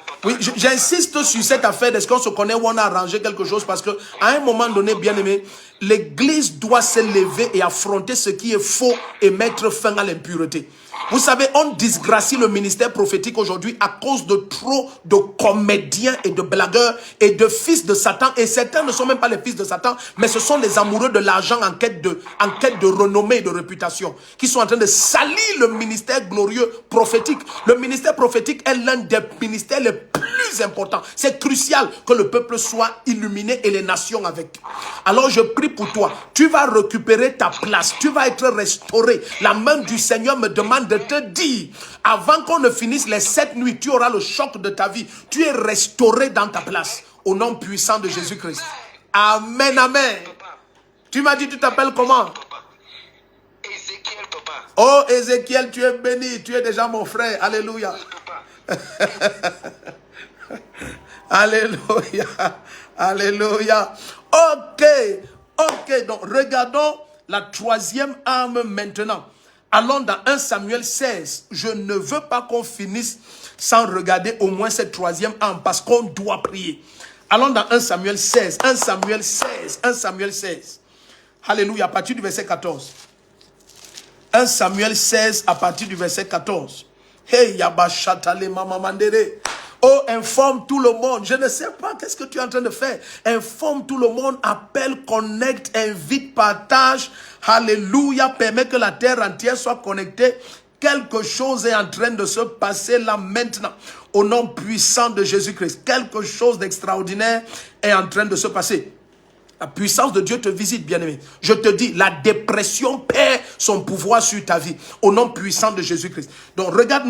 papa. Oui, j'insiste sur cette affaire. Est-ce qu'on se connaît ou on a arrangé quelque chose? Parce que à un moment donné, bien-aimé, l'église doit se lever et affronter ce qui est faux et mettre fin à l'impureté. Vous savez, on disgracie le ministère prophétique aujourd'hui à cause de trop de comédiens et de blagueurs et de fils de Satan. Et certains ne sont même pas les fils de Satan, mais ce sont les amoureux de l'argent en quête de renommée et de réputation qui sont en train de salir le ministère glorieux prophétique. Le ministère prophétique est l'un des ministères les plus importants. C'est crucial que le peuple soit illuminé et les nations avec. Alors je prie pour toi. Tu vas récupérer ta place. Tu vas être restauré. La main du Seigneur me demande de te dire, avant qu'on ne finisse les 7 nuits, tu auras le choc de ta vie. Tu es restauré dans ta place. Au nom puissant de Jésus-Christ. Amen, amen. Tu m'as dit, tu t'appelles comment? Ézéchiel, papa. Oh, Ézéchiel, tu es béni. Tu es déjà mon frère. Alléluia. Alléluia. Alléluia. Ok. Donc, regardons la 3e arme maintenant. Allons dans 1 Samuel 16. Je ne veux pas qu'on finisse sans regarder au moins cette 3e arme parce qu'on doit prier. Allons dans 1 Samuel 16. 1 Samuel 16. 1 Samuel 16. Alléluia. À partir du verset 14. 1 Samuel 16 à partir du verset 14. Hey, Yabashatale Mama Mandere. Oh, informe tout le monde. Je ne sais pas qu'est-ce que tu es en train de faire. Informe tout le monde. Appelle, connecte, invite, partage. Alléluia. Permet que la terre entière soit connectée. Quelque chose est en train de se passer là maintenant. Au nom puissant de Jésus-Christ. Quelque chose d'extraordinaire est en train de se passer. La puissance de Dieu te visite, bien-aimé. Je te dis, la dépression perd son pouvoir sur ta vie. Au nom puissant de Jésus-Christ. Donc, regarde,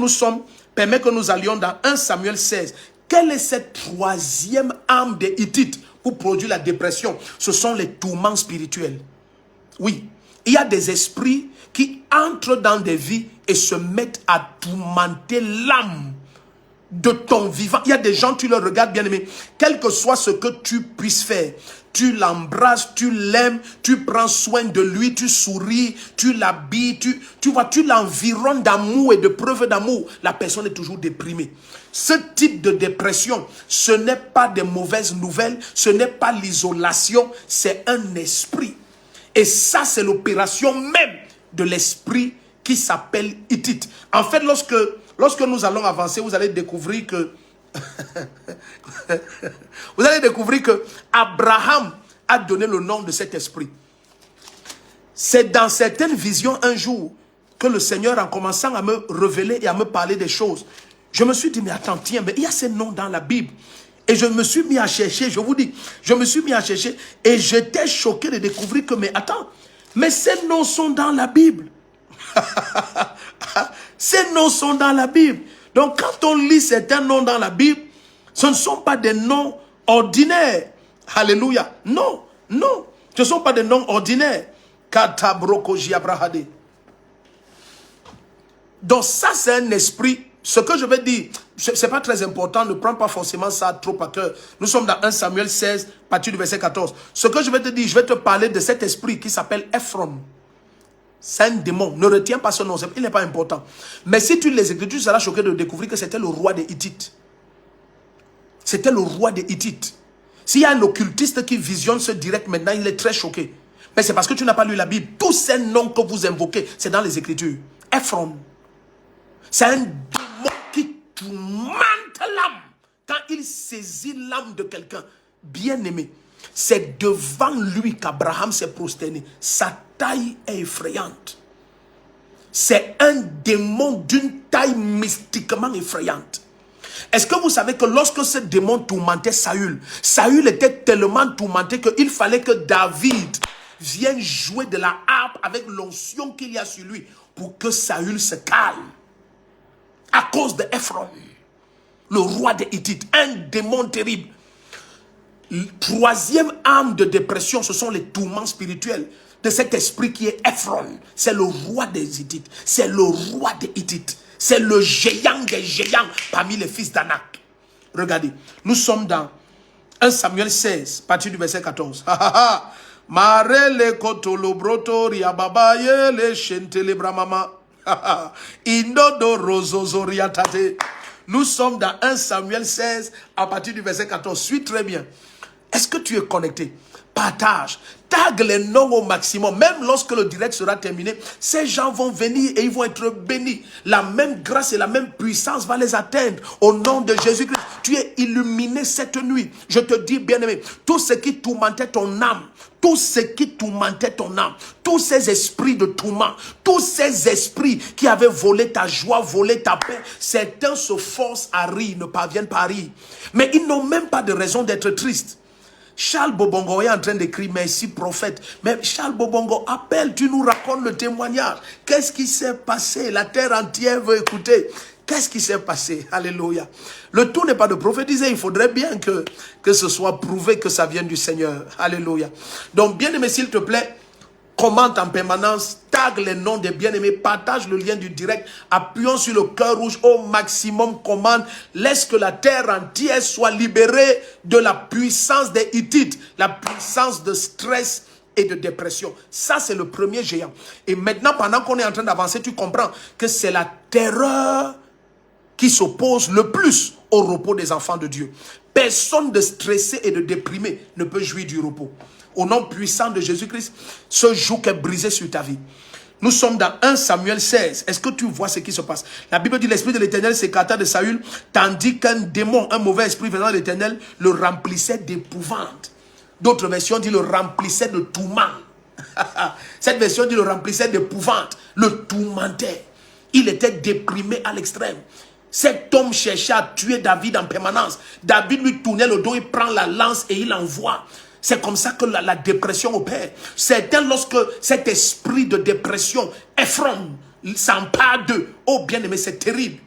permet que nous allions dans 1 Samuel 16. Quelle est cette 3e arme des Hittites pour produire la dépression? Ce sont les tourments spirituels. Oui, il y a des esprits qui entrent dans des vies et se mettent à tourmenter l'âme de ton vivant. Il y a des gens, tu le regardes, bien-aimé, quel que soit ce que tu puisses faire, tu l'embrasses, tu l'aimes, tu prends soin de lui, tu souris, tu l'habilles, tu l'environnes d'amour et de preuves d'amour. La personne est toujours déprimée. Ce type de dépression, ce n'est pas des mauvaises nouvelles, ce n'est pas l'isolation, c'est un esprit. Et ça, c'est l'opération même de l'esprit qui s'appelle Hittite. En fait, lorsque nous allons avancer, vous allez découvrir que Abraham a donné le nom de cet esprit. C'est dans certaines visions un jour que le Seigneur, en commençant à me révéler et à me parler des choses, je me suis dit, mais attends, tiens, mais il y a ces noms dans la Bible. Et je me suis mis à chercher, je vous dis, je me suis mis à chercher et j'étais choqué de découvrir que, mais attends, mais ces noms sont dans la Bible. Ces noms sont dans la Bible. Donc quand on lit certains noms dans la Bible, ce ne sont pas des noms ordinaires. Alléluia. Non. Ce ne sont pas des noms ordinaires. Donc ça, c'est un esprit. Ce que je vais dire, ce n'est pas très important. Ne prends pas forcément ça trop à cœur. Nous sommes dans 1 Samuel 16, à partir du verset 14. Ce que je vais te dire, je vais te parler de cet esprit qui s'appelle Ephron. C'est un démon. Ne retiens pas ce nom. Il n'est pas important. Mais si tu les écris, tu seras choqué de découvrir que c'était le roi des Hittites. C'était le roi des Hittites. S'il y a un occultiste qui visionne ce direct maintenant, il est très choqué. Mais c'est parce que tu n'as pas lu la Bible. Tous ces noms que vous invoquez, c'est dans les Écritures. Ephron. C'est un démon qui tourmente l'âme. Quand il saisit l'âme de quelqu'un bien aimé, c'est devant lui qu'Abraham s'est prosterné. Ça taille est effrayante. C'est un démon d'une taille mystiquement effrayante. Est-ce que vous savez que lorsque ce démon tourmentait Saül, Saül était tellement tourmenté qu'il fallait que David vienne jouer de la harpe avec l'onction qu'il y a sur lui pour que Saül se calme. À cause de Ephron, le roi des Hittites, un démon terrible. Troisième arme de dépression, ce sont les tourments spirituels de cet esprit qui est Ephron. C'est le roi des Hittites. C'est le roi des Hittites. C'est le géant des géants parmi les fils d'Anak. Regardez, nous sommes dans 1 Samuel 16, partir du verset 14. Mare le kotolo broto riababaye le shentele bramama. Inodo rozozo riatate. Nous sommes dans 1 Samuel 16 à partir du verset 14. Suis très bien. Est-ce que tu es connecté? Partage. Tag les noms au maximum. Même lorsque le direct sera terminé, ces gens vont venir et ils vont être bénis. La même grâce et la même puissance va les atteindre. Au nom de Jésus-Christ, tu es illuminé cette nuit. Je te dis, bien-aimé, tout ce qui tourmentait ton âme, tout ce qui tourmentait ton âme, tous ces esprits de tourment, tous ces esprits qui avaient volé ta joie, volé ta paix, certains se forcent à rire, ne parviennent pas à rire. Mais ils n'ont même pas de raison d'être tristes. Charles Bobongo est en train d'écrire, merci prophète. Mais Charles Bobongo, appelle, tu nous racontes le témoignage. Qu'est-ce qui s'est passé? La terre entière veut écouter. Qu'est-ce qui s'est passé? Alléluia. Le tout n'est pas de prophétiser. Il faudrait bien que ce soit prouvé que ça vient du Seigneur. Alléluia. Donc, bien-aimé, s'il te plaît, commente en permanence, tag les noms des bien-aimés, partage le lien du direct, appuyons sur le cœur rouge au maximum, commande, laisse que la terre entière soit libérée de la puissance des Hittites, la puissance de stress et de dépression. Ça, c'est le premier géant. Et maintenant, pendant qu'on est en train d'avancer, tu comprends que c'est la terreur qui s'oppose le plus au repos des enfants de Dieu. Personne de stressé et de déprimé ne peut jouir du repos. Au nom puissant de Jésus-Christ, ce joug est brisé sur ta vie. Nous sommes dans 1 Samuel 16. Est-ce que tu vois ce qui se passe? La Bible dit l'esprit de l'Éternel s'écarta de Saül, tandis qu'un démon, un mauvais esprit venant de l'Éternel, le remplissait d'épouvante. D'autres versions disent le remplissait de tourment. Cette version dit le remplissait d'épouvante, le tourmentait. Il était déprimé à l'extrême. Cet homme cherchait à tuer David en permanence. David lui tournait le dos, il prend la lance et il envoie. C'est comme ça que la dépression opère. Certains, lorsque cet esprit de dépression effronte, s'empare d'eux. Oh bien-aimé, c'est terrible.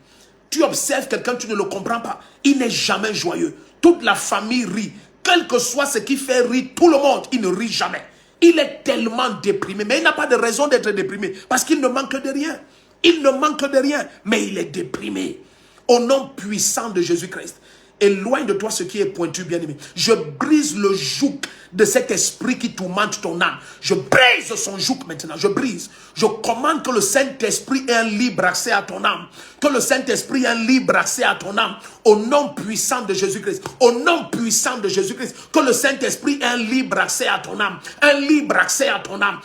Tu observes quelqu'un, tu ne le comprends pas. Il n'est jamais joyeux. Toute la famille rit. Quel que soit ce qui fait rire tout le monde, il ne rit jamais. Il est tellement déprimé. Mais il n'a pas de raison d'être déprimé. Parce qu'il ne manque de rien. Il ne manque de rien. Mais il est déprimé. Au nom puissant de Jésus-Christ. Éloigne de toi ce qui est pointu, bien-aimé. Je brise le joug de cet esprit qui tourmente ton âme. Je brise son joug maintenant. Je brise. Je commande que le Saint-Esprit ait un libre accès à ton âme. Que le Saint-Esprit ait un libre accès à ton âme. Au nom puissant de Jésus-Christ. Au nom puissant de Jésus-Christ. Que le Saint-Esprit ait un libre accès à ton âme. Un libre accès à ton âme.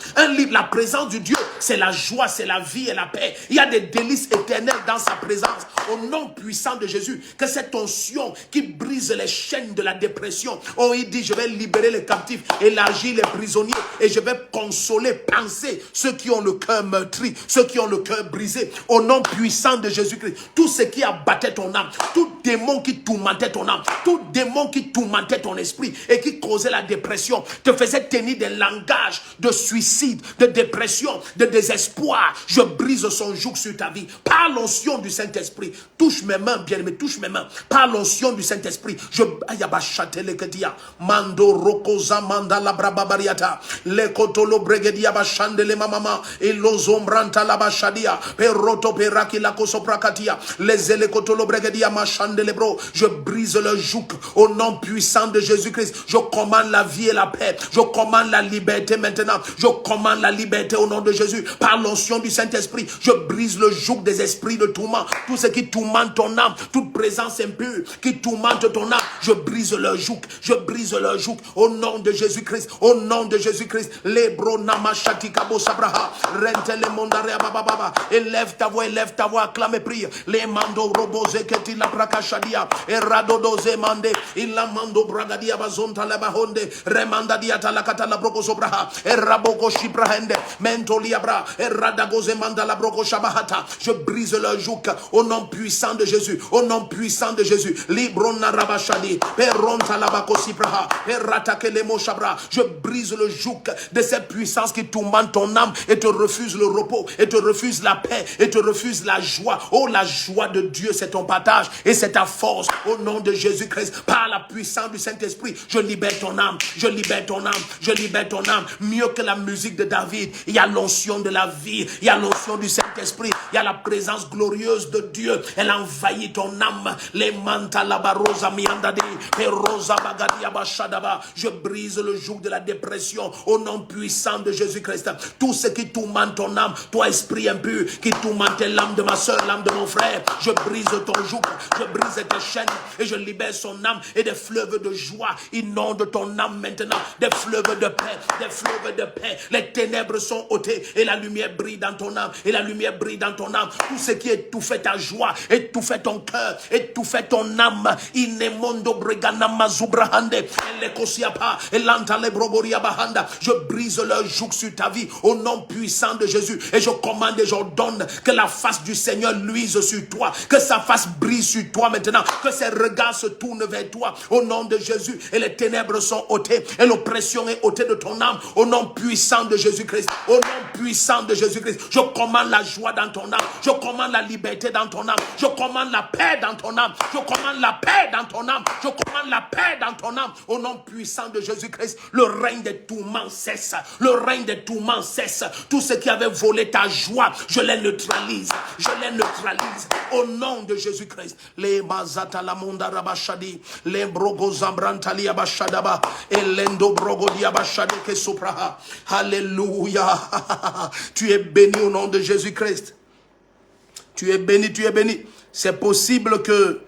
La présence du Dieu, c'est la joie, c'est la vie et la paix. Il y a des délices éternelles dans sa présence. Au nom puissant de Jésus. Que cette onction qui brise les chaînes de la dépression. Oh, il dit, je vais libérer les captifs, élargir les prisonniers et je vais consoler, penser ceux qui ont le cœur meurtri, ceux qui ont le cœur brisé. Au nom puissant de Jésus-Christ, tout ce qui abattait ton âme, tout démon qui tourmentait ton âme, tout démon qui tourmentait ton esprit et qui causait la dépression, te faisait tenir des langages de suicide, de dépression, de désespoir. Je brise son joug sur ta vie. Par l'onction du Saint-Esprit, touche mes mains, bien-aimé, touche mes mains. Par l'onction du Saint-Esprit, je ayabachatele kedia mando rokoza manda la brababariata le kotolo bregedia bachandele mama et lozombranta la bachadia peroto peraki la kosoprakatia les ele kotolo bregedia machandele bro. Je brise le joug au nom puissant de Jésus-Christ. Je commande la vie et la paix. Je commande la liberté maintenant. Je commande la liberté au nom de Jésus. Par l'onction du Saint-Esprit, je brise le joug des esprits de tourment. Tout ce qui tourmente ton âme, toute présence impure qui qui tourmentent ton âme, je brise leur joug. Je brise leur joug. Au nom de Jésus-Christ. Au nom de Jésus-Christ. Élève ta voix, acclame et prie. Les mando robose que ti la prakashadia. Et radodoze mande. Il la mando bragadia bazonta la bahonde. Remanda diata la kata la broko sobraha. Et raboko shibrahende. Mentoliabra. Et radagoze manda la broko shabahata. Je brise leur joug. Au nom puissant de Jésus. Au nom puissant de Jésus. Librona rabashadi. Peronta la bako sibraha. Et ratake les mots shabra. Je brise le joug de ces puissances qui tourmentent ton âme et te refusent le repos, et te refusent la paix, et te refusent la joie. Oh, la joie de Dieu, c'est ton partage et c'est ta force. Au nom de Jésus-Christ, par la puissance du Saint-Esprit, je libère ton âme, je libère ton âme, je libère ton âme. Mieux que la musique de David, il y a l'onction de la vie, il y a l'onction du Saint-Esprit, il y a la présence glorieuse de Dieu. Elle envahit ton âme. Les manta la barosa miandadi, perosa bagadia bashadaba. Je brise le joug de la dépression au nom puissant de Jésus-Christ. Tout ce qui tourmente ton âme, toi esprit impur, qui tourmentait l'âme de ma soeur, l'âme de mon frère, je brise ton joug, je brise tes chaînes et je libère son âme, et des fleuves de joie inondent ton âme maintenant, des fleuves de paix, des fleuves de paix. Les ténèbres sont ôtées et la lumière brille dans ton âme, et la lumière brille dans ton âme. Tout ce qui étouffait ta joie, étouffait ton cœur, étouffait ton âme. Inemondo bregana mazubrahande, elekosiapa, elantale brogoria bahanda. Je brise leur joug sur ta vie au nom puissant de Jésus, et je commande et j'ordonne que la face du Seigneur luise sur toi, que sa face brille sur toi maintenant, que ses regards se tournent vers toi au nom de Jésus, et les ténèbres sont ôtées et l'oppression est ôtée de ton âme au nom puissant de Jésus-Christ. Au nom puissant de Jésus-Christ, je commande la joie dans ton âme, je commande la liberté dans ton âme, je commande la paix dans ton âme, je commande la paix dans ton âme, je commande la paix dans ton âme au nom puissant de Jésus-Christ. Le règne des tourments cesse, le règne des tourments cesse. Tout ce qui avait volé ta joie, je les neutralise, je les neutralise au nom de Jésus-Christ. Les mazata la monda rabashadi, les brogo zambrantali abashadaba, et l'endo brogo diabashadi ke sopraha. Alléluia. Tu es béni au nom de Jésus-Christ. Tu es béni, tu es béni. C'est possible que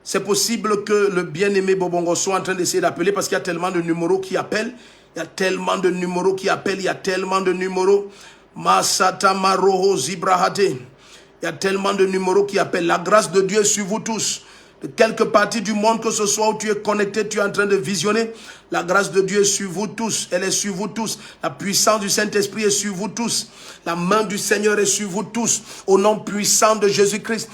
le bien-aimé Bobongo soit en train d'essayer d'appeler, parce qu'il y a tellement de numéros qui appellent. Il y a tellement de numéros qui appellent. Il y a tellement de numéros. Masata Maroho Zibrahate. Il y a tellement de numéros qui appellent. La grâce de Dieu est sur vous tous. De quelque partie du monde que ce soit où tu es connecté, tu es en train de visionner. La grâce de Dieu est sur vous tous. Elle est sur vous tous. La puissance du Saint-Esprit est sur vous tous. La main du Seigneur est sur vous tous. Au nom puissant de Jésus-Christ.